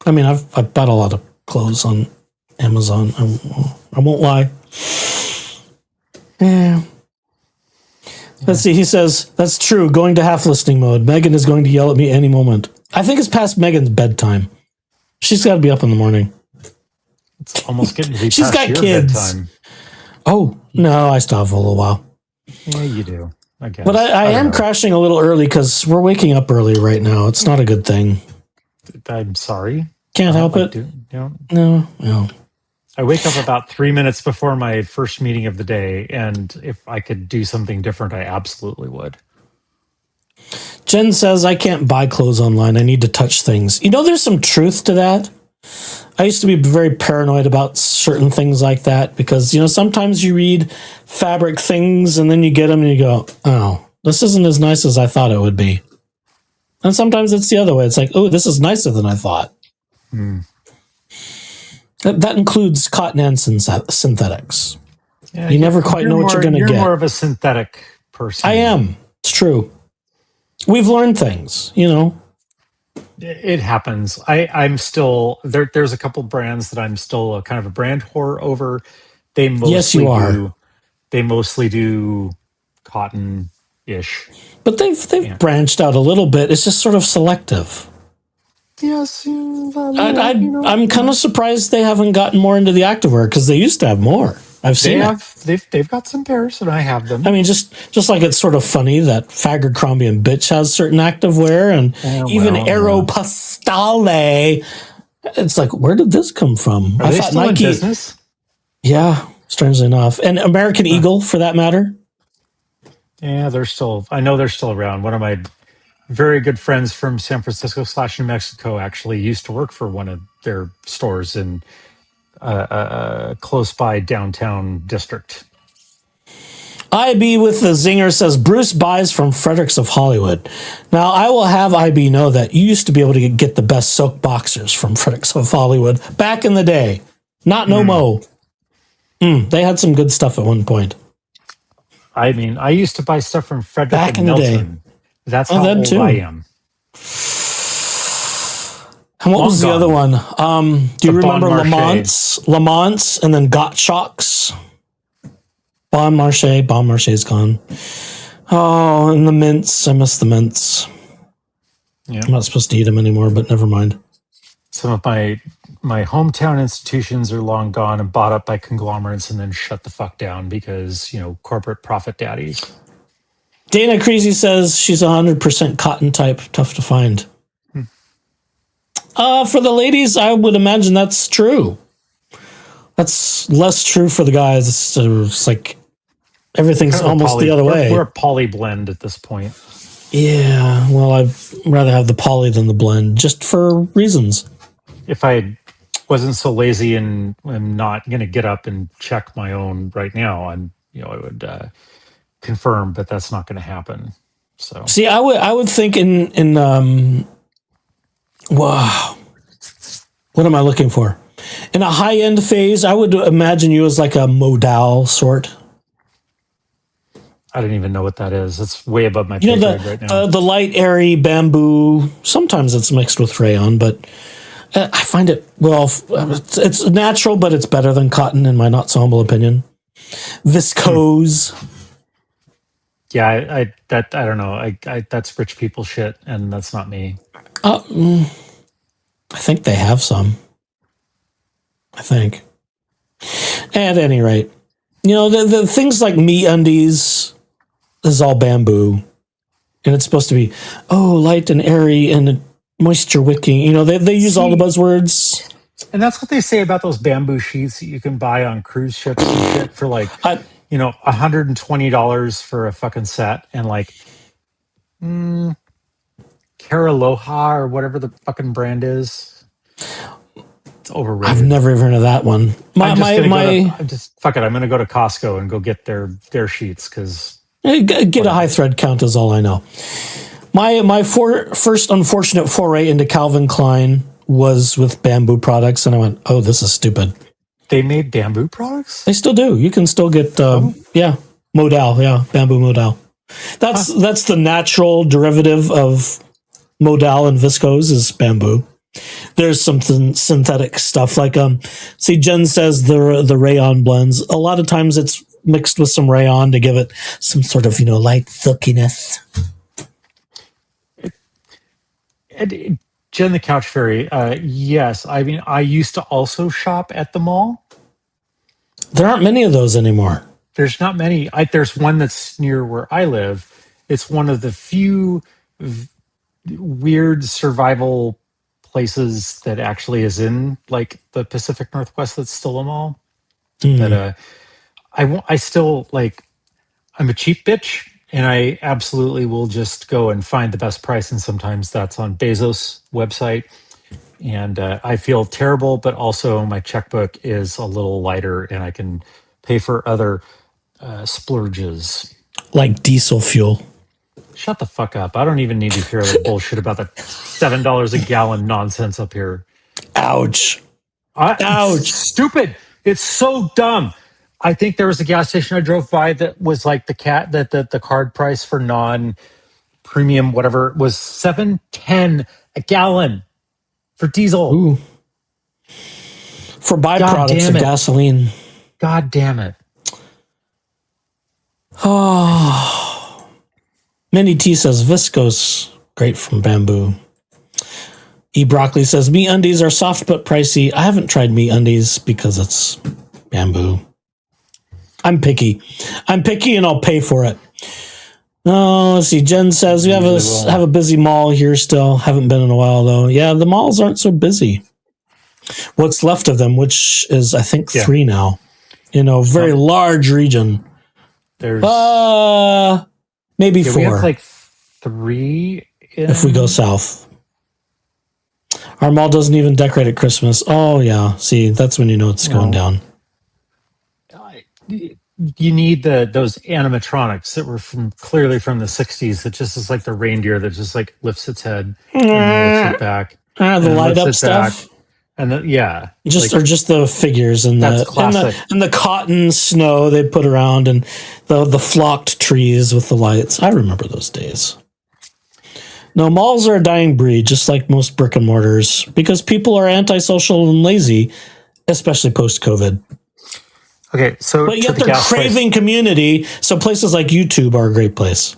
I mean, I've bought a lot of clothes on Amazon. I won't lie. Yeah. Let's see. He says, that's true. Going to half listening mode. Megan is going to yell at me any moment. I think it's past Megan's bedtime. She's got to be up in the morning. It's almost getting to be She's past got your kids. bedtime. Oh, no, I still have a little while. Yeah, you do. I guess. But I am crashing a little early because we're waking up early right now. It's not a good thing. I'm sorry. Can't help it. No. I wake up about 3 minutes before my first meeting of the day, and if I could do something different, I absolutely would. Jen says, I can't buy clothes online. I need to touch things. You know, there's some truth to that. I used to be very paranoid about certain things like that because, you know, sometimes you read fabric things and then you get them and you go, oh, this isn't as nice as I thought it would be. And sometimes it's the other way. It's like, oh, this is nicer than I thought. That includes cotton and synthetics. Yeah, you never quite know what you're going to get. You're more of a synthetic person. I am. It's true. We've learned things, you know. It happens. I'm still there's a couple brands that I'm still kind of a brand whore over. They mostly yes, you are. They mostly do cotton-ish. But they've branched out a little bit. It's just sort of selective. Yes, I'm kind of surprised they haven't gotten more into the activewear because they used to have more. I've seen they've got some pairs and I have them. I mean, just like it's sort of funny that Fagercrombie and Bitch has certain activewear and even Aeropostale. It's like, where did this come from? Are they still Nike, in business? Yeah, strangely enough. And American Eagle, for that matter. Yeah, I know they're still around. One of my very good friends from San Francisco / New Mexico actually used to work for one of their stores in close by downtown district. IB with the zinger says Bruce buys from Fredericks of Hollywood. Now I will have IB know that you used to be able to get the best silk boxers from Fredericks of Hollywood back in the day. Not no mo. They had some good stuff at one point. I mean, I used to buy stuff from Frederick back and in Nelson. The day. That's how old I am. And what was the other one? Do you remember Lamont's and then Gottschalk's? Bon Marché is gone. Oh, and the mints. I miss the mints. Yeah. I'm not supposed to eat them anymore, but never mind. Some of my hometown institutions are long gone and bought up by conglomerates and then shut the fuck down because, you know, corporate profit daddies. Dana Creasy says she's 100% cotton type, tough to find. For the ladies, I would imagine that's true. That's less true for the guys. It's like everything's kind of almost the other way. We're a poly blend at this point. Yeah, well, I'd rather have the poly than the blend, just for reasons. If I wasn't so lazy and I'm not going to get up and check my own right now, I would confirm, but that's not going to happen. So, see, I would think in wow, what am I looking for? In a high end phase, I would imagine you as like a modal sort. I don't even know what that is. It's way above my pay grade right now. The light, airy bamboo. Sometimes it's mixed with rayon, but I find it, well, it's natural, but it's better than cotton in my not so humble opinion. Viscose. Yeah, I don't know. I that's rich people shit, and that's not me. I think they have some. I think. At any rate, you know, the things like MeUndies is all bamboo, and it's supposed to be light and airy and moisture wicking. You know, they use all the buzzwords. And that's what they say about those bamboo sheets that you can buy on cruise ships and shit for like, $120 for a fucking set, and like, Caraloha or whatever the fucking brand is. It's overrated. I've never even heard of that one. I'm just fuck it. I'm going to go to Costco and go get their sheets because get a high thread count is all I know. My first unfortunate foray into Calvin Klein was with bamboo products, and I went, "Oh, this is stupid." They made bamboo products? They still do. You can still get modal, bamboo modal. That's the natural derivative of modal and viscose is bamboo. There's some synthetic stuff like see, Jen says the rayon blends. A lot of times it's mixed with some rayon to give it some sort of light silkiness. Jen the Couch Fairy, yes. I mean, I used to also shop at the mall. There aren't many of those anymore. There's not many. There's one that's near where I live. It's one of the few weird survival places that actually is in like the Pacific Northwest that's still a mall. But I still like, I'm a cheap bitch. And I absolutely will just go and find the best price. And sometimes that's on Bezos' website. And I feel terrible, but also my checkbook is a little lighter and I can pay for other splurges. Like diesel fuel. Shut the fuck up. I don't even need to hear the bullshit about the $7 a gallon nonsense up here. Ouch. Ouch. It's stupid. It's so dumb. I think there was a gas station I drove by that was like the card price for non-premium whatever was $7.10 a gallon for diesel. Ooh. For byproducts of gasoline. God damn it. Oh. Minnie T says viscose, great from bamboo. E Broccoli says me undies are soft but pricey. I haven't tried me undies because it's bamboo. I'm picky and I'll pay for it. Oh, let's see. Jen says we have a busy mall here still. Haven't been in a while though. Yeah, the malls aren't so busy. What's left of them, which is I think 3 now. Very large region. There's maybe 4. We have like 3 if we go south. Our mall doesn't even decorate at Christmas. Oh yeah. See, that's when you know it's going down. You need those animatronics that were clearly from the 60s that just is like the reindeer that just like lifts its head and lifts it back. The light up stuff. And just the figures and the cotton snow they put around and the flocked trees with the lights. I remember those days. No, malls are a dying breed, just like most brick and mortars, because people are antisocial and lazy, especially post-COVID. Okay, but yet they're craving community, so places like YouTube are a great place.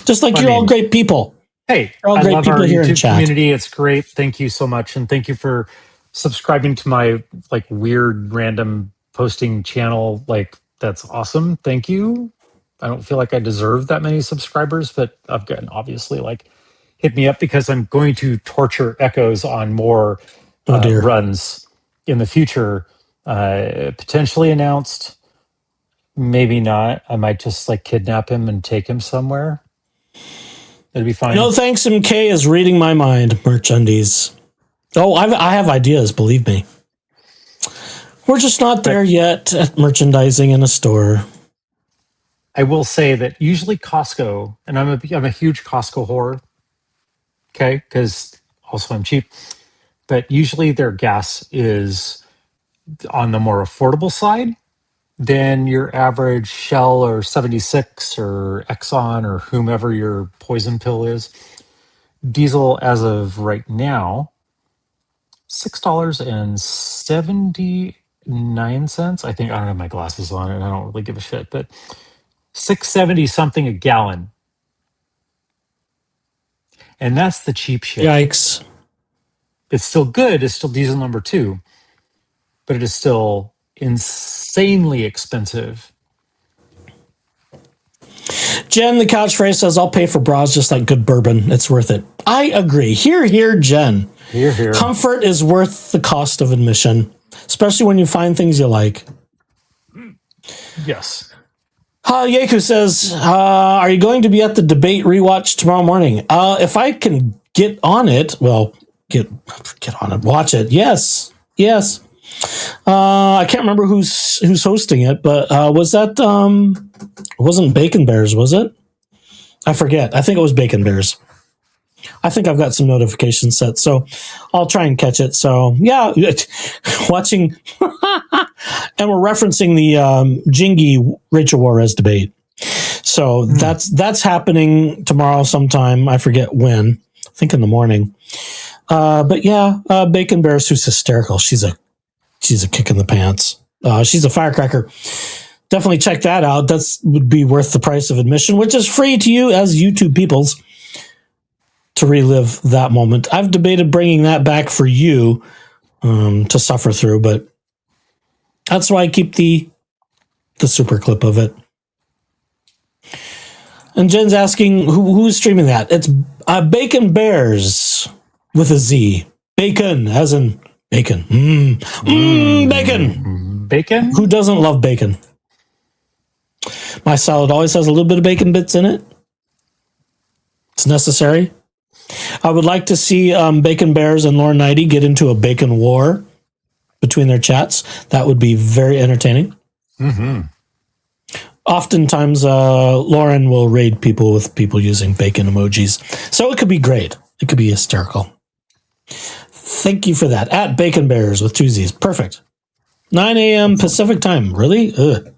Just like all great people. Hey, you're all I great love people our here YouTube in chat. Community. It's great. Thank you so much, and thank you for subscribing to my like weird random posting channel. Like that's awesome. Thank you. I don't feel like I deserve that many subscribers, but I've gotten obviously like hit me up because I'm going to torture Echoes on more runs in the future. Potentially announced, maybe not. I might just like kidnap him and take him somewhere. It'd be fine. No thanks, MK is reading my mind. Merch undies. Oh, I have ideas. Believe me. We're just not there yet at merchandising in a store. I will say that usually Costco, and I'm a huge Costco whore. Okay, because also I'm cheap, but usually their gas is on the more affordable side than your average Shell or 76 or Exxon or whomever your poison pill is. Diesel as of right now, $6.79. I think I don't have my glasses on and I don't really give a shit, but $6.70 something a gallon. And that's the cheap shit. Yikes. It's still good. It's still diesel number 2. But it is still insanely expensive. Jen, the couch phrase says, I'll pay for bras just like good bourbon. It's worth it. I agree. Here, Jen. Here. Comfort is worth the cost of admission, especially when you find things you like. Yes. Yeku says, are you going to be at the debate rewatch tomorrow morning? If I can get on it, well, get on it, watch it. Yes. Yes. I can't remember who's hosting it, but was that it wasn't Bacon Bears, was it? I forget. I think it was Bacon Bears. I think I've got some notifications set, so I'll try and catch it. So yeah, watching, and we're referencing the Jingy Rachel Juarez debate. So that's happening tomorrow sometime. I forget when. I think in the morning. But yeah, Bacon Bears, who's hysterical. She's a kick in the pants. She's a firecracker. Definitely check that out. Would be worth the price of admission, which is free to you as YouTube peoples to relive that moment. I've debated bringing that back for you to suffer through, but that's why I keep the super clip of it. And Jen's asking who's streaming that. It's Bacon Bears with a Z. Bacon, as in bacon. Bacon. Bacon? Who doesn't love bacon? My salad always has a little bit of bacon bits in it. It's necessary. I would like to see Bacon Bears and Lauren Knighty get into a bacon war between their chats. That would be very entertaining. Mm-hmm. Oftentimes, Lauren will raid people with people using bacon emojis. So it could be great. It could be hysterical. Thank you for that. At Bacon Bears with 2 Z's. Perfect. 9 a.m. Pacific time. Really? Ugh.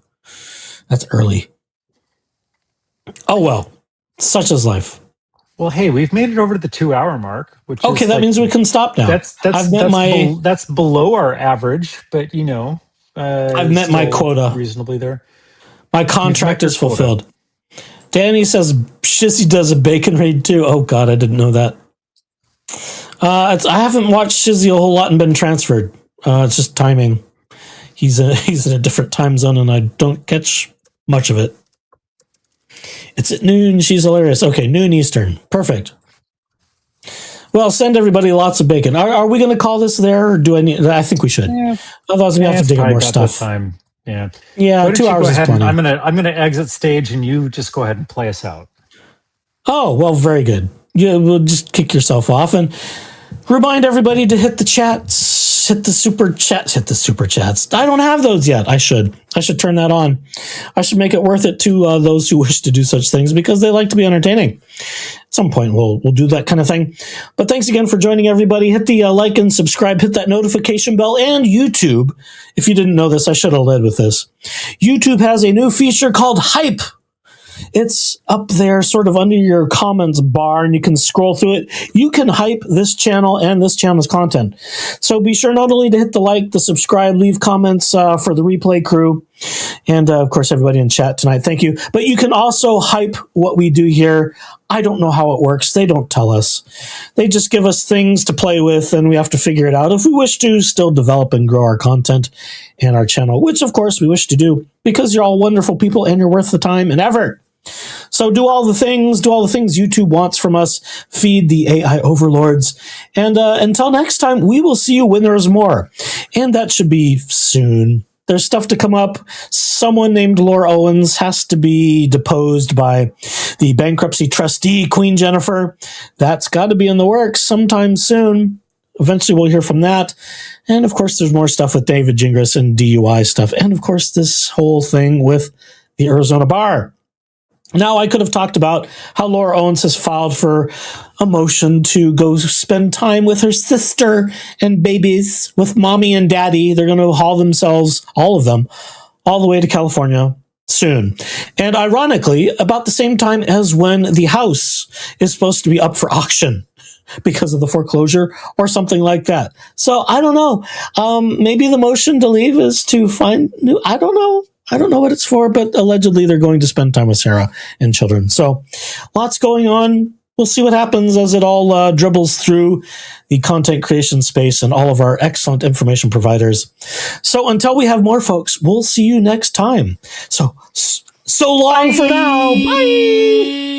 That's early. Oh, well. Such is life. Well, hey, we've made it over to the 2-hour mark. Which okay, that means we can stop now. That's below our average, but I've met my quota reasonably there. My contract is fulfilled. Danny says Shizzy does a bacon raid too. Oh God, I didn't know that. I haven't watched Shizzy a whole lot and been transferred. It's just timing. He's in a different time zone and I don't catch much of it. It's at noon. She's hilarious. Okay, noon Eastern. Perfect. Well, send everybody lots of bacon. Are we going to call this there, or do I need? I think we should. Yeah. Otherwise, we have to dig up more stuff. Time. Yeah. Yeah. 2 hours is plenty. I'm gonna exit stage, and you just go ahead and play us out. Oh well, very good. Yeah, we'll just kick yourself off and remind everybody to hit the chats, hit the super chats. I don't have those yet. I should turn that on. I should make it worth it to those who wish to do such things because they like to be entertaining. At some point, we'll do that kind of thing. But thanks again for joining, everybody. Hit the like and subscribe. Hit that notification bell. And YouTube, if you didn't know this, I should have led with this. YouTube has a new feature called Hype. It's up there sort of under your comments bar, and you can scroll through it. You can hype this channel and this channel's content. So be sure not only to hit the like, the subscribe, leave comments for the replay crew, and of course everybody in chat tonight. Thank you. But you can also hype what we do here. I don't know how it works. They don't tell us. They just give us things to play with, and we have to figure it out if we wish to still develop and grow our content and our channel, which of course we wish to do because you're all wonderful people and you're worth the time and effort. So do all the things YouTube wants from us. Feed the AI overlords. And until next time, we will see you when there's more. And that should be soon. There's stuff to come up. Someone named Laura Owens has to be deposed by the bankruptcy trustee, Queen Jennifer. That's got to be in the works sometime soon. Eventually we'll hear from that. And of course, there's more stuff with David Gingras and DUI stuff. And of course, this whole thing with the Arizona bar. Now, I could have talked about how Laura Owens has filed for a motion to go spend time with her sister and babies, with mommy and daddy. They're going to haul themselves, all of them, all the way to California soon. And ironically, about the same time as when the house is supposed to be up for auction because of the foreclosure or something like that. So I don't know. Maybe the motion to leave is to find new, I don't know. I don't know what it's for, but allegedly they're going to spend time with Sarah and children. So lots going on. We'll see what happens as it all dribbles through the content creation space and all of our excellent information providers. So until we have more, folks, we'll see you next time. So long for now. Bye.